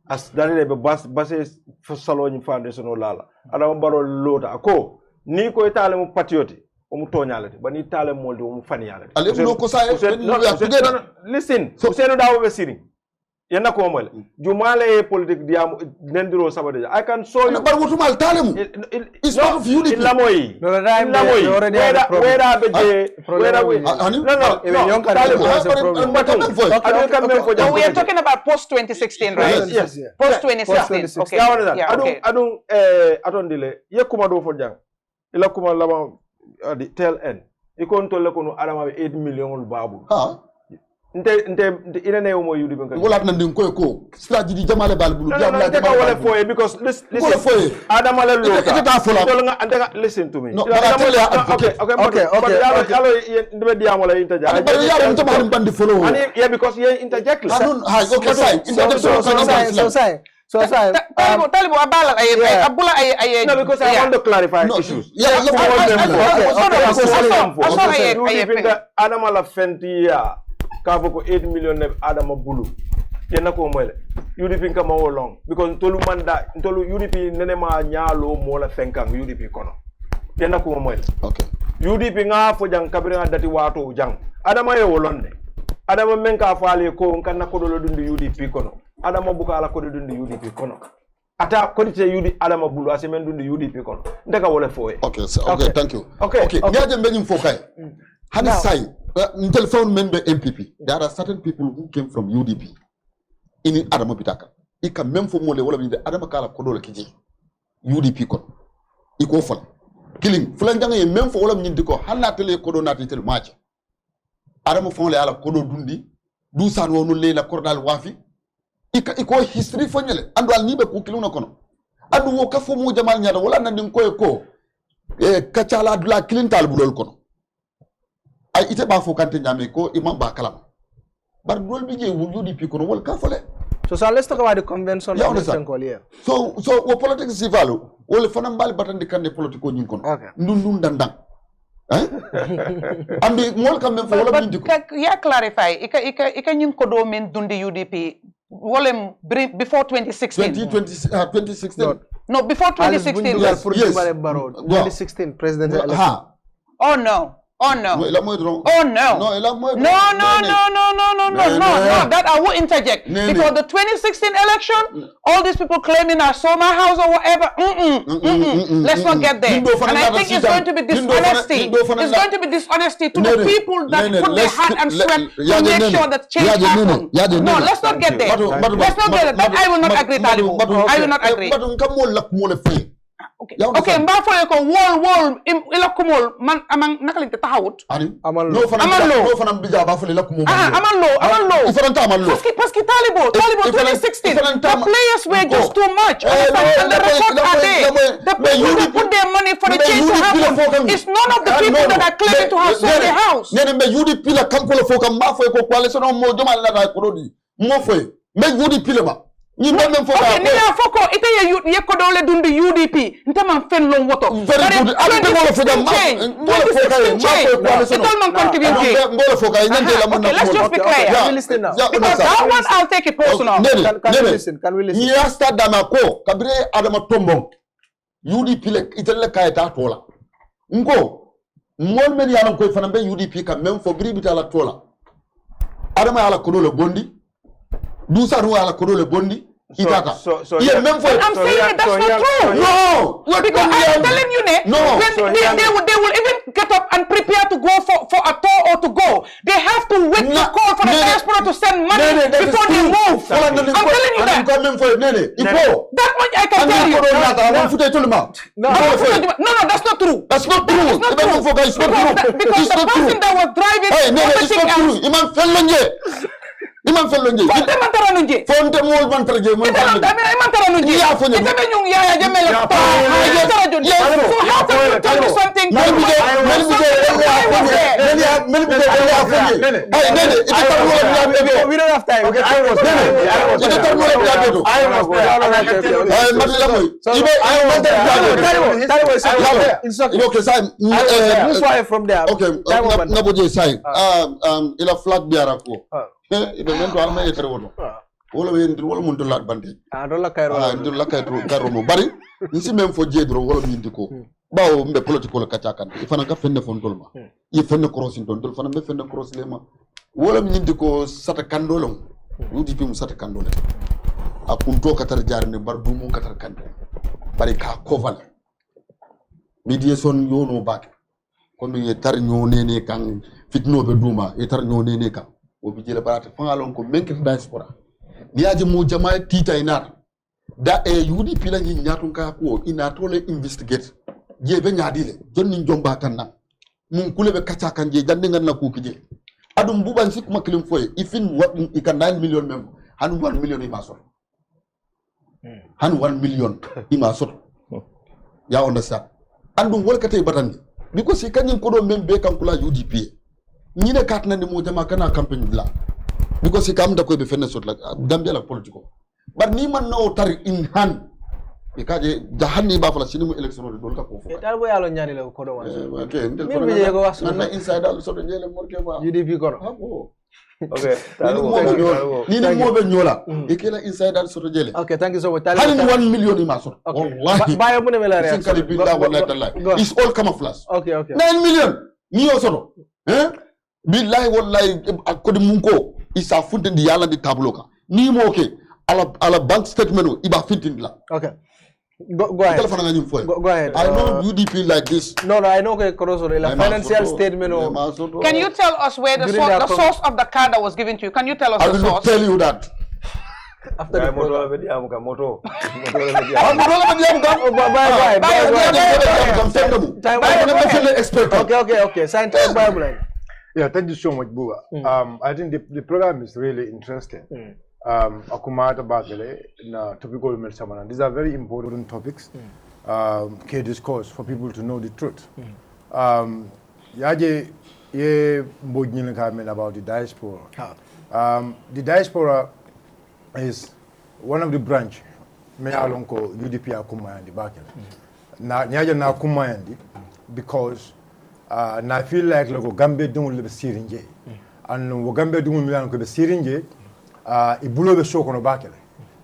as that is basis for Salon Foundation or Lala. Around Baro Loda. Ako, Nico Italian patrioti, Umutoniality, but Italian mold Umfaniality. Listen, so say no doubt we're sitting. Yana komole jumale politique diam nendiro sabade I can show you but what mal talem it's part of UDP lamoy we are talking about post 2016 right? Yes. Post 2016 okay adon dile yekuma do fo jang ila kuma lama di tel en ikon to le kono adama 8 million babu nte ina ne mo yudi banka wala na ndin ko strategy jamale bal bulu jamala jamala wala foye because listen adama le lota listen to me okay yalo ndebe diamo la interject adama yalo ntama bandi follow yeah because ye interject okay sai so So sorry. Talibu abala abula No, because I want to clarify issues. Yeah, Adama la fentiya kafoko 8 million ne Adama bulu. Yena ko moyle. UDP kama wo long because tolu manda tolu UDP nene ma nyalo mola fenkang UDP kono. Yena ko moyle. Okay. UDP nga fo jang kabira dati wato jang. Adama ye wolonde. Adama menka faale ko nkanna ko do dundi UDP kono. Adama buka ala ko dundi UDP kono. Ata ko dite UDP Adama bulu asemen dundi UDP kono. Ndeka wole foye. Okay, so, okay, thank you. Okay. Nyaje mbeni mfokai. Hani sai until found member MPP. There are certain people who came from UDP. Ini Adama bitaka. Ika memfo mole wala binde Adama kala kodola kiji. UDP kono. Iko fol. Killing fulanjanga ye memfo wala mnyindi ko hana tele kodo na tele maji. Adama fon le ala kodo dundi. Du san wonu le la kordal wafi. Iko history fonyele. Ando al nibe kukiluna kono. Adu wo kafo mo jamal nyada wala nandin ko ko. Kachala dula kilintal budol kono. Ay ite ba fo kante nyame ko imam ba kalam. Bar dol bi je UDP kono wal ka fole. So let's talk about the convention. Yeah, so wo politics civil wala fanam bal batandi kande politiko nyin kono. Okay. Ndundun dandang. Ambi mol kam men fo wala bindi ko. Ya clarify ika nyin ko do men dundi UDP wolem before 2016. 2016. No, before 2016. Yes. 2016 presidential election. Oh no. Oh no. No, oh no. No. That I will interject. Because the 2016 election, all these people claiming our summer house or whatever. Let's not get there. And I think it's going to be dishonesty. It's going to be dishonesty to the people that put their heart and sweat to make sure that change happens. No, let's not get there. Let's not get there. But I will not agree, Talibu. I will not agree. Okay, mbafo ko wall ila kumol man amang nakalinte tahawut amal no fanam bija ba fole la kumo amal lo ifranta amal lo parce que Talibu 2016 the players were just too much and the reports are there the people that put their money for the change to happen it's none of the people that are claiming to have sold the house nene me UDP la kanko fo kam ma fo ko coalition mo jomal la ko dodi mo fo me UDP le ba ni men fo ka ni na foko ite ye ko dole dundi UDP ntama fen long woto very good abi de mo fo da ma mo fo ka ma fo coalition it man contribute mo fo ka nyante la okay let's just be clear because that one I'll take it personal can we listen ya sta dama ko kabire Adama tombong UDP le itelle kayta tola ngo mol men yalan koy fana be UDP ka même fo bribita la tola Adama ala kodo le bondi dusa ru ala kodo le bondi itaka yeah même fo I'm saying that's not true no because I'm telling you when they will even get up and prepare to go for a tour or to go they have to wait to call for the diaspora to send money before they move I'm telling you that that much I can tell you no that's not true it's not true because the person that was driving it's not true imam fellonje fonte man taranunje fonte mol man taraje man taranunje ya fonje ite nyung ya jamel pa ya tarajon so how can you tell me something we don't have time okay I was from there okay Mboge Saidykhan ila flag biara ko ibe men to alma etere wono wala wen wala mun to lat bande dolla kayro ndir la kayro mo bari nsi même fo jedro wala mi ndiko bawo mbe political kacakan ifana ka fenne fon tolma yi fenne crossing ton tol fana mbe fenne cross lema wala mi ndiko sata kandolom UDP mu sata kandole akunto katar jarne bar dumu katar kande bari ka koval mediation yono bak kono ye tar nyonene kan fitnobe duma e tar nyonene kan obi jele barata fangalon ko menke diaspora niaje mo jama tita inata da UDP la nyi nyatun ka ko ina to le investigate je be nyaadile jonni jomba kanna mun kulebe kacha kan je jande ngan na ko kije adum buban sik maklim foye ifin wat ika 9 million mem han 1 million ima sot han 1 million ima sot ya understand andum wolkate batandi because kanyin ko do membe kan kula UDP ñine kat na ni mo jama kana campagne bla because kam da ko be fenne sot la Gambia la politico but ni man no tar in hand e kaje jahanni ba fala sinimu election do dol ka ko tal bo yalo nyani le ko do wan okay ndel min bi jego wasu na inside al so do nyele morke ba UDP kono okay ni mo be nyola e kila inside al so do jele okay thank you so much halin 1 million ima so wallahi bayo mu ne mela re sinkali billah wallahi tallahi it's all camouflage okay 9 million ni yo so do billahi wallahi akodi munko isa funtindi yalla di tableau ka ni mo ke ala bank statement iba fintindi la okay go ahead. Go ahead. I know UDP like this. No, I know the financial statement. Can you tell us where the source of the car that was given to you? Can you tell us the source? I will not tell you that. After the Okay. Scientific Bible. Yeah, thank you so much, Buga. I think the program is really interesting. Akumata Bagale, topical Melsamana. These are very important topics. Can discourse for people to know the truth. Yaje ye Mboge Saidykhan about the diaspora. The diaspora is one of the branch. Me alonko UDP akumayandi bakele. Na nyaja na akumayandi because na feel like logo Gambe dungu lebe sirinje. And wo Gambe dungu milanko lebe sirinje. Ibulo be show kono bakele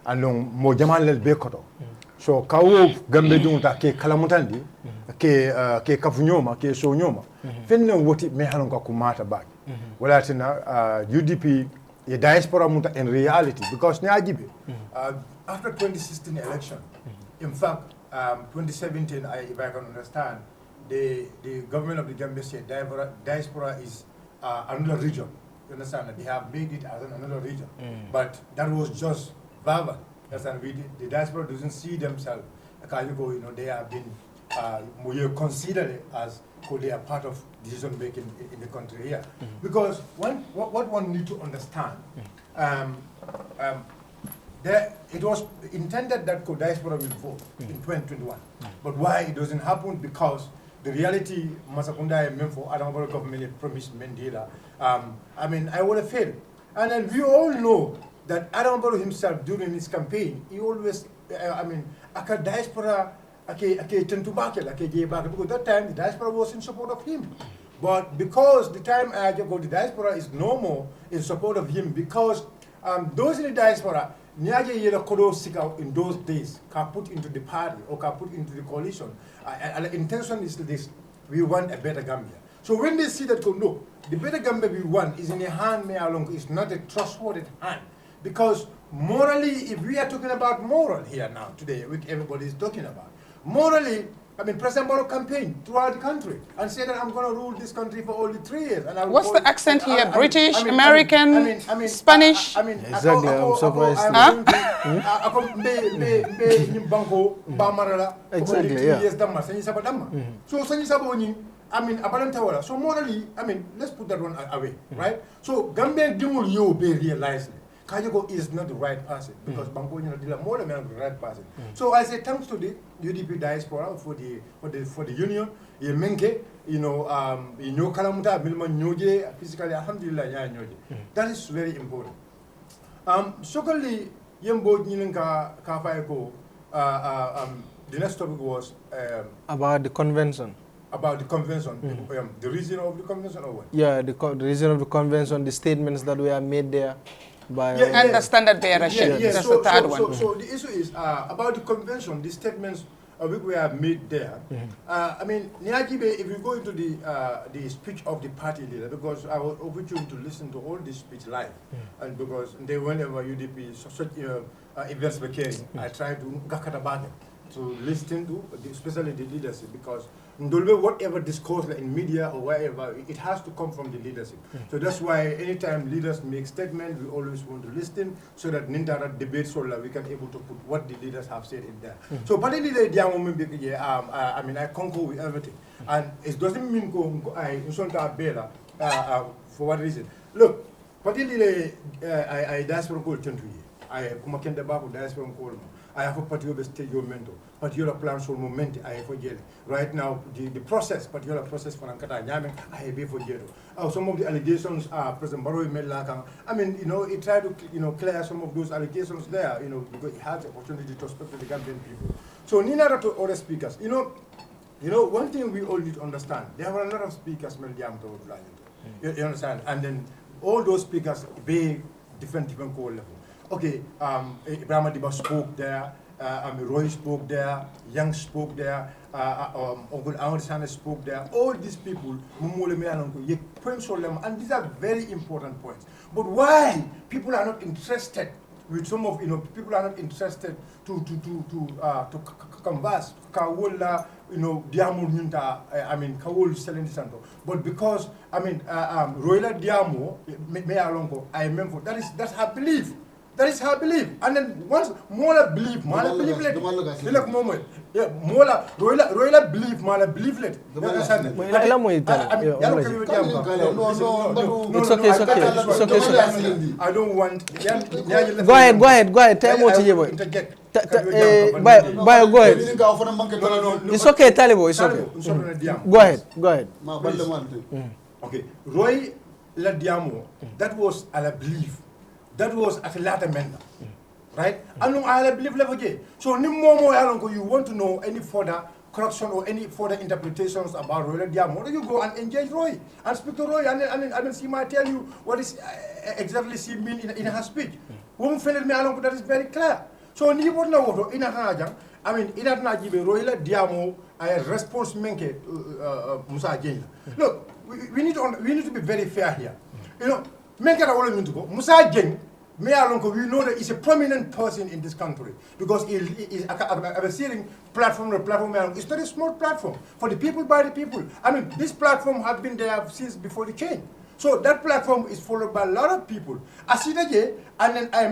alon mo jaman lel be koto so kawo gambe dum ta ke kala mutandi ke kafunyoma ke so nyoma fenne woti me hanon ko mata bak wala tina UDP ye diaspora muta in reality because ni ajibe after 2016 election in fact 2017 if I can understand the government of the Gambia said diaspora is another region. You understand that they have made it as another region, but that was just verbal. Understand? The diaspora doesn't see themselves. They have been considered as they are part of decision making in the country here. Because what one need to understand, it was intended that diaspora will vote in 2021, but why it doesn't happen? Because the reality, Masakunda and Memphis, Adamabara government promised Mandela. I would have failed. And then we all know that Adamabara himself during his campaign, he always, aka diaspora, because that time the diaspora was in support of him. But because the time the diaspora is no more in support of him, because those in the diaspora, Nyaje Yela Kodo Sika in those days, can put into the party or can put into the coalition. And the intention is this: we want a better Gambia. So when they see that, no, the better Gambia we want is in a hand, it's not a trustworthy hand. Because morally, if we are talking about moral here now, today, which everybody is talking about, morally, President Barrow campaigned throughout the country and said that I'm going to rule this country for only 3 years. And what's the accent here? British, American, Spanish? Exactly, I'm surprised. Exactly, so morally, let's put that one away, right? So Gambian Dimul you be realized Kajoko is not the right person because Banko is more than the right person. So I say thanks to the UDP Diaspora for the union. Kalamuta Milman Nyoje, physically Alhamdulillah Nyoje. That is very important. Secondly, Mboge Saidykhan, the next topic was about the convention. About the convention, the reason of the convention or what? Yeah, the reason of the convention, the statements that were made there. And the standard bearership. That's the third one. So the issue is about the convention, the statements which were made there. Niajibe, if you go into the speech of the party leader, because I was opportune to listen to all this speech live, and because they whenever UDP such events became, I tried to gakata to listen to, especially the leadership, because whatever discourse in media or wherever, it has to come from the leadership. So that's why anytime leaders make statements, we always want to listen so that Nindara debate so that we can able to put what the leaders have said in there. So particularly I concur with everything. And it doesn't mean for what reason? Look, particularly I diaspora call I kumakenda baku diaspora call. I have a particular stage mentor, particular plans for moment I have for jail. Right now, the process, particular process for Ankata Nyaming, I have for jail. Some of the allegations President Barrow made I mean, he tried to, clear some of those allegations there, because he had the opportunity to speak to the Gambian people. So, Nina to other speakers, one thing we all need to understand, there were a lot of speakers, you understand? And then all those speakers be different core level. Okay, Ibrahim Diba spoke there, Roy spoke there, Young spoke there, Uncle Ahmed spoke there. All these people, and these are very important points. But why people are not interested with some of, people are not interested to converse, Diamo Nunta, Kawul selling Santo. But because, Royla Diamo, I remember, that's her belief. That is her belief. And then once Mola believe, Mala believe let. Look moment. Yeah, Mola Royla believe, Mala believe let. It's okay. I don't want. Go ahead. Tell me what you want. Interject. Go ahead. It's okay, Talibo. It's okay. Go ahead. Okay. Roy La Diamo, that was a belief. That was at a later manner, right? And I believe level. So you want to know any further corruption or any further interpretations about Roy Diamo, you go and engage Roy and speak to Roy, and then she might tell you what is exactly she mean in her speech. That is very clear. So you want to know in a Roy Diamo, I response menke Musa Jane. Look, we need to be very fair here. Musa Jeng, we know that he's a prominent person in this country because he is a steering platform. It's not a small platform for the people, by the people. This platform has been there since before the change. So that platform is followed by a lot of people. And then I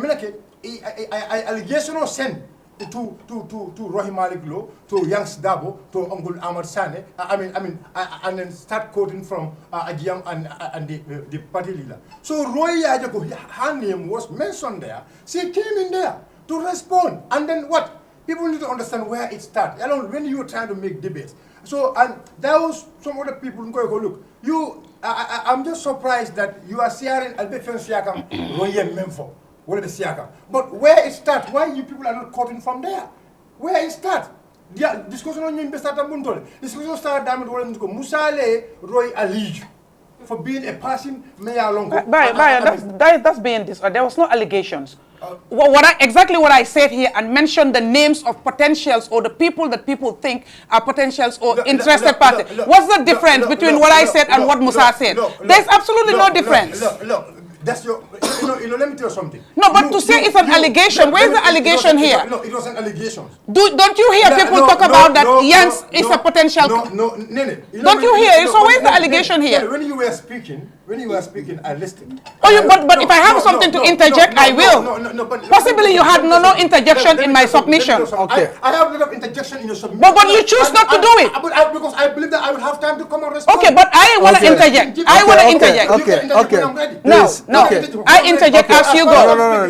allegation or send to Rohim Malik Lo, to Yangs Dabo, to Uncle Ahmad Sane, and then start quoting from Agiam and the party leader. So Roy Ajako, her name was mentioned there. She came in there to respond. And then what? People need to understand where it starts. When you are trying to make debates. So, and there was some other people who go, look, I'm just surprised that you are sharing Albefen Siakam, Roy Memfo. But where it starts, why you people are not quoting from there? Where it starts? The discussion on you discussion started Musale Roy Ali for being a passing mayor long. That's being this. There was no allegations. Exactly what I said here and mentioned the names of potentials or the people that people think are potentials or interested parties. What's the difference between what I said and what Musa said? There's absolutely no difference. That's your, let me tell you something. No, but to say it's an allegation, where's the allegation here? No, it wasn't allegations. Don't you hear people talk about that Yanks is a potential? Nene. Don't you hear? So where's the allegation here? When you were speaking, I listened. But if I have something to interject, I will. Possibly you had no interjection in my submission. Okay. I have a lot of interjection in your submission. But you choose not to do it. Because I believe that I will have time to come and respond. Okay, but I want to interject. I want to interject. Okay. No. I interject as you go.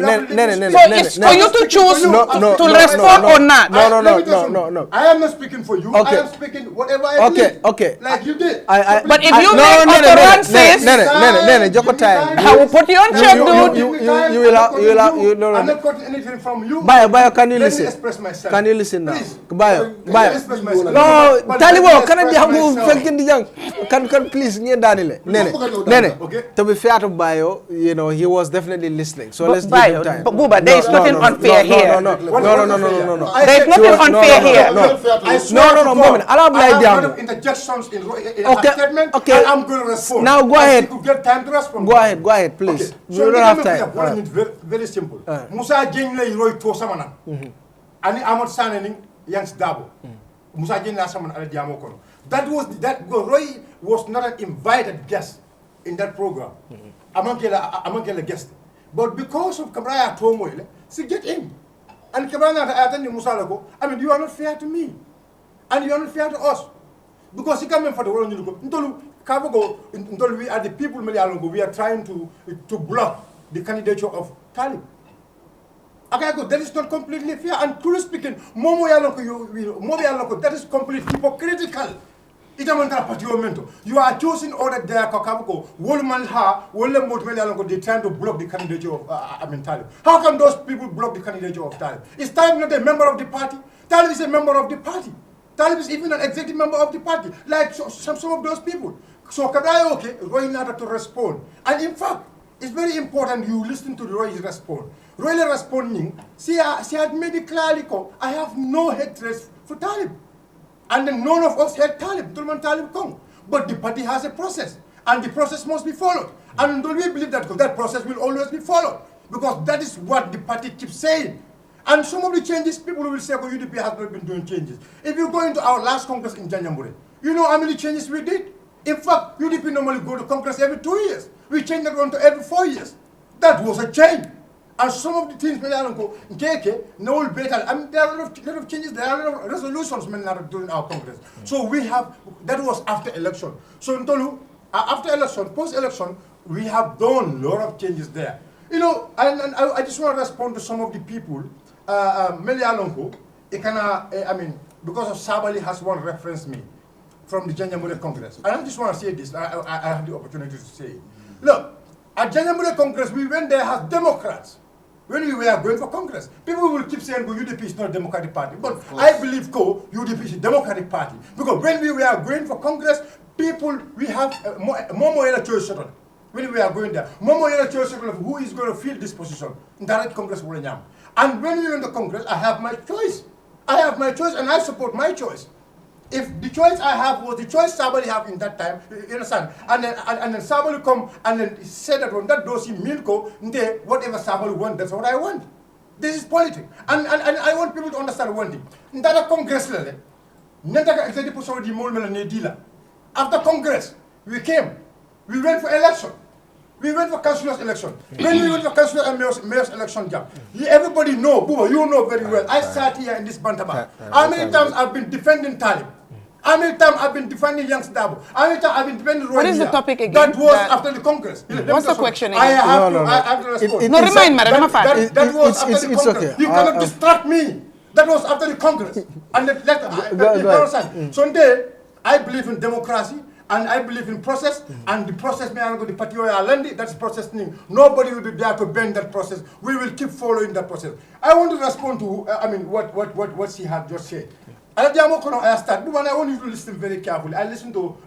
No. So it's for you to choose to respond or not. No. I am not speaking for you. I am speaking whatever I believe. Okay. Like you did. But if you make utterances, Joko time. I will put you on check, dude. You will I'm not quoting anything from you. Bayo, can you listen? Let me express myself. Can you listen now? Please. Bayo. Express myself. No, Talibo, can I be humble? Can please, Nene. To be fair to Bayo, he was definitely listening. So let's give him time. But Buba, there is nothing unfair here. No. There is nothing unfair here. No, moment. Allow me I have a lot of interjections in her statement. Okay. And I'm going to respond. Now go ahead. You could get time to respond. Go ahead, please. Okay. We don't have time. Very simple. Musa Jengle Roy to Samana. Ani Ahmad Sanening Yanks Dabo. Musa Jengle Saman Al Diamokono. That Roy was not an invited guest in that program. Among the guests. But because of Cabraya Tomoile, she get in. And Cabrana Atani Musalako, you are not fair to me. And you are not fair to us. Because he came in for the world. We are the people, we are trying to block the candidature of Talib. Okay, that is not completely fair. And truly speaking, that is completely hypocritical. You are choosing order there, Kakaboko, Wolman Ha, Wolem Motmel, they trying to block the candidature of Talib. How come those people block the candidature of Talib? Is Talib not a member of the party? Talib is a member of the party. Talib is even an executive member of the party, like some of those people. So Kadai, Roy Nada to respond. And in fact, it's very important you listen to Roy's response. Roy responding, she had made it clearly, I have no hatred for Talib. And then none of us had Talib, Talib Kong. But the party has a process, and the process must be followed. And don't we believe that that process will always be followed? Because that is what the party keeps saying. And some of the changes, people will say, UDP has not been doing changes. If you go into our last Congress in January, you know how many changes we did? In fact, UDP normally go to Congress every 2 years. We changed that one to every 4 years. That was a change. And some of the things, there are a lot of changes, there are a lot of resolutions during our Congress. So we have, that was after election. So after election, post-election, we have done a lot of changes there. You know, and I just want to respond to some of the people. Because of Sabali has one reference me from the January Congress. And I just want to say this, I have the opportunity to say it. Look, at January Congress, we went there as Democrats. When we were going for Congress, people will keep saying, UDP is not a Democratic Party. But I believe, UDP is a Democratic Party. Because when we were going for Congress, people, we have more electoral. When we are going there, more electoral of who is going to fill this position in direct Congress. And when we went to Congress, I have my choice. I have my choice, and I support my choice. If the choice I have was the choice somebody have in that time, you understand? And then somebody come and then say that when that does milko, whatever somebody want, that's what I want. This is politics. And I want people to understand one thing. That Congress, after Congress, we came. We went for election. We went for councillors election. When we went for councillors and mayor's election job, everybody know, Booba, you know very well. I sat here in this Bantaba. How many times I've been defending Talib? How many times I've been defending Young Dabo? How many times I've been defending Roy? What is the topic again? That was after the Congress. What's the question again? I have to respond. No, remind me, that was after the Congress. Okay. You cannot distract me. That was after the Congress. And so today, I believe in democracy. And I believe in process, and the process may not go the party or that's process thing. Nobody will be there to bend that process. We will keep following that process. I want to respond to what she had just said. I want you to listen very carefully. I listen to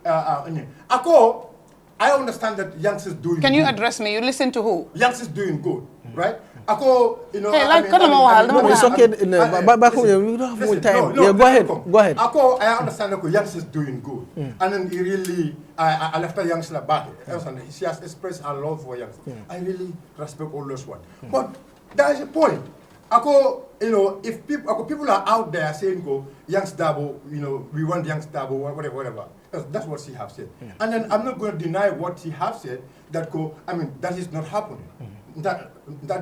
I understand that Yanks is doing Can good. You address me? You listen to who? Yanks is doing good, right? Hey, it's okay. You don't have more time. Go ahead. Go ahead. I understand that Yanks is doing good. And then he really, I left Yanks back. She has expressed her love for Yanks. I really respect all those ones. But there is a point. If people are out there saying, Yanks Dabo, we want Yanks Dabo, whatever. That's what she have said. And then I'm not going to deny what she have said, that is not happening. That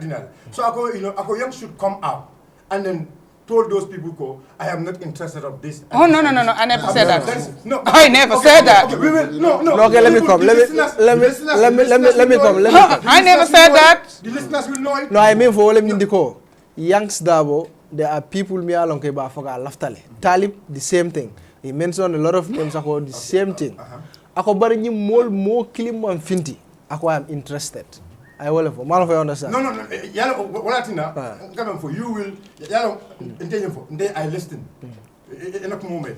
denial. So Young should come out and then told those people, I am not interested of this. Oh no, I never said that. I never said that. Okay, we will, no. Okay, let me come. Let me come. I never said that. The listeners will know it. No, I mean for all Mindiko. Youngs Dabo, there are people me along Keba for Laftale. Talib, the same thing. He mentioned a lot of names about the same thing. Ako bari ni more clean and finti. Ako I am interested. I will have man of I understand. No. Yalo, what come for you will yalo intending for. I listen. In a moment.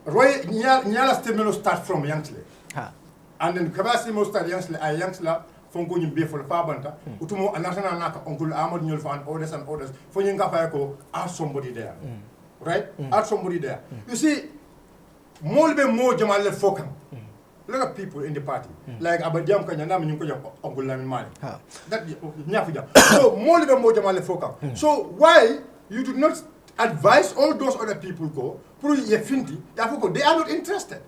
Roy Nyala still start from Yangsle. And then Kabasi most start Yangsle. I Yangsla from going be for the Fabanta. Utumo anasana naka Uncle Ahmad Nyolfa and others. For Yankafayako, ask somebody there. Right? Ask somebody there. You see, more Jamal Fokam. A lot of people in the party, like Abadiam Kanyana, Uncle Lamin Mali. So, more Jamal Fokam. So, why you do not advise all those other people they are not interested?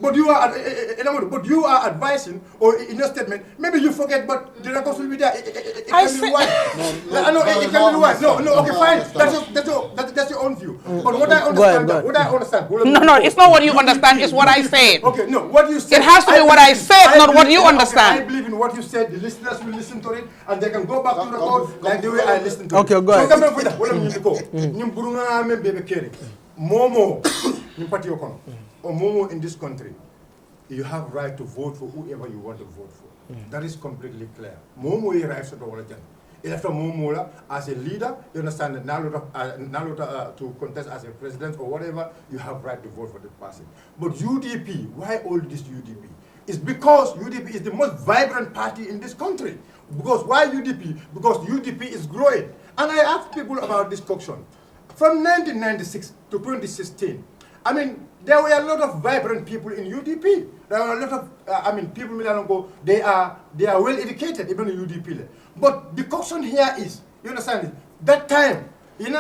But you are advising, or in your statement, maybe you forget, but the records will be there. It can be right. I know it can be right. No, okay, fine. That's your own view. But what I understand, No, it's not what you understand. It's what I said. Okay, no, what you said. It has to be what I said, not what you understand. I believe in what you said. The listeners will listen to it, and they can go back to the record like the way I listened to it. Okay, go ahead. So come with Momo, or Momo in this country, you have right to vote for whoever you want to vote for. That is completely clear. Momo is right to the origin. If Momo as a leader, you understand that now to contest as a president or whatever, you have right to vote for the person. But UDP, why all this UDP? It's because UDP is the most vibrant party in this country. Because why UDP? Because UDP is growing. And I asked people about this auction. From 1996 to 2016, I mean, there were a lot of vibrant people in UDP. There were a lot of, people they are well educated, even in UDP. But the question here is, you understand it? That time, because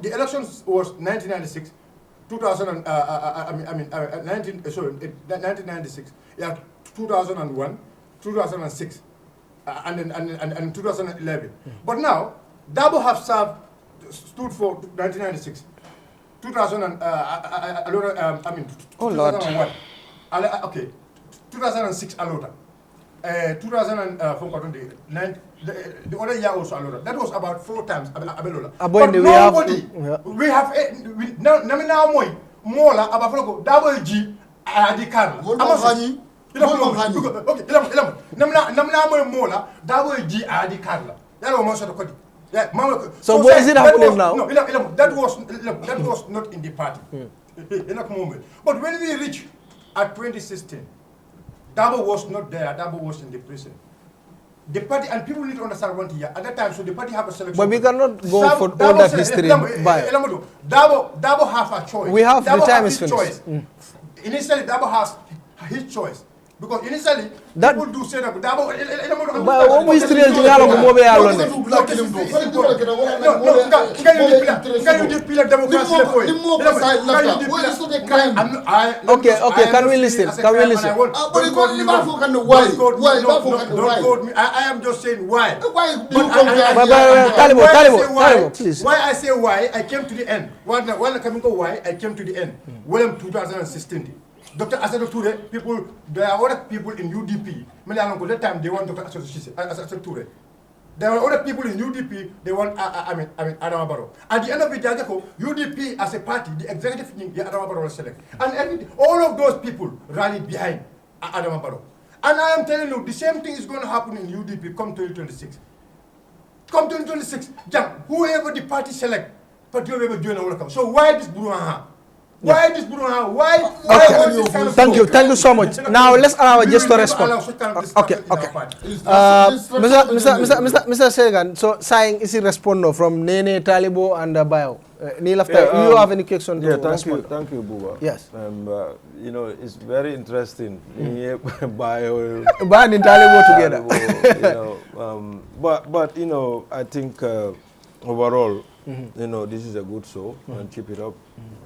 the elections was 1996, 1996, yeah, 2001, 2006, and 2011. But now, Dabo have stood for 1996, 2000 2001. Okay, 2006 Alota. 2004, the other year also Alota. That was about 4 times Abelola. But nobody, we have now Mola Abafoko Dabo G Adikar. Mola Dabo G Adikar. So what is it happening now? No, that was not in the party. But when we reach at 2016, Dabo was not there. Dabo was in the prison. The party, and people need to understand one thing here. At that time, so the party have a selection. But we cannot go for all that history. Dabo have a choice. We have the time is finished. Initially, Dabo has his choice. Because initially, people do say that Dabo. But what we still do now, we move along. Okay, can we listen? Can we listen? I am just saying why. Talibo, please. Why I say why, I came to the end. When I come to why, I came to the end. Well, 2016. Dr. S02, people, there are other people in UDP. That time they want Dr. S02. There are other people in UDP, they want, Adama Barrow. At the end of the day, UDP as a party, the executive thing, the Adama Barrow was selected. And all of those people rallied behind Adama Barrow. And I am telling you, the same thing is going to happen in UDP come 2026. Come 2026, whoever the party select, so why this brouhaha? Why this brouhaha? Why this kind of Thank you so much. Now let's allow just to respond. Okay. Mr. Saidykhan, so saying is respond from Nene, Talibo, and Bayo. You have any question to respond? Thank you, Buba. Yes. It's very interesting. Bayo and Talibo together. But I think overall, this is a good show, and keep it up.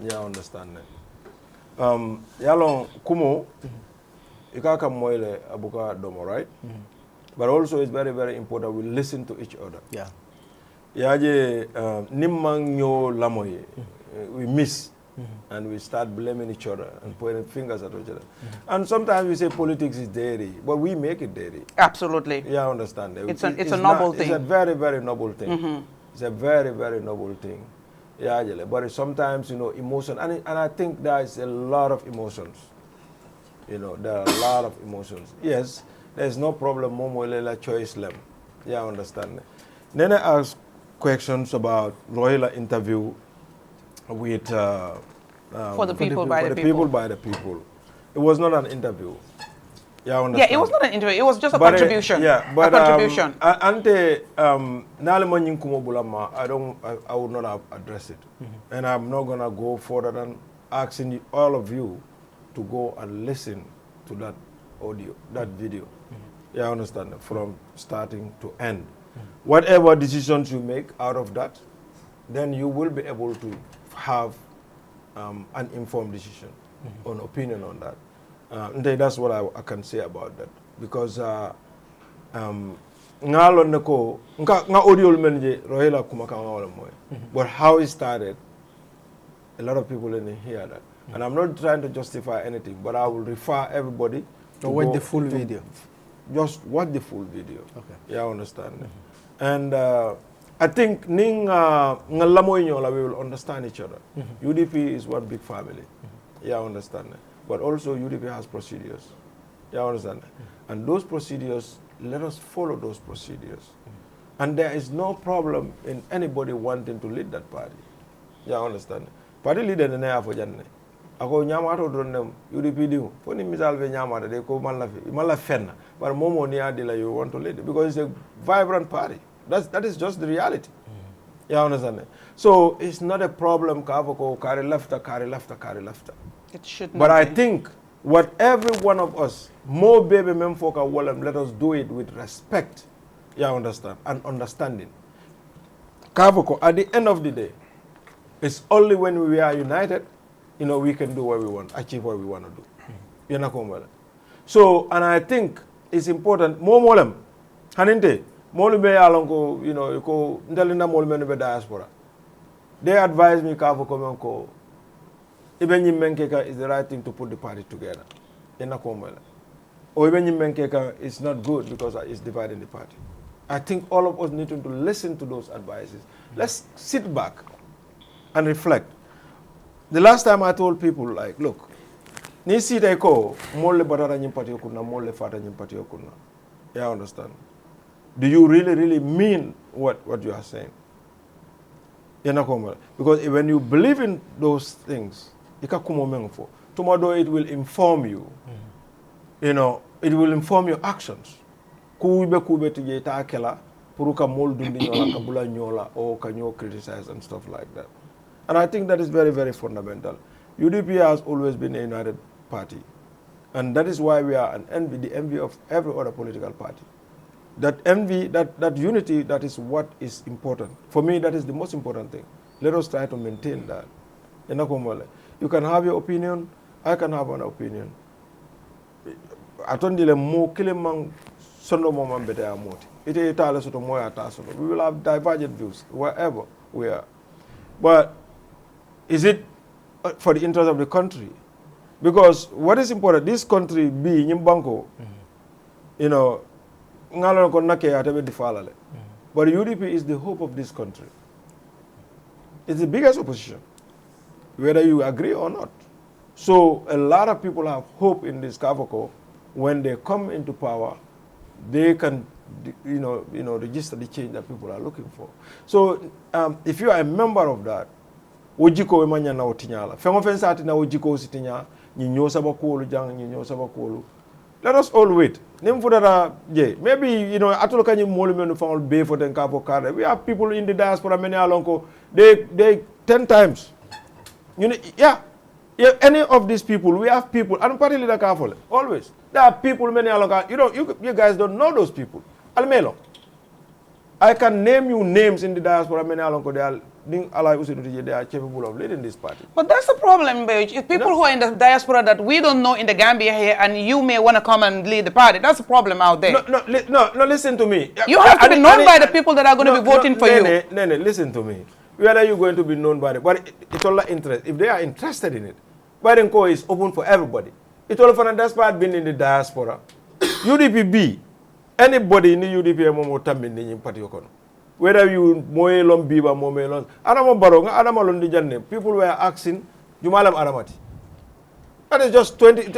Yeah, I understand that. Yalong kumo, ikaka moile abuka domo, right? But also it's very, very important we listen to each other. Yeah. Yaje nimangyo lamoye, we miss, and we start blaming each other and pointing fingers at each other. And sometimes we say politics is dairy, but we make it dairy. Absolutely. Yeah, I understand that. It's a noble thing. It's a very, very noble thing. It's a very, very noble thing. Yeah, but sometimes, emotion, and I think there is a lot of emotions. There are a lot of emotions. Yes, there's no problem. Momo lela choice lem. Yeah, I understand. Then I asked questions about Loyola interview with for the people by the people. It was not an interview. Yeah, it was not an interview. It was just a contribution. But a contribution. Ante I would not have addressed it, and I'm not gonna go further than asking all of you to go and listen to that audio, that video. Yeah, I understand from starting to end. Whatever decisions you make out of that, then you will be able to have an informed decision, an opinion on that. And that's what I can say about that. Because but how it started, a lot of people didn't hear that. And I'm not trying to justify anything, but I will refer everybody to watch the full video. Just watch the full video. Okay. Yeah, I understand. And I think we will understand each other. UDP is one big family. Yeah, I understand. But also UDP has procedures. Yeah, I understand. And those procedures, let us follow those procedures. And there is no problem in anybody wanting to lead that party. Yeah, I understand. Party leader in the for Janne. Ako nyamato drone UDP do. For the misal ve nyamata they ko mala fenna. But momo ni adila you want to lead it because it's a vibrant party. That is just the reality. Yeah, I understand. So it's not a problem kavoko carry left. It should not But I be. think what every one of us, more baby men folk are welcome, let us do it with respect. Yeah, I understand. And understanding. Kavoko, at the end of the day, it's only when we are united, we can do what we want, achieve what we want to do. You know, so, and I think it's important, more molem, haninte, molime alongo, ko ndalinda molime be diaspora. They advise me kavoko even Menkeka is the right thing to put the party together. Or even Menkeka is not good because it's dividing the party. I think all of us need to listen to those advices. Let's sit back and reflect. The last time I told people, like, look, ni si ko molle batara nyimpati okuna molle fata nyimpati okuna. Yeah, I understand. Do you really mean what you are saying? Because when you believe in those things, tomorrow it will inform you. It will inform your actions. Criticize and stuff like that. And I think that is very, very fundamental. UDP has always been a united party. And that is why we are the envy of every other political party. That envy, that unity, that is what is important. For me, that is the most important thing. Let us try to maintain that. You can have your opinion, I can have an opinion. We will have divergent views wherever we are. But is it for the interest of the country? Because what is important, this country be Nyimbanko, but UDP is the hope of this country. It's the biggest opposition, whether you agree or not. So a lot of people have hope in this Kavoko. When they come into power, they can, register the change that people are looking for. So if you are a member of that, ojiko emanya na otinyala. Fengo fensati na ojiko sitinya, nyinyo sabakulu jang, nyinyo sabakulu. Let us all wait. Maybe, atulokanye molumenu fangol be for den Kavo Kare. We have people in the diaspora, many alonko, they 10 times. Any of these people, we have people, and party leader Kafole, always. There are people, many alonko, you guys don't know those people. Almelo. I can name you names in the diaspora, many alonko, they are capable of leading this party. But that's the problem, Mboge. If people who are in the diaspora that we don't know in the Gambia here, and you may want to come and lead the party, that's the problem out there. No, listen to me. You have to be known by the people that are going to be voting for you. Listen to me. Whether you're going to be known by it, but it's all interest. If they are interested in it, Biden Co is open for everybody. It's all for the diaspora being in the diaspora. UDP, anybody in the UDP party. Whether you moelon biba moelon, Adama Baronga, Adama Londi Janne, people were asking, Jumalam Adamati. That is just 20.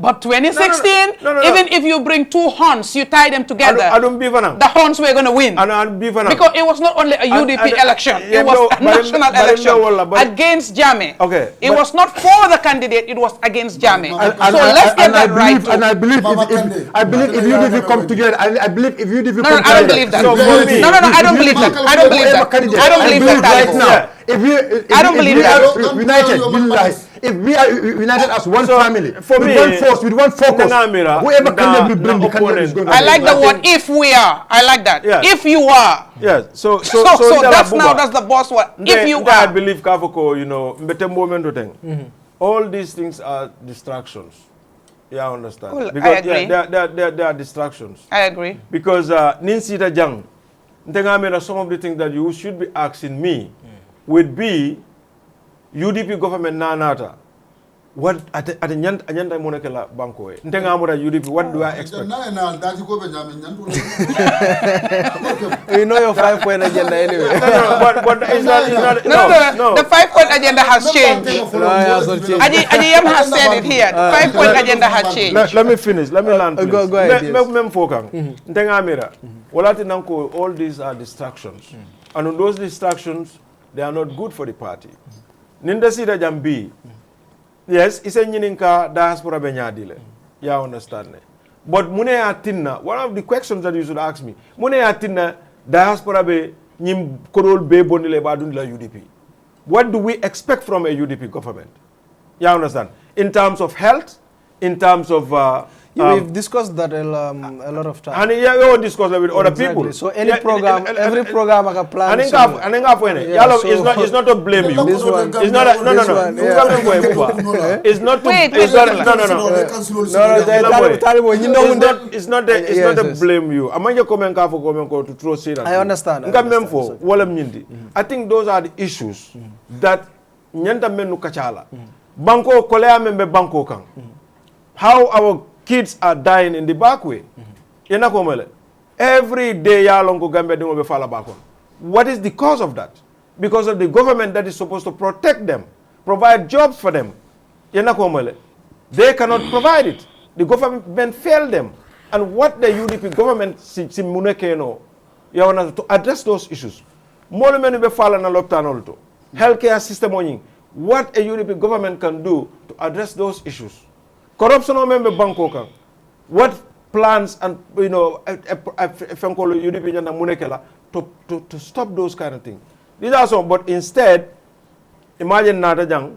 But 2016, even if you bring two horns, you tie them together, the horns were going to win. Because it was not only a UDP election, it was a national election against Jammeh. Okay. It was not for the candidate, it was against Jammeh. So let's get that right. And I believe if UDP come together, I believe if UDP come together. I don't believe that. No, I don't believe that. I don't believe that. I don't believe that right now. I don't believe that. United, if we are united as one family, for with me, one force, with one focus, whoever candidate we bring, the candidate is going to I like the word if we are. I like that. Yeah. If you are. Yes. So that's the boss word. If you I are. believe Kafoko, all these things are distractions. Yeah, I understand. Cool. Because I agree. they are distractions. I agree. Because Ninsita Jang, some of the things that you should be asking me would be UDP government nanata. What at the Anyanta Monekela Banco? UDP, what do I expect? You know your 5-point agenda anyway. But it's not. No. The 5-point agenda has changed. Adiyam has said it here. The 5-point agenda has changed. Let me finish. Let me land. Go ahead. All these are distractions. And on those distractions, they are not good for the party. Ninda Sida Jambi. Yes, it's a Yininka diaspora benyadile. Yeah, understand. But Mune Atina, one of the questions that you should ask me, Mune Atina diaspora be nyim kodol be bonile badundla UDP. What do we expect from a UDP government? Yeah, understand. In terms of health, in terms of we've discussed that a lot of times. And yeah, we all discuss it with other people. So any program, every program I can plan. It's not to blame you. This one. It's not. It's not to. It's not to blame you. I'm not coming to throw shade. I understand. I think those are the issues that nyanta menu kachala. Banko kolea membe banko kang. How our kids are dying in the back way. Every day, what is the cause of that? Because of the government that is supposed to protect them, provide jobs for them. They cannot provide it. The government failed them. And what the UDP government to address those issues. Healthcare system, what a UDP government can do to address those issues. Corruption on member Bangkok. What plans and UDP to stop those kind of things. These are some, but instead, imagine Nadajang,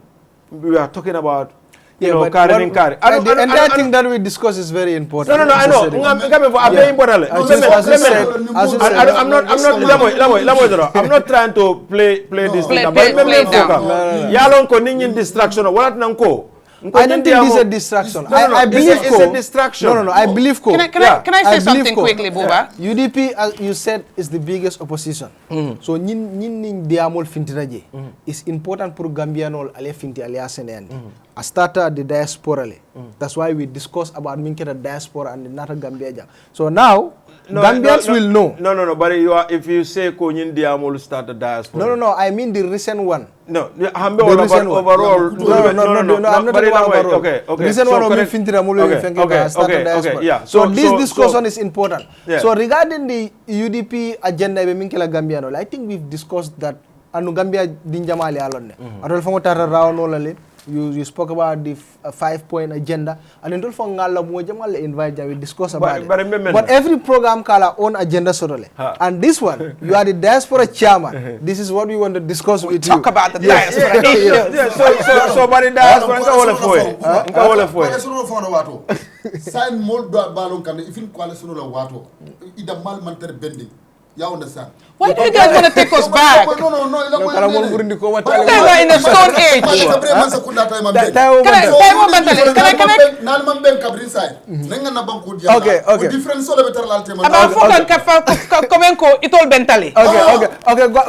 we are talking about the entire thing that we discuss is very important. No, I know. I'm not trying to play this thing. I don't think this is a distraction. I believe it's a distraction. No. I believe Can I say something quickly, Buba? UDP, as you said, is the biggest opposition. So nin diamol fintiraje is important for Gambianol ale finti ale asenean. A starter the diaspora le. That's why we discuss about minketa diaspora and the Nata Gambia. So now Gambians will know. No. But if you say Konyin Diamol start a diaspora. No. I mean the recent one. No, overall. No. I'm not talking about overall. Okay. Recent one of Fintira Okay. Yeah. So this discussion is important. Yeah. So regarding the UDP agenda, I think we've discussed that. Anu Gambia dinjamali alonne. Adol fango tara rawno lale. You spoke about the 5-point agenda, and until for ngala mo jamal invite we discuss about it. But every program kala own agenda sorole. And this one, you are the diaspora chairman. This is what we want to discuss with you. Talk about the diaspora. So but the diaspora nka wala foi. Sign more balon kan ifin kwala suno la wato. Ida mal manter bending. You understand? Why do you guys want to take us back? No. You guys are in the stone age. Okay.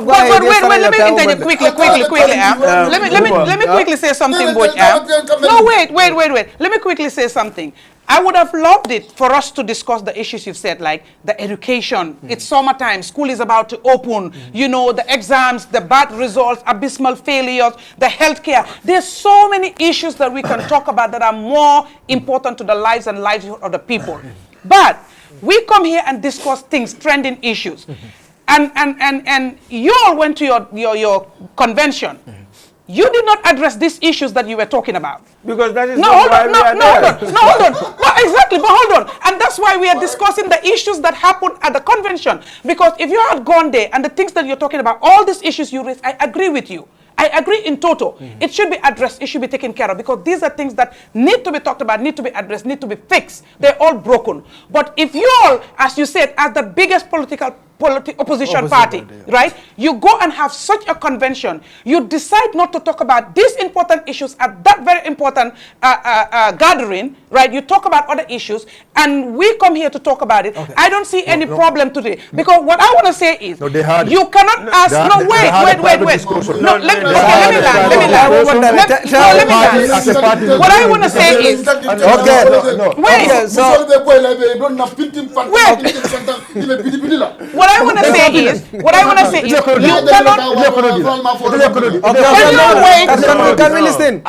Wait, let me interject quickly. Let me quickly say something, Boy. No, wait. Let me quickly say something. I would have loved it for us to discuss the issues you've said, like the education. It's summertime, school is about to open, the exams, the bad results, abysmal failures, the healthcare. There's so many issues that we can talk about that are more important to the lives and livelihood of the people. But we come here and discuss things, trending issues. And you all went to your convention. You did not address these issues that you were talking about. Because that is hold on. Exactly, but hold on. And that's why we are discussing the issues that happened at the convention. Because if you had gone there and the things that you're talking about, all these issues you raised, I agree with you. I agree in total. It should be addressed. It should be taken care of because these are things that need to be talked about, need to be addressed, need to be fixed. They're all broken. But if you all, as you said, as the biggest opposition party, right? You go and have such a convention. You decide not to talk about these important issues at that very important gathering, right? You talk about other issues, and we come here to talk about it. I don't see any problem today because what I want to say is, you cannot ask. No, wait. No, let me land. What I want to say is, What I want to say is, you cannot. Can we listen? I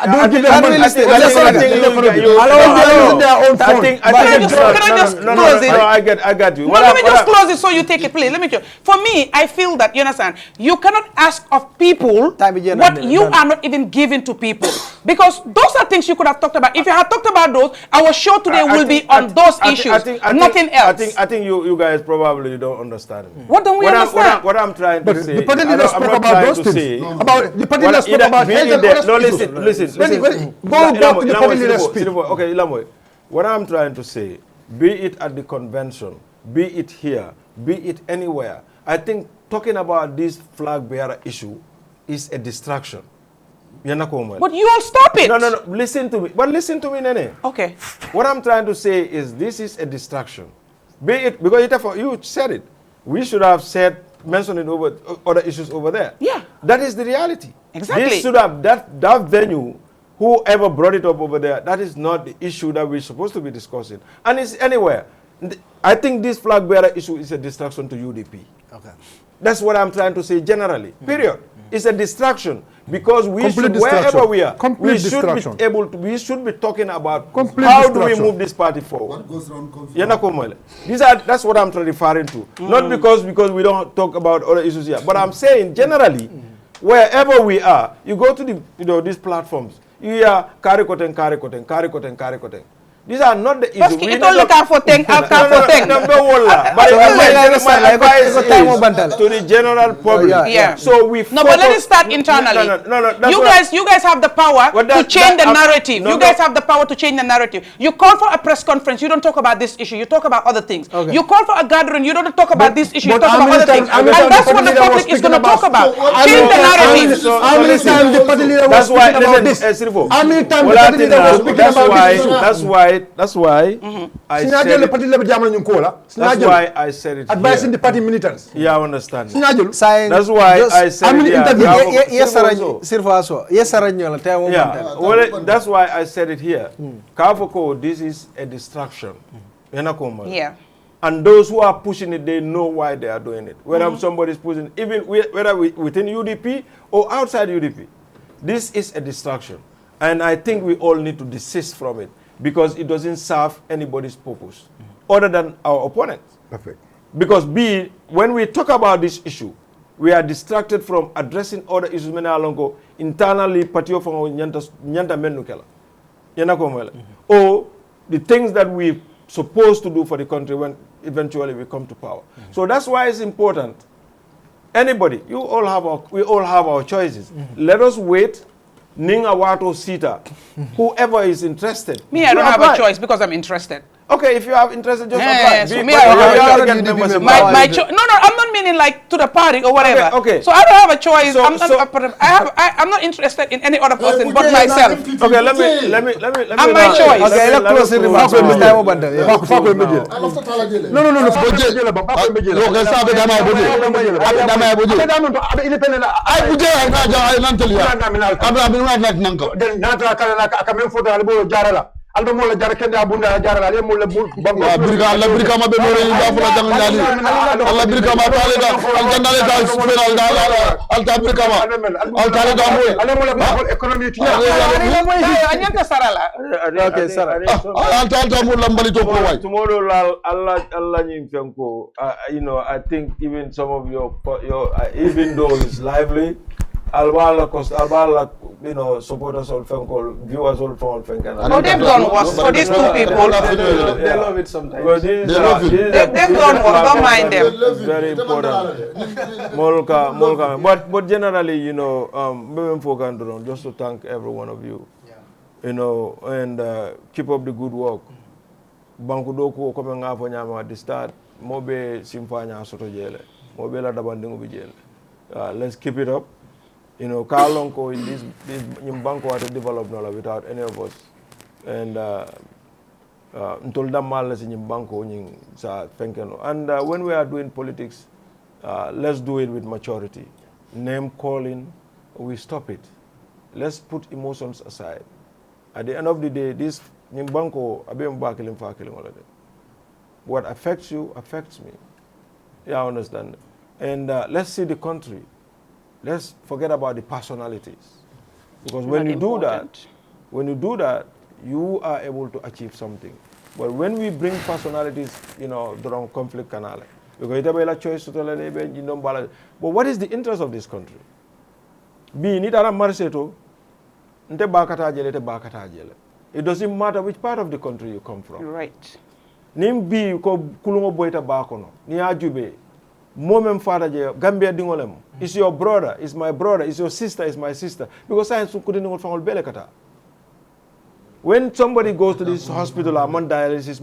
got you. Let me just close it so you take it, please. Let me just. For me, I feel that, you understand, you cannot ask of people what you are not even giving to people. Because those are things you could have talked about. If you had talked about those, our show today will be on those issues, nothing else. I think you guys probably don't understand me. What don't we understand? What I'm trying to say. The party leader spoke about those things. About the party leader spoke about health. No, listen. Go back to the party leader speech. Okay, Ilamoy. What I'm trying to say, be it at the convention, be it here, be it anywhere, I think talking about this flag bearer issue is a distraction. But you all stop it. No. Listen to me. But listen to me, Nene. Okay. What I'm trying to say is this is a distraction. Be it, because you said it. We should have mentioned it over other issues over there. Yeah. That is the reality. Exactly. This should have, that venue, whoever brought it up over there, that is not the issue that we're supposed to be discussing. And it's anywhere. I think this flag bearer issue is a distraction to UDP. Okay. That's what I'm trying to say generally. Period. It's a distraction because we should, wherever we are, we should be talking about how do we move this party forward. What goes around comes around. That's what I'm referring to. Not because we don't talk about other issues here, but I'm saying generally, wherever we are, you go to these platforms, you hear Karikoten. These are not the issues. We don't look out for things. But my advice is to the general public. Yeah. So we. No, but let it start internally. No. You guys have the power to change the narrative. You guys have the power to change the narrative. You call for a press conference. You don't talk about this issue. You talk about other things. You call for a gathering. You don't talk about this issue. You talk about other things. And that's what the public is going to talk about. Change the narrative. How many times the party leader was speaking about this? How many times the party leader was speaking about this? That's why I said it. Advising the party militants. Yeah, I understand. That's why I said it. That's why I said it here. Kavoko, this is a distraction. Yeah. And those who are pushing it, they know why they are doing it. Whether somebody is pushing, even whether within UDP or outside UDP, this is a distraction. And I think we all need to desist from it, because it doesn't serve anybody's purpose other than our opponents. Perfect. Because when we talk about this issue, we are distracted from addressing other issues internally, or the things that we're supposed to do for the country when eventually we come to power. So that's why it's important. Anybody, we all have our choices. Let us wait. Ninga Wato Sita, whoever is interested. Me, I don't have a choice because I'm interested. Okay, if you have interested, just apply. So I'm not meaning like to the party or whatever. Okay. So I don't have a choice. I'm not interested in any other person but myself. Okay, let me. I'm my choice. Okay, let's close the remarks. No. Aldo mola jar kende abunda jarala le mola bango birka ma be mo re da fula jang jali Allah birka ma tale da al jannale da subhanal da al ta birka ma al tale da mo ale mola economy tiya anyanta sarala okay sara al ta da mo lambali to ko way tomorrow Allah nyim fenko I think even some of your even though it's lively albala supporters all fan call, viewers all fan call. Oh, they've done worse for these two people. They love it sometimes. They've done worse, don't mind them. It's very important. Molka. But generally, just to thank every one of you, and keep up the good work. Bankudoku coming up on Yama at the start, Mobe Simfanya Soto Jele, Mobela Dabandingo Bijele. Let's keep it up. Kalonko in this Banko at development without any of us. And until that malas in Banko sa Fenkeno. And when we are doing politics, let's do it with maturity. Name calling, we stop it. Let's put emotions aside. At the end of the day, this Nimbanko, what affects you affects me. Yeah, I understand. And let's see the country. Let's forget about the personalities. Because when you do that, you are able to achieve something. But when we bring personalities, during conflict canal, because it's a choice to tell but what is the interest of this country? Being it a marseto, it doesn't matter which part of the country you come from. Right. Nimbi ko kulungo boita bakono. Ni ajube. Momem father je Gambia dingolem. Is your brother, is my brother, is your sister, is my sister. Because science couldn't go from belekata. When somebody goes to this hospital, I'm on dialysis,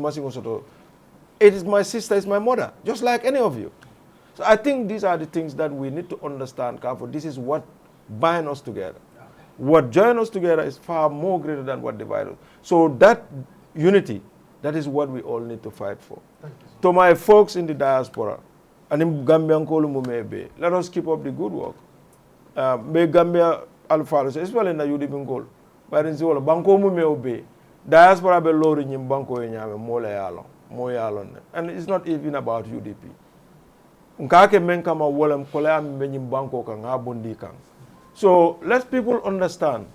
it is my sister, it's my mother, just like any of you. So I think these are the things that we need to understand, Kafo. This is what binds us together. What joins us together is far more greater than what divides us. So that unity, that is what we all need to fight for. To my folks in the diaspora, and in Gambian Kolumumebe, let us keep up the good work. May Gambia Alpha, especially in the UDP goal. But in Zola, Banco Mumebe, diaspora be lowering in Banco Enyame, Moyalon. And it's not even about UDP. Nkake menkama wolem kolea mbenyim banko kang abundi kang. So let people understand.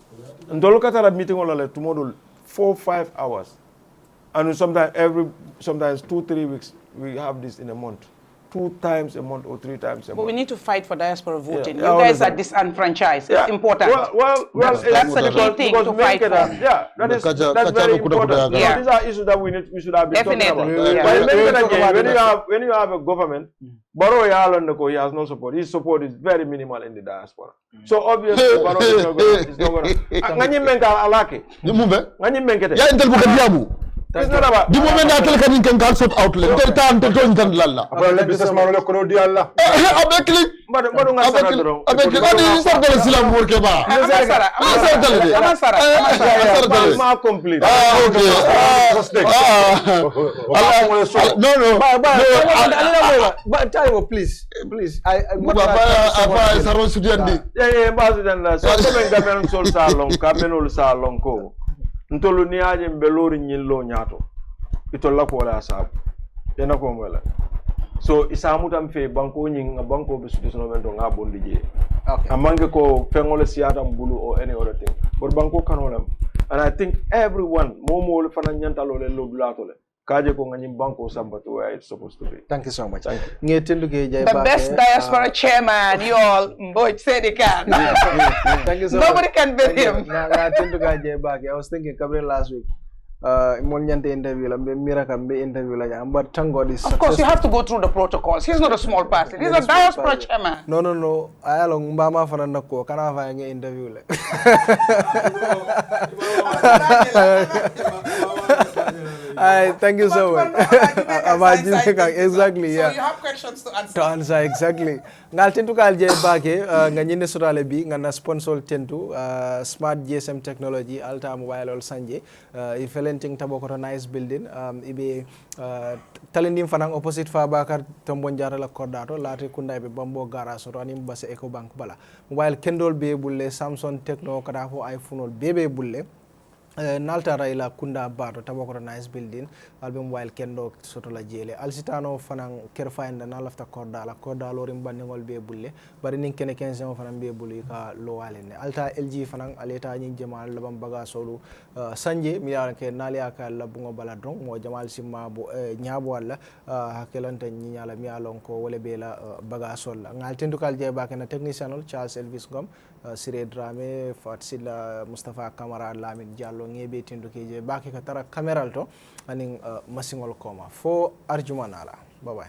Ndolokata meeting all tomorrow 4-5 hours. And sometimes 2-3 weeks we have this in a month. 2 times a month or 3 times a month. But we need to fight for diaspora voting. Yeah, you guys are disenfranchised. Yeah. It's important. Well, that's a key thing to fight for. Yeah, that's very important. Yeah. These are issues that we should have been talking about. Yeah. When you have a government, Baro Yalondoko, he has no support. His support is very minimal in the diaspora. So obviously, Baro is not going to. Ngani menka alake. Ngani menkete. Ya intel bukan diamu. It's not about. Di moment na tel kan kan sort outlet. Tel tan tel ton tan lalla. Après le business man le kono di Allah. Abekli. Bado ngasara dron. Abekli adi sargal silam worke ba. Amasara. Ma complete. Okay. No. But time, please. I saron sudiandi. Yeah, bazudan. So come gamen sol salon, kamenol salon ko. Ntolu ni aje mbelori nyillo nyato itolla ko wala sabu yana ko wala so isamu tam fe banko nying banko be sudi sono bento nga bondi je okay amange ko fengole siata mbulu or any other thing but banko kanolam and I think everyone momo fana nyantalo le lobulato le kaje ko ngani banko sambato where it's supposed to be. Thank you so much. Thank you. The best diaspora chairman, you all, Mboge Saidykhan. Thank you so Nobody much. can beat him. I was thinking last week. Interview but thank God is of course you have to go through the protocols. He's not a small person. He's a diaspora chairman. No. I along Mbama Fananda ko kana fa nga interview le. Thank you so much. Exactly, yeah. So you have questions to answer. Exactly. Ngal tentu kal je bake nga nyinde sotale bi nga na sponsor tentu smart GSM technology alta mobile ol sanje ifelenting taboko nice building ibe talendim fanang opposite fa bakar tombon jara la kordato lati kunda be bambo garage to anim basse eco bank bala mobile kendol be bulle Samsung Tecno kada fo iPhone ol bebe bulle Nalta Raila Kunda Bato Tabokoro nice building album while kendo soto la jele alsitano fanang kerfainda na lafta korda lorim bandingol be bulle bari nin kene 15 fanang be bulli ka lo walene alta LG fanang aleta nyin jamal labam baga solu sanje mi ya ke nali aka labungo baladron mo jamal simma bo nyabo wala hakelanta nyinyala mi alon ko wala be la baga sol ngal tendukal je ba kana technician Charles Elvis Gom Sire Drame Fatsila Mustafa Kamara Lamin Diallo ngebe tindu keje baki katara cameral to aning masingol koma fo arjumanala. Bye bye.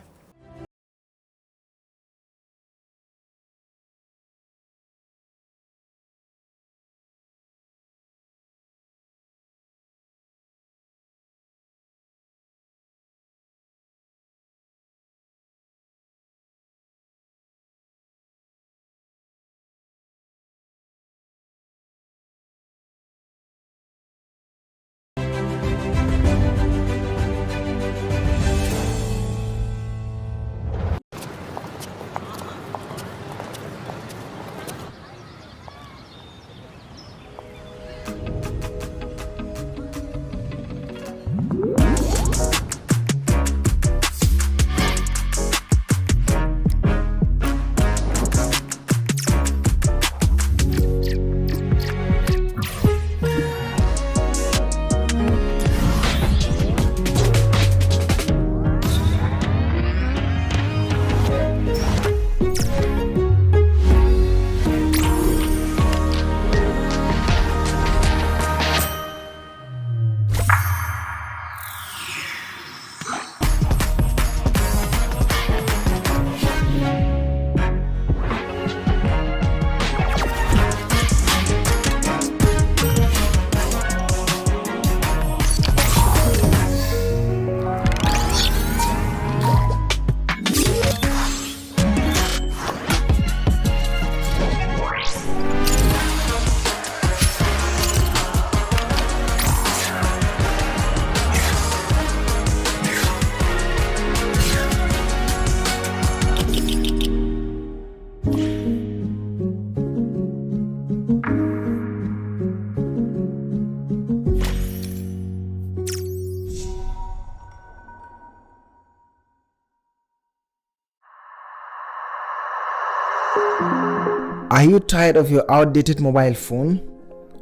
Are you tired of your outdated mobile phone?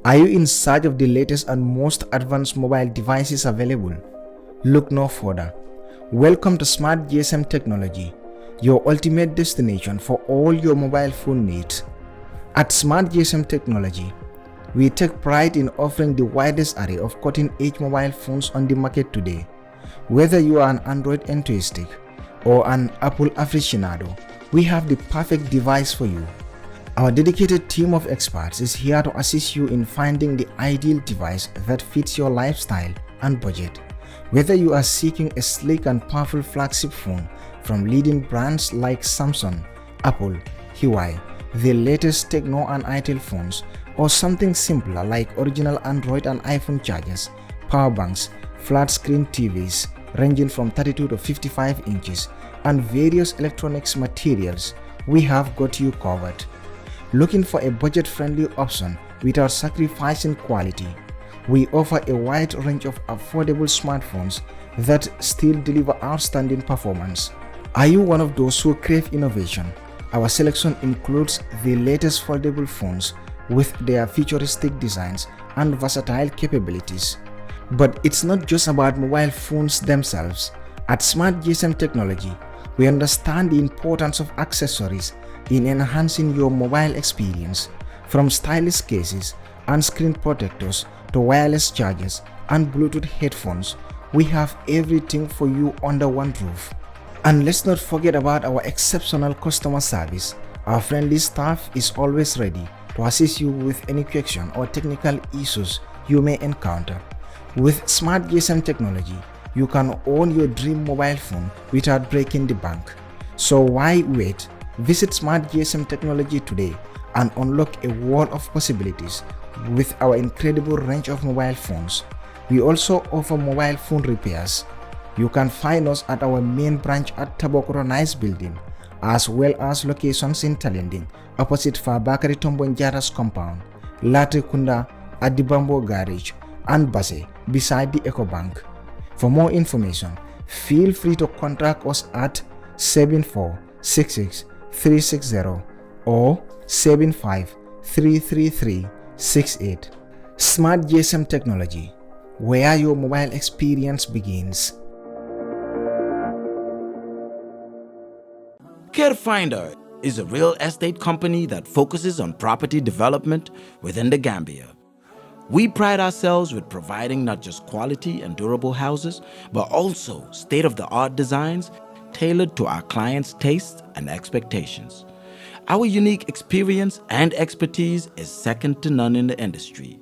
Are you in search of the latest and most advanced mobile devices available? Look no further. Welcome to Smart GSM Technology, your ultimate destination for all your mobile phone needs. At Smart GSM Technology, we take pride in offering the widest array of cutting-edge mobile phones on the market today. Whether you are an Android enthusiast or an Apple aficionado, we have the perfect device for you. Our dedicated team of experts is here to assist you in finding the ideal device that fits your lifestyle and budget. Whether you are seeking a sleek and powerful flagship phone from leading brands like Samsung, Apple, Huawei, the latest Tecno and Itel phones, or something simpler like original Android and iPhone chargers, power banks, flat screen TVs ranging from 32 to 55 inches, and various electronics materials, we have got you covered. Looking for a budget-friendly option without sacrificing quality? We offer a wide range of affordable smartphones that still deliver outstanding performance. Are you one of those who crave innovation? Our selection includes the latest foldable phones with their futuristic designs and versatile capabilities. But it's not just about mobile phones themselves. At Smart GSM Technology, we understand the importance of accessories in enhancing your mobile experience. From stylish cases and screen protectors to wireless chargers and Bluetooth headphones, we have everything for you under one roof. And let's not forget about our exceptional customer service. Our friendly staff is always ready to assist you with any question or technical issues you may encounter. With Smart GSM Technology, you can own your dream mobile phone without breaking the bank. So why wait? Visit Smart GSM Technology today and unlock a world of possibilities with our incredible range of mobile phones. We also offer mobile phone repairs. You can find us at our main branch at Tabokoro Nice Building, as well as locations in Talending, opposite Fabakari Tombonjara's compound, Latrikunda at the Bamboo Garage, and Base beside the EcoBank. For more information, feel free to contact us at 7466-360 or 75-333-68. Smart GSM Technology, where your mobile experience begins. CareFinder is a real estate company that focuses on property development within the Gambia. We pride ourselves with providing not just quality and durable houses, but also state-of-the-art designs tailored to our clients' tastes and expectations. Our unique experience and expertise is second to none in the industry.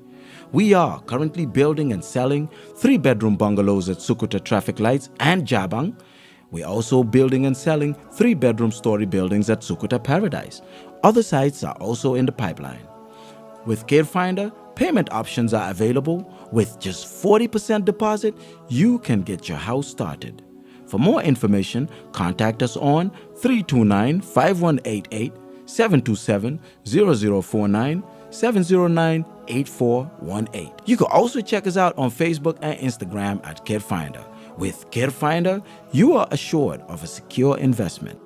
We are currently building and selling 3-bedroom bungalows at Sukuta Traffic Lights and Jabang. We're also building and selling 3-bedroom story buildings at Sukuta Paradise. Other sites are also in the pipeline. With CareFinder, payment options are available. With just 40% deposit, you can get your house started. For more information, contact us on 329-5188, 727-0049, 709-8418. You can also check us out on Facebook and Instagram at CareFinder. With CareFinder, you are assured of a secure investment.